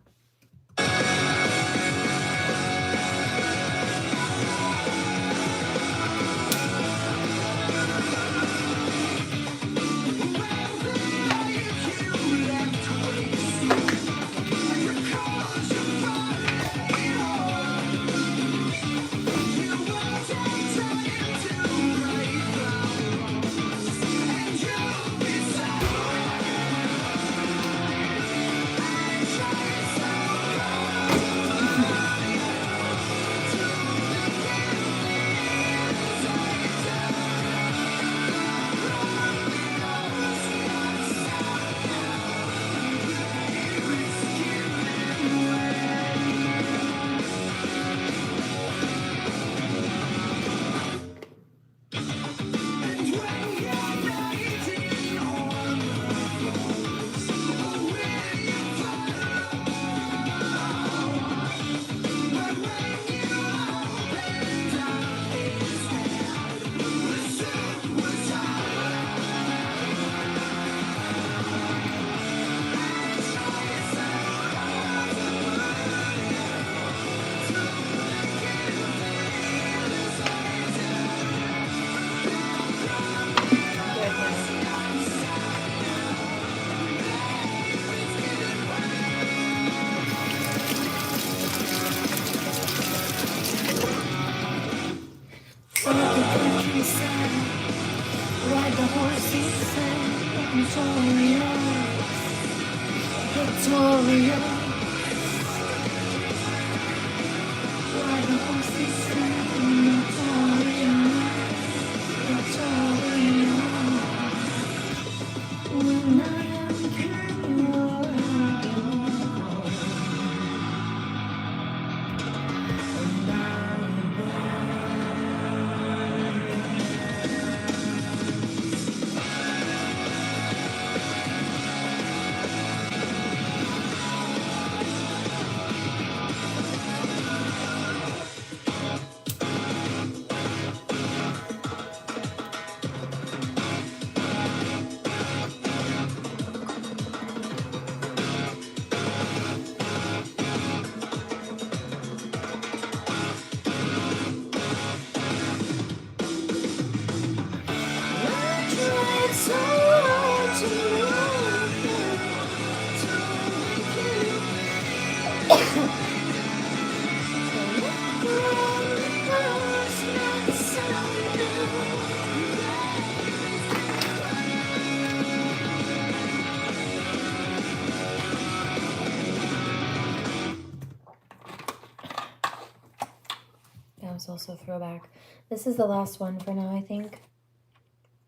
throwback. This is the last one for now, I think.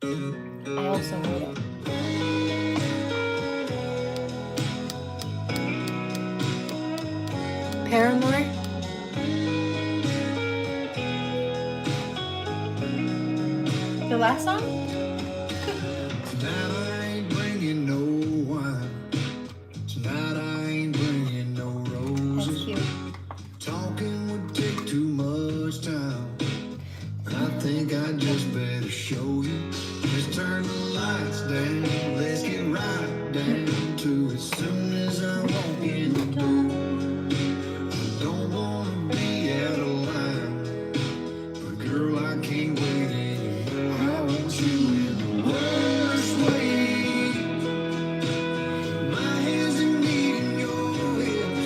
I also heard it. Paramore? The last song? Tonight I ain't bringing no wine. Tonight I ain't bringing no That's roses. cute. Talking would take too much time. I think I just better show you. Just turn the lights down. Let's get right down to it. As soon as I walk in the door, I don't wanna be out of line, but girl, I can't wait anymore. I want you in the worst way. My hands are needing your hips.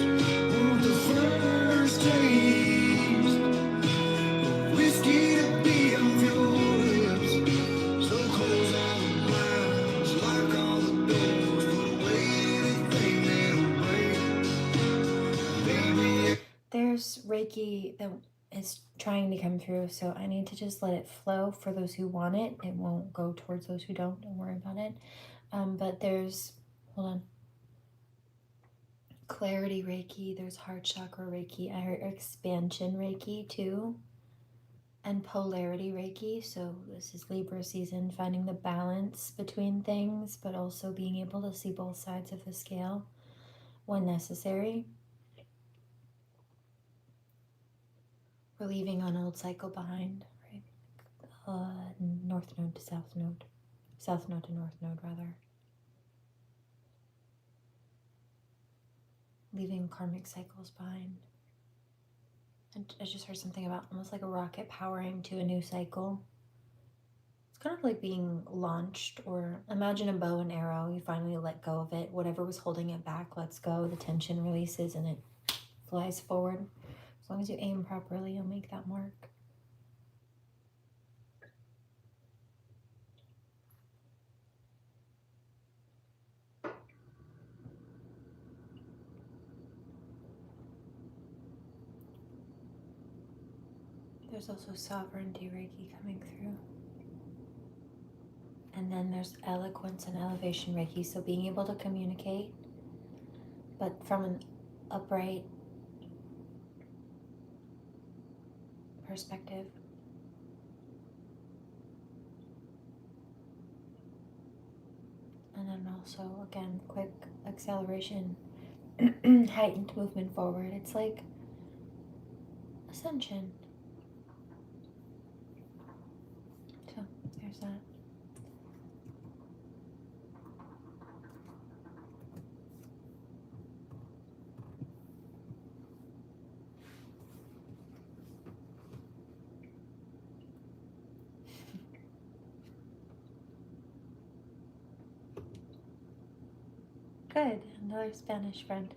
Want the first taste of whiskey to be off your lips. So close all the blinds, lock all the doors, put away anything that'll break. Baby, There's Reiki that is trying to come through, so I need to just let it flow for those who want it. It won't go towards those who don't. Don't worry about it. But there's, hold on. Clarity Reiki, there's heart chakra Reiki, I heard expansion Reiki too, and polarity Reiki. So this is Libra season, finding the balance between things, but also being able to see both sides of the scale when necessary. We're leaving an old cycle behind, right? North node to south node to north node rather. Leaving karmic cycles behind. And I just heard something about almost like a rocket powering to a new cycle. It's kind of like being launched, or imagine a bow and arrow. You finally let go of it. Whatever was holding it back lets go. The tension releases and it flies forward. As long as you aim properly, you'll make that mark. There's also sovereignty Reiki coming through. And then there's eloquence and elevation Reiki, so being able to communicate, but from an upright perspective. And then also, again, quick acceleration, heightened movement forward. It's like ascension. So there's that. Good, another Spanish friend.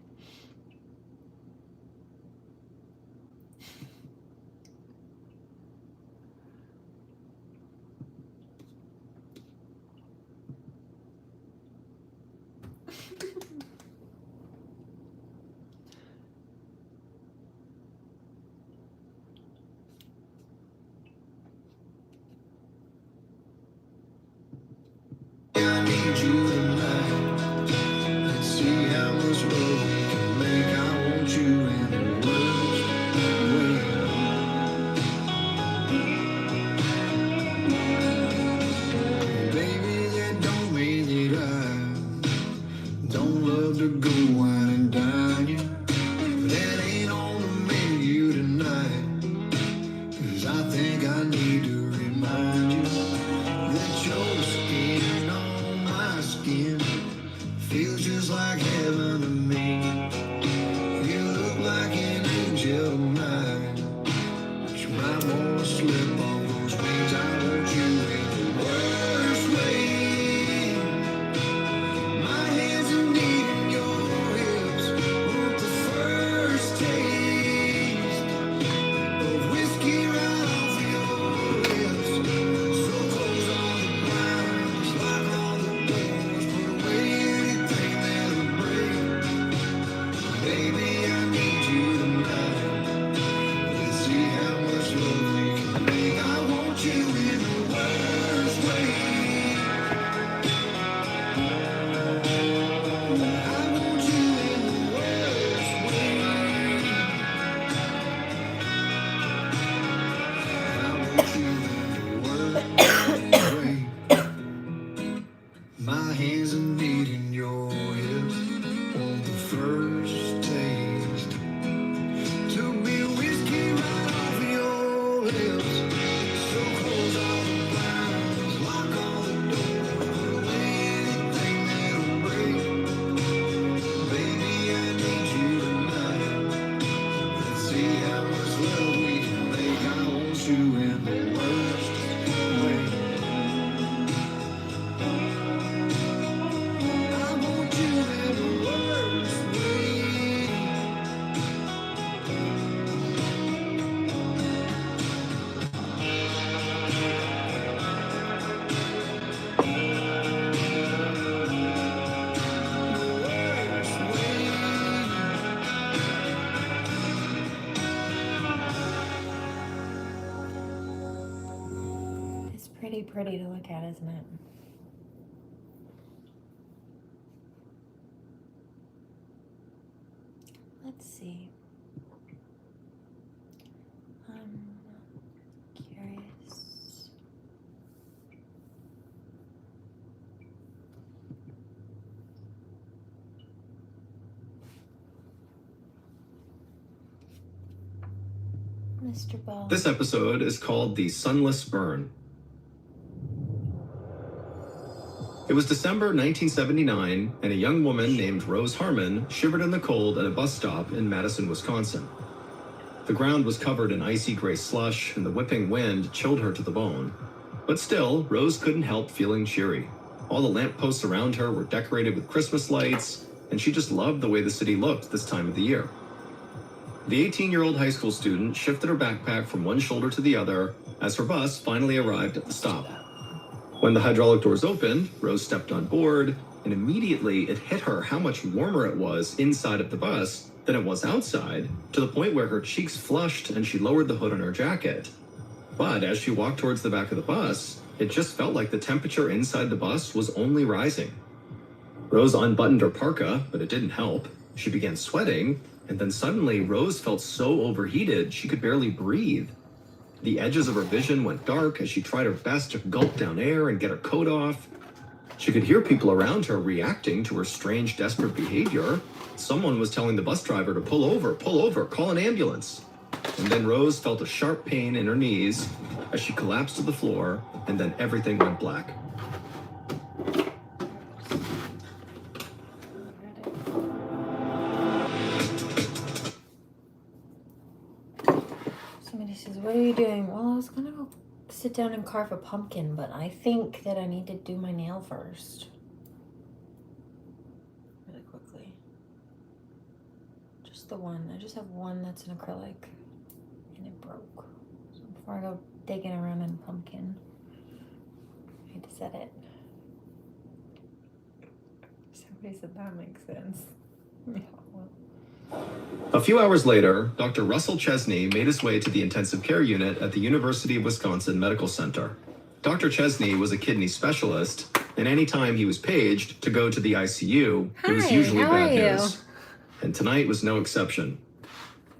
I need you tonight. Let's see how much love we can make. I want you in the worst way. Baby, that don't mean that I don't love to go wine and dine you. That ain't on the menu tonight. 'Cause I think I need to remind you that your skin on my skin feels just like heaven to me. You look like an angel of mine, but you might want to slip on those wings. I want you in the worst way. My hands are needing your hips. Want the first taste of whiskey right off your lips. So close all the blinds, lock all the doors, put away anything that'll break. in the worst way. I want you in the worst way. It's pretty to look at, isn't it? Let's see. I'm curious. Mr. Ball. This episode is called The Sunless Burn. It was December 1979, and a young woman named Rose Harmon shivered in the cold at a bus stop in Madison, Wisconsin. The ground was covered in icy gray slush, and the whipping wind chilled her to the bone. But still, Rose couldn't help feeling cheery. All the lampposts around her were decorated with Christmas lights, and she just loved the way the city looked this time of the year. The 18-year-old high school student shifted her backpack from one shoulder to the other as her bus finally arrived at the stop. When the hydraulic doors opened, Rose stepped on board, and immediately it hit her how much warmer it was inside of the bus than it was outside, to the point where her cheeks flushed and she lowered the hood on her jacket. But as she walked towards the back of the bus, it just felt like the temperature inside the bus was only rising. Rose unbuttoned her parka, but it didn't help. She began sweating, and then suddenly Rose felt so overheated she could barely breathe. The edges of her vision went dark as she tried her best to gulp down air and get her coat off. She could hear people around her reacting to her strange, desperate behavior. Someone was telling the bus driver to pull over, call an ambulance. And then Rose felt a sharp pain in her knees as she collapsed to the floor, and then everything went black. Somebody says, what are you doing? Well, I was gonna go sit down and carve a pumpkin, but I think that I need to do my nail first. Really quickly. Just the one. I just have one that's an acrylic and it broke. So before I go digging around in a pumpkin, I need to set it. Somebody said that makes sense. Yeah, well. A few hours later, Dr. Russell Chesney made his way to the intensive care unit at the University of Wisconsin Medical Center. Dr. Chesney was a kidney specialist, and anytime he was paged to go to the ICU, it was usually bad news. And tonight was no exception.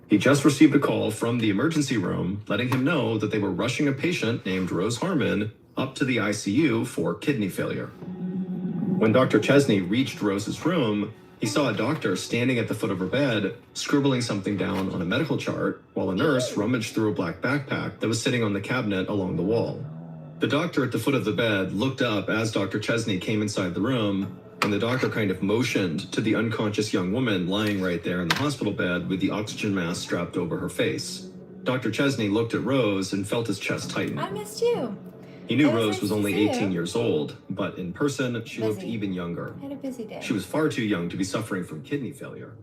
He just received a call from the emergency room letting him know that they were rushing a patient named Rose Harmon up to the ICU for kidney failure. When Dr. Chesney reached Rose's room, he saw a doctor standing at the foot of her bed, scribbling something down on a medical chart, while a nurse rummaged through a black backpack that was sitting on the cabinet along the wall. The doctor at the foot of the bed looked up as Dr. Chesney came inside the room, and the doctor kind of motioned to the unconscious young woman lying right there in the hospital bed with the oxygen mask strapped over her face. Dr. Chesney looked at Rose and felt his chest tighten. I missed you. He knew It was Rose nice was to only see you. 18 years old, but in person, she looked Busy. even younger. I had a busy day. She was far too young to be suffering from kidney failure.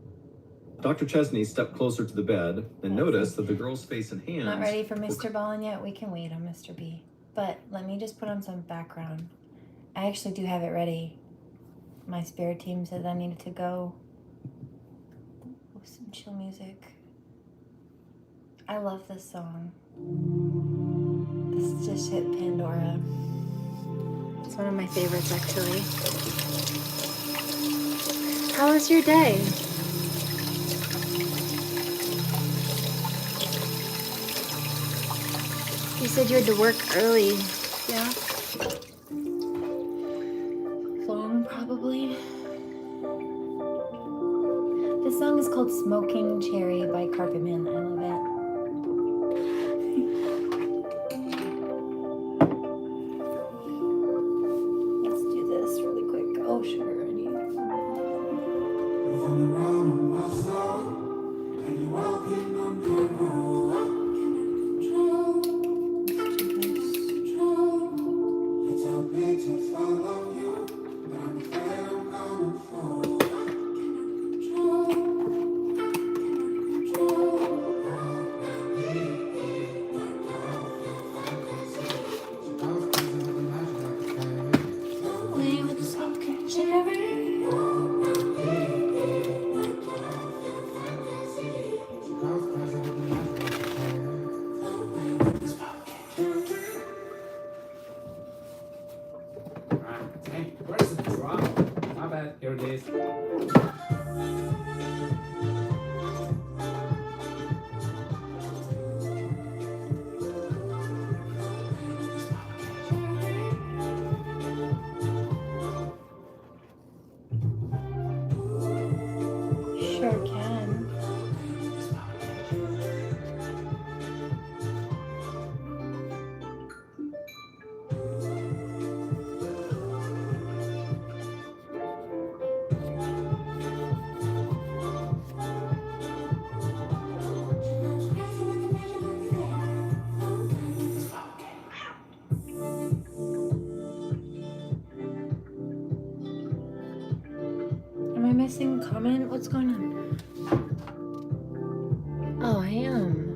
Dr. Chesney stepped closer to the bed and noticed that the girl's face and hands... Not ready for Mr. Ballin yet? We can wait on Mr. B. But let me just put on some background. I actually do have it ready. My spirit team says I needed to go with some chill music. I love this song. This just hit Pandora. It's one of my favorites, actually. How was your day? You said you had to work early. Yeah? Long, probably. This song is called Smoking Cherry by Carpetman. I love it. Let's do this really quick. Oh, sure. I need... Dang, where's the drop? My bad. Here it is. Sure can. Am I missing a comment? What's going on? Oh, I am.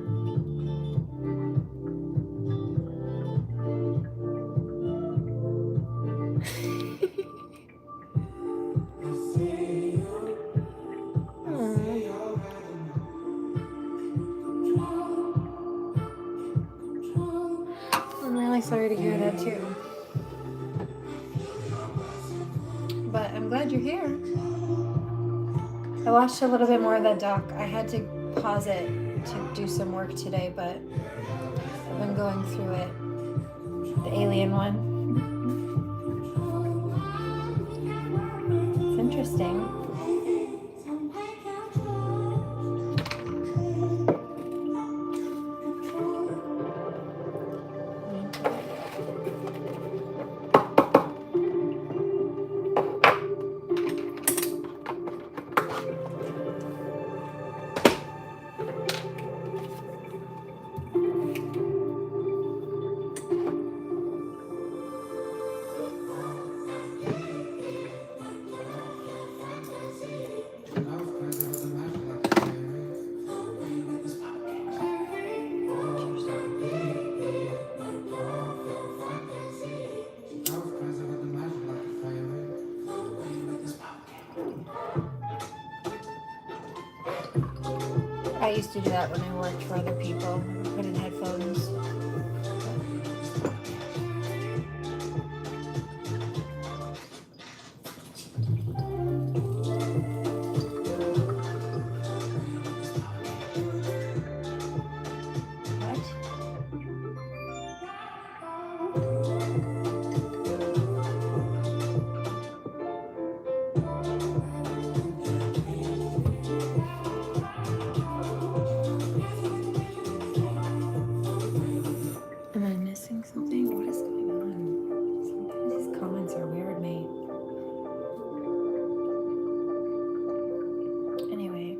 I'm really sorry to hear that too. But I'm glad you're here. I watched a little bit more of that doc. I had to pause it to do some work today, but I've been going through it. The alien one. It's interesting. I used to do that when I worked for other people. Put in headphones. Am I missing something? What is going on? Sometimes these comments are weird, mate. Anyway.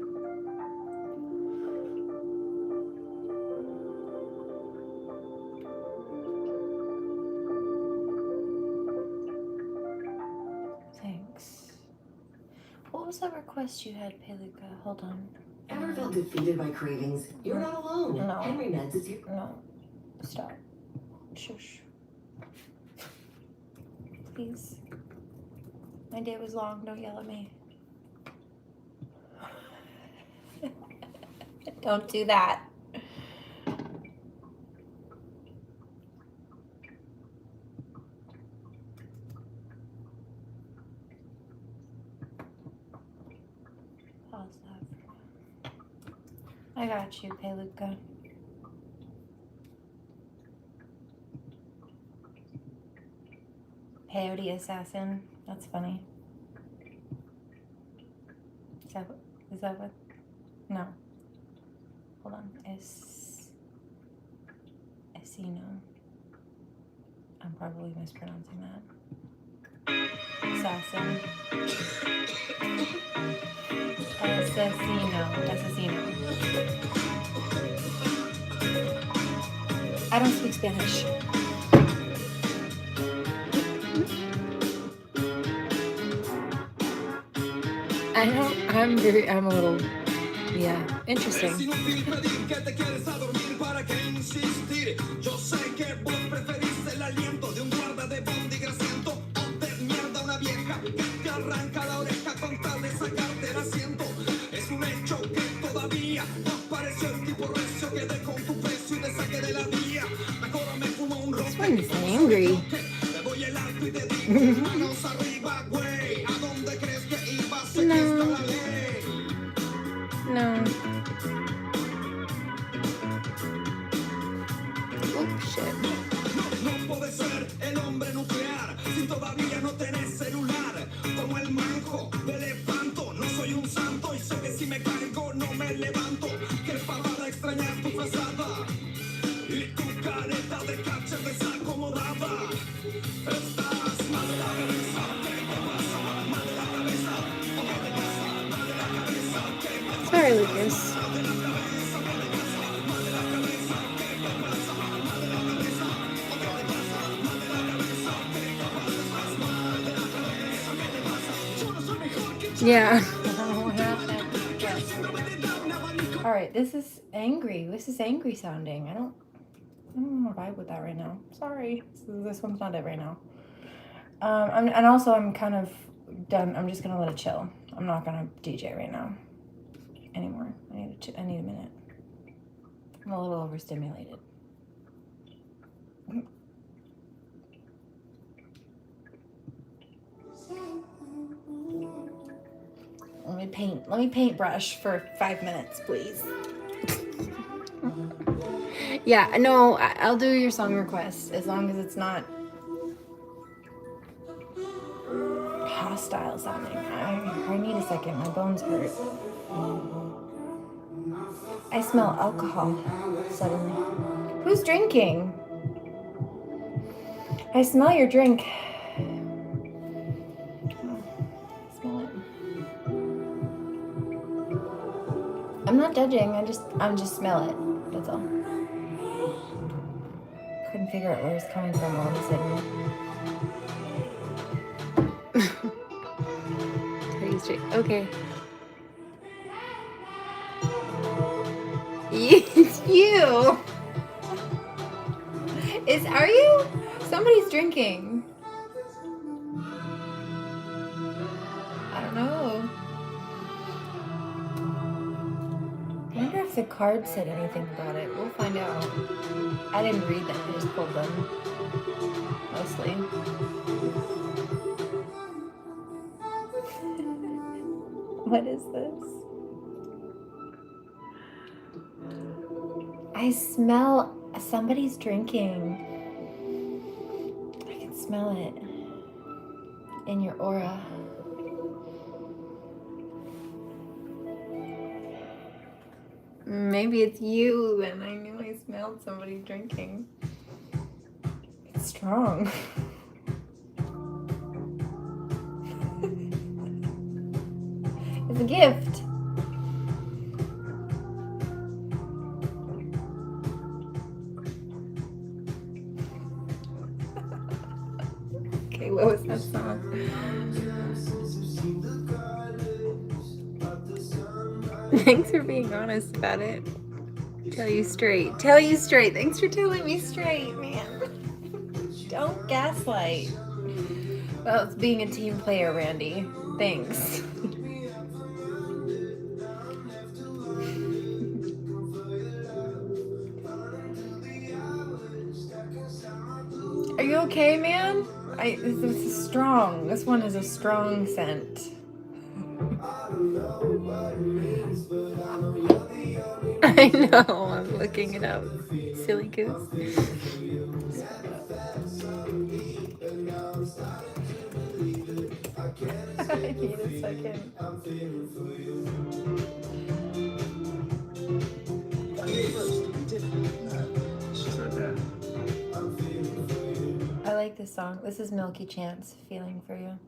Thanks. What was that request you had, Peluca? Hold on. Ever felt defeated by cravings? You're not alone. No. Henry Meds is here. No. Stop. Shush. Please. My day was long. Don't yell at me. Don't do that. Pause that. I got you, Peluca. Peyote assassin. That's funny. Is that what? No. Hold on. Esino. I'm probably mispronouncing that. Assassin. Asesino. I don't speak Spanish. I'm a little, yeah, interesting. This one's angry. No. No. Oh, shit. Sorry, Lucas. Yeah. All right, this is angry. This is angry sounding. I don't want to vibe with that right now. Sorry, this one's not it right now. And also I'm kind of done. I'm just gonna let it chill. I'm not gonna DJ right now anymore. I need a minute. I'm a little overstimulated. Let me paintbrush for 5 minutes, please. Yeah, no, I'll do your song request as long as it's not hostile sounding. I need a second. My bones hurt. I smell alcohol suddenly. Who's drinking? I smell your drink. Smell it. I'm not judging. I just smell it. That's all. Couldn't figure out where it was coming from all of a sudden. Tell you straight. Okay. It's you. Are you? Somebody's drinking. I don't know. I wonder if the card said anything about it. We'll find out. I didn't read them. I just pulled them. Mostly. What is this? I smell somebody's drinking. I can smell it in your aura. Maybe it's you, then. I knew I smelled somebody drinking. It's strong. It's a gift. Okay, what was that song? Thanks for being honest about it. Tell you straight. Tell you straight. Thanks for telling me straight, man. Don't gaslight. Well, it's being a team player, Randy. Thanks. Are you okay, man? This is strong. This one is a strong scent. I know, I'm looking it up. Silly goose. I need a second. I like this song. This is Milky Chance, Feeling for You.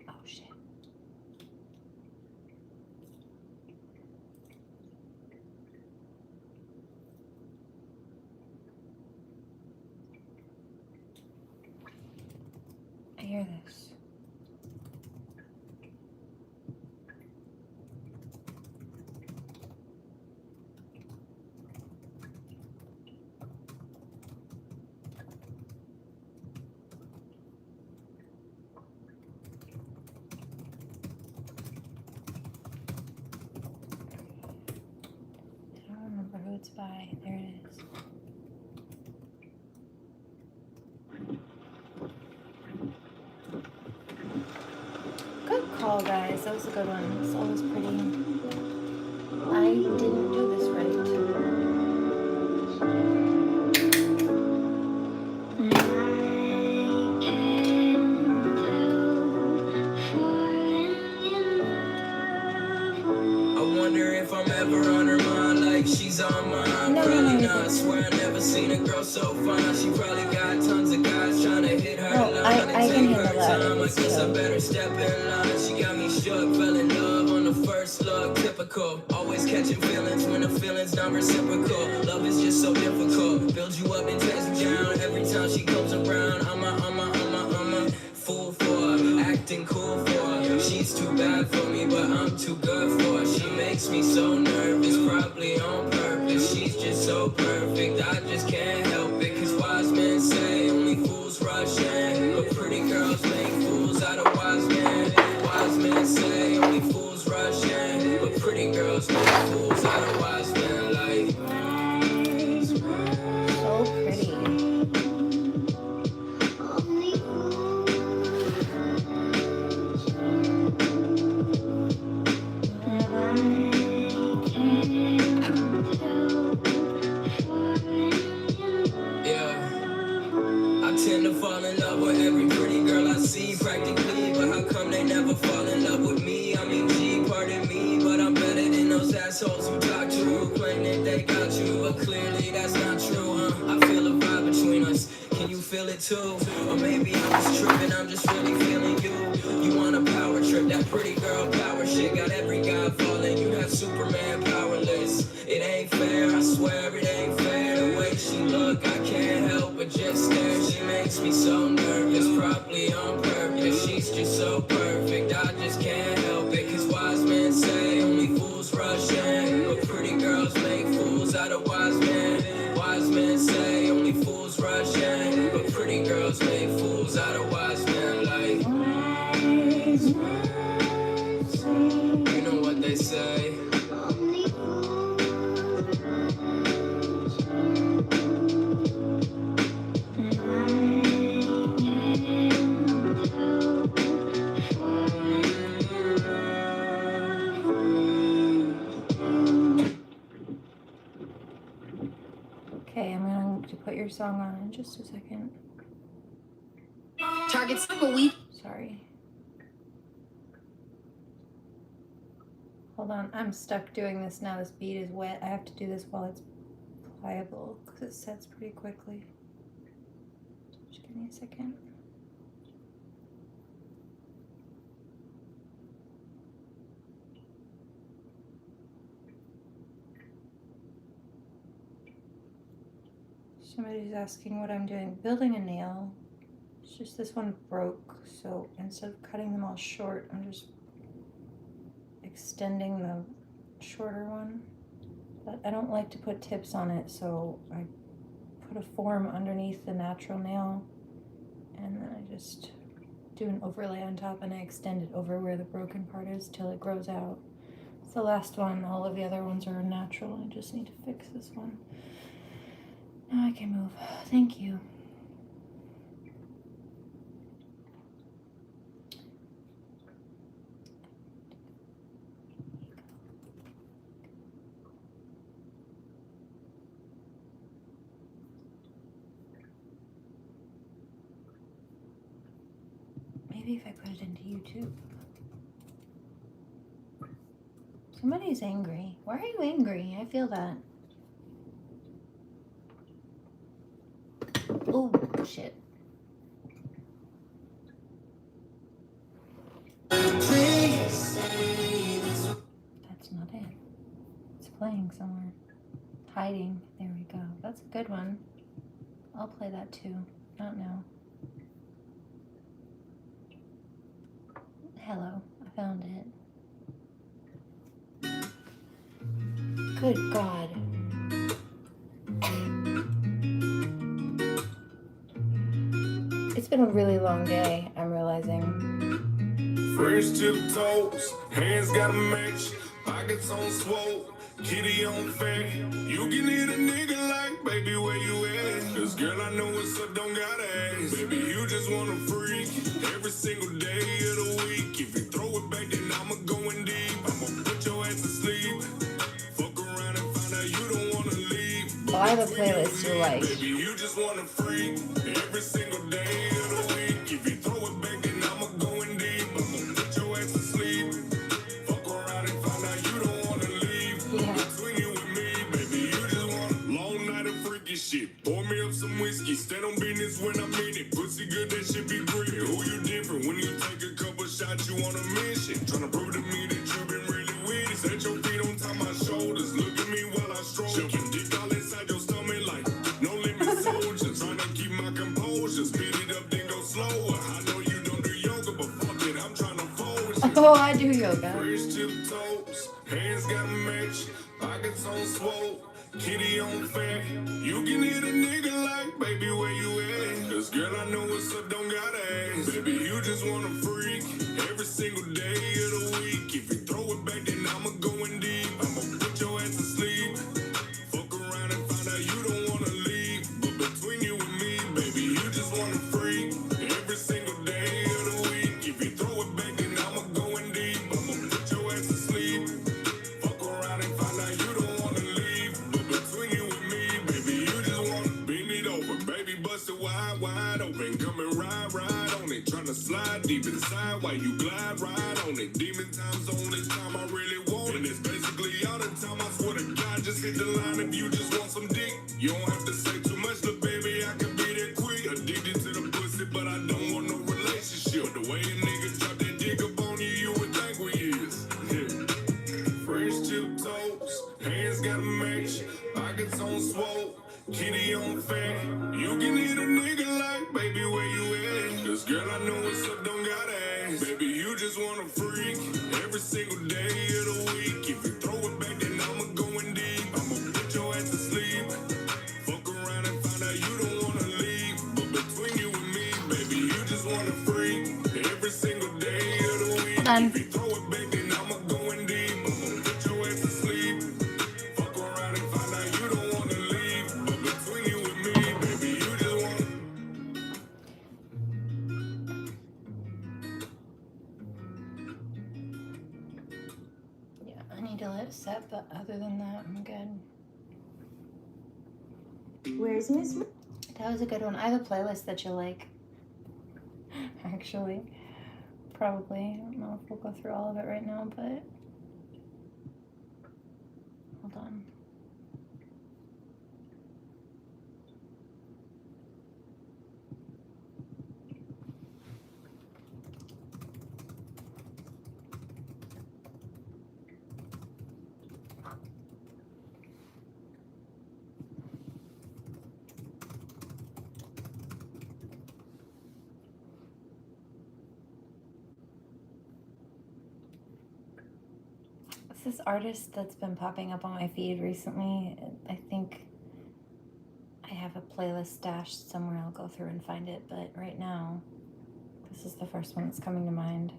Oh shit. I hear this. I don't remember who it's by. There it is. Good call, guys. That was a good one. This all was pretty. I didn't do this right. I wonder if I'm ever on her mind like she's on mine. No, Probably no, not. Swear I never seen a girl so fine. She probably got tons of guys trying to hit her No, line. I and can take handle her that. time. I It's guess I good. better step in line. She got me shook, fell in love on the first look. Typical, always catching feelings when the feelings not reciprocal. Love is just so difficult. Builds you up and tears you down. Every time she comes around, I'm a fool for her, acting cool for her. She's too bad for me, but I'm too good for her. She makes me so nervous, probably on purpose. She's just so perfect, I just can't help it. Cause wise men say only fools rush in, but pretty girls make fools out of wise men. Wise men say only fools rush in, but pretty girls make fools out of wise men. Like So pretty. I tend to fall in love with every pretty girl I see practically, but how come they never fall in love with me? I mean, gee, pardon me, but I'm better than those assholes who talk to you, claim that they got you, but clearly that's not true. I feel a vibe between us. Can you feel it too? Or maybe I'm just tripping, I'm just really feeling you. You want a power trip, that pretty girl power shit, got every guy falling. You have Superman powerless. It ain't fair, I swear it ain't fair. The way she look, I can't help but just stare. She makes me so nervous, probably on purpose. She's just so perfect, I just can't help it. Cause wise men say only fools rush in, but pretty girls make fools out of wise men. Wise men say only fools rush in, but pretty girls make fools out of wise men. Like, you know what they say. Okay, I'm going to put your song on in just a second. Target's a week. Sorry. Hold on, I'm stuck doing this now. This bead is wet. I have to do this while it's pliable because it sets pretty quickly. Just give me a second. Somebody's asking what I'm doing. Building a nail. It's just this one broke, so instead of cutting them all short, I'm just extending the shorter one. But I don't like to put tips on it, so I put a form underneath the natural nail, and then I just do an overlay on top, and I extend it over where the broken part is till it grows out. It's the last one. All of the other ones are natural. I just need to fix this one. Now I can move. Thank you. Maybe if I put it into YouTube. Somebody's angry. Why are you angry? I feel that. Oh, shit. That's not it. It's playing somewhere. Hiding. There we go. That's a good one. I'll play that too. Not now. Hello. I found it. Good God. It's been a really long day, I'm realizing. Fresh tip toes, hands gotta match, pockets on swole, kitty on fat. You can hit a nigga like, baby, where you at? Cause girl, I know what's up, don't gotta ask. Baby, you just wanna freak every single day of the week. If you throw it back, then I'ma go in deep. I'ma put your ass to sleep. Fuck around and find out you don't wanna leave. Well, I have a playlist you like. Baby, you just wanna freak every single day of the week. If you throw it back, then I'ma go in deep. I'ma put your ass to sleep. Fuck around and find out you don't wanna leave. Yeah. Between you and me, baby, you just want a long night of freaky shit. Pour me up some whiskey, stand on business when I'm in it. Pussy good, that shit be greedy. Who you different when you take a couple shots, you on a mission. Tryna prove to me that you been really with it. Set your feet on top of my shoulders, look at me while I stroke. Shove your dick all inside your stomach like no limit soldier. Tryna keep my composure, speed it up, then go slower. I know you don't do yoga, but fuck it, I'm tryna fold you. Oh, I do yoga. Fresh tip toes, hands gotta match, pockets on swole, kitty on fat. You can hit a nigga like, baby, where you at? Cause girl, I know what's up, don't gotta ask. Baby, you just wanna freak every single day of the week. If you throw it back, then I'ma go in deep. I'ma put your ass to sleep. Fuck around and find out you don't wanna leave. But between you and me, baby, you just wanna freak every single day of the week. If you throw it back, then I'ma go in deep. I'ma put your ass to sleep. Fuck around and find out you don't wanna leave. But between you and me, baby, you just wanna bend it over. Baby, bust it wide open. Come and ride on it. Tryna slide deep inside while you glide right on it. Demon time's the only time I really want it. And it's basically all the time, I swear to God. Just hit the line if you just want some dick. You don't have to say too much, look, baby, I can be that quick. Addicted to the pussy, but I don't want no relationship. The way a nigga drop that dick up on you, you would think we is. Yeah. Fresh tip toes, hands gotta match, pockets on swole, kitty on fat. You can hit a nigga like, baby, where you at? Cause girl, I know what's up, don't gotta ask. Baby, you just wanna freak every single day of the week. If you throw it back, then I'ma go in deep. I'ma put your ass to sleep. Fuck around and find out you don't wanna leave. But between you and me, baby, you just wanna freak every single day of the week. Hold on. If you throw it back, then I'ma go in deep. I'ma put your ass to sleep. Fuck around and find out you don't wanna leave. But between you and me, baby, you just wanna. Yeah, I need to let it set, but other than that, I'm good. Where's Miss? That was a good one. I have a playlist that you'll like. Actually, probably. I don't know if we'll go through all of it right now, but hold on. this artist that's been popping up on my feed recently. I think I have a playlist stashed somewhere. I'll go through and find it, but right now, this is the first one that's coming to mind.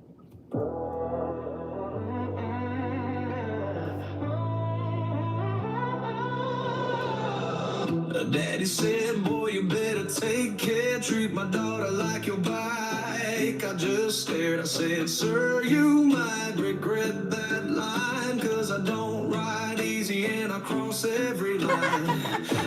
Daddy said, boy, you better take care. Treat my daughter like your bike. I just stared. I said, sir, you might regret that line, 'cause I don't ride easy and I cross every line.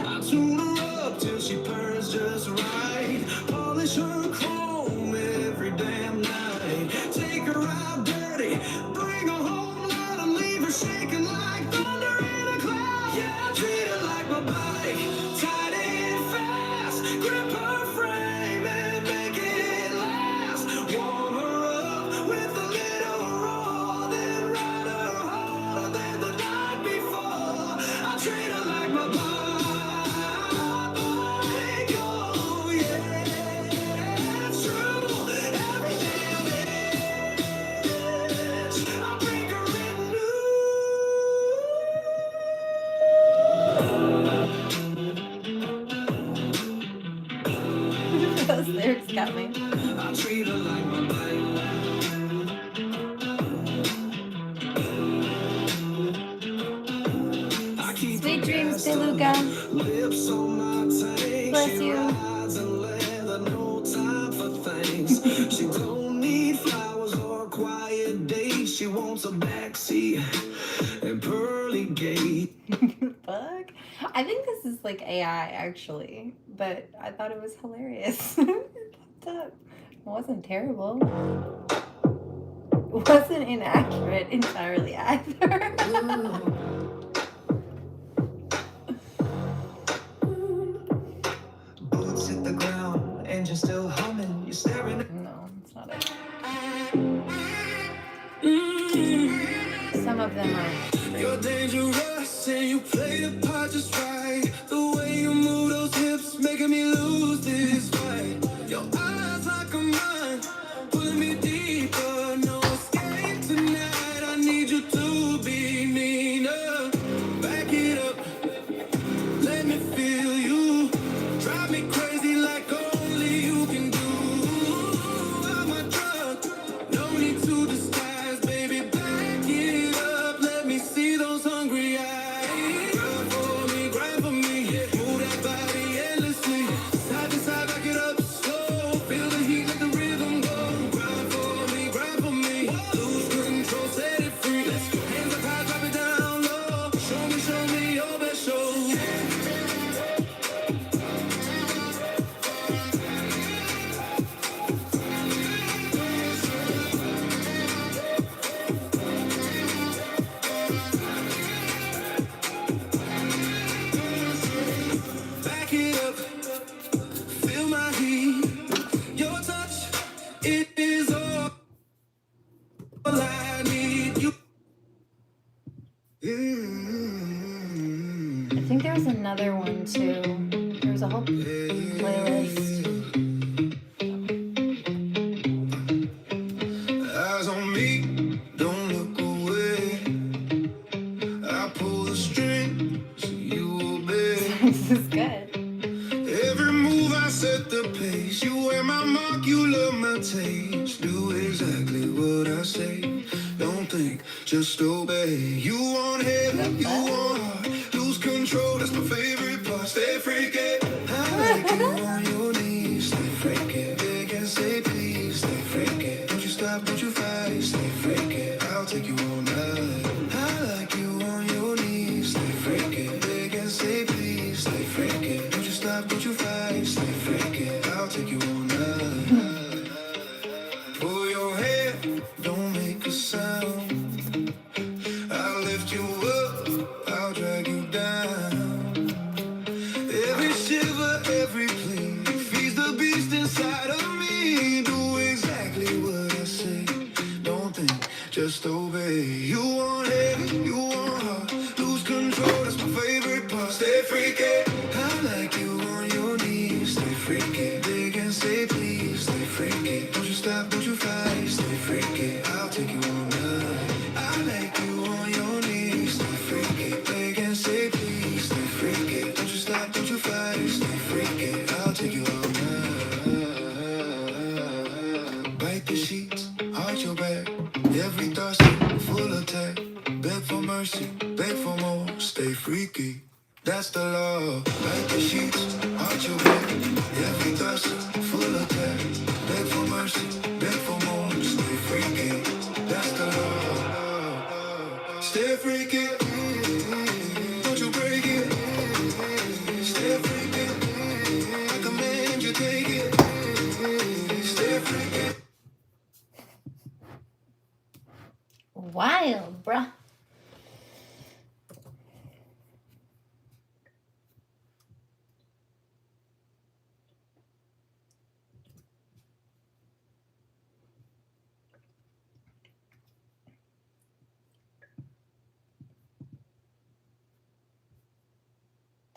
I tune her up till she purrs just right. Polish her chrome every damn night. Take her out dirty, bring her home loud and leave her shaking like thunder in a cloud. Yeah, I treat her like my bike. Tight and fast, grip her frame and make it last. Warm her up with a little raw, then ride her harder than the night before. I treat her like my bike. Oh yeah, it's true. Every damn bitch, I bring her in new. Those lyrics got me. I treat her like my bike. I keep Sweet her dreams, gassed up, Deluca. lips on my tank. Bless She you. rides in leather, no time for things. She don't need flowers or a quiet date. She wants a backseat and pearly gate. Fuck. I think this is like AI actually, but I thought it was hilarious. It popped up. It wasn't terrible. It wasn't inaccurate entirely either. Boots hit the ground and you're still humming. You're staring at No, it's not it. Some of them are. You're dangerous and you play the part just right. The way you move those hips making me lose this fight. Your eyes like a mine, pulling me deeper. No escape tonight. I need you to be meaner. Back it up, let me feel you. Drive me crazy like only you can do. I'm a drug, no need to disguise, baby. Back it up, let me see those hungry eyes. Grind for me, yeah. Move that body endlessly. Side to side, back it up slow. Feel the heat, let the rhythm go. Grind for me. Lose control, set it free. Let's go. Hands up high, drop it down low. Show me your best show. Back it up, feel my heat. Your touch, it is all I need. You. I think there was another one too. There was a whole playlist. Eyes on me, don't look away. I pull the string, so you obey. This is good. Every move I set the pace. You wear my mark, you love my taste. Do exactly what I say. Don't think, just obey. You want heaven, you want heart. Lose control, that's my favorite part. Stay freaky. I like you on your knees. Stay freaky. Beg and say please. Stay freaky. Don't you stop, don't you fight. Stay freaky. I'll take you all night. I like you on your knees. Stay freaky. Beg and say please. Stay freaky. Don't you stop, don't you fight. Stay freaky. I'll take you all night. Pull your hair, don't make a sound. I'll lift you up, I'll drag you down. Every shiver, every plea, beg for more, stay freaky. That's the law. Like the sheets, watch your back. Every thought full of text. Beg for mercy, beg for more, stay freaky. That's the law. Stay freaky. Don't you break it. Stay freaky. I command you take it. Stay freaky. Wild, bruh.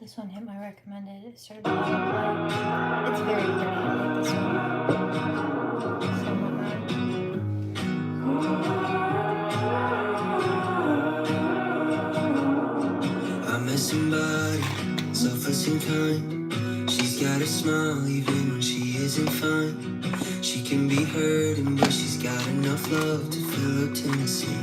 This one hit my recommended. It started to autoplay. It's very pretty. I like this one. Somewhat I met somebody, selfless and kind. She's got a smile even when she isn't fine. She can be hurting, but she's got enough love to fill her Tennessee.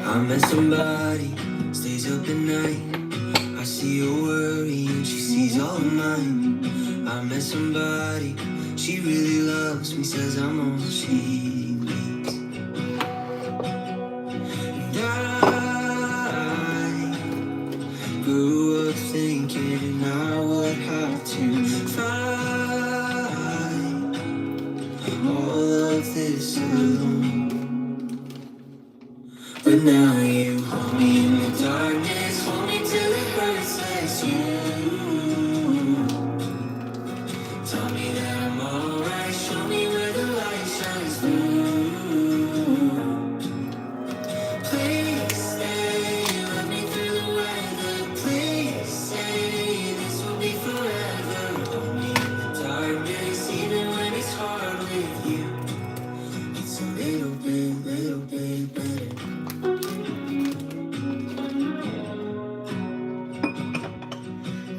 I met somebody, stays up at night. I see her worry and she sees all of mine. I met somebody, she really loves me, says I'm all she needs. And I grew up thinking I would have to fight all of this alone. But now you hold me in the darkness, hold me till it hurts less. You tell me that I'm alright, show me where the light shines through. Please stay, love me through the weather. Please say this will be forever. Hold me in the darkness, even when it's hard with you. It's a little bit better.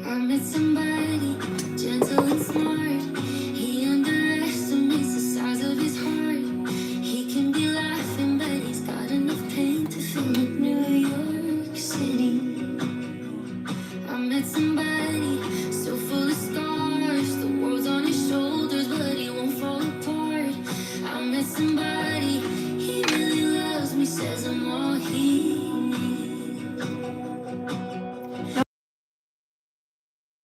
I met somebody gentle and smart. He underestimates the size of his heart. He can be laughing, but he's got enough pain to fill up New York City. I met somebody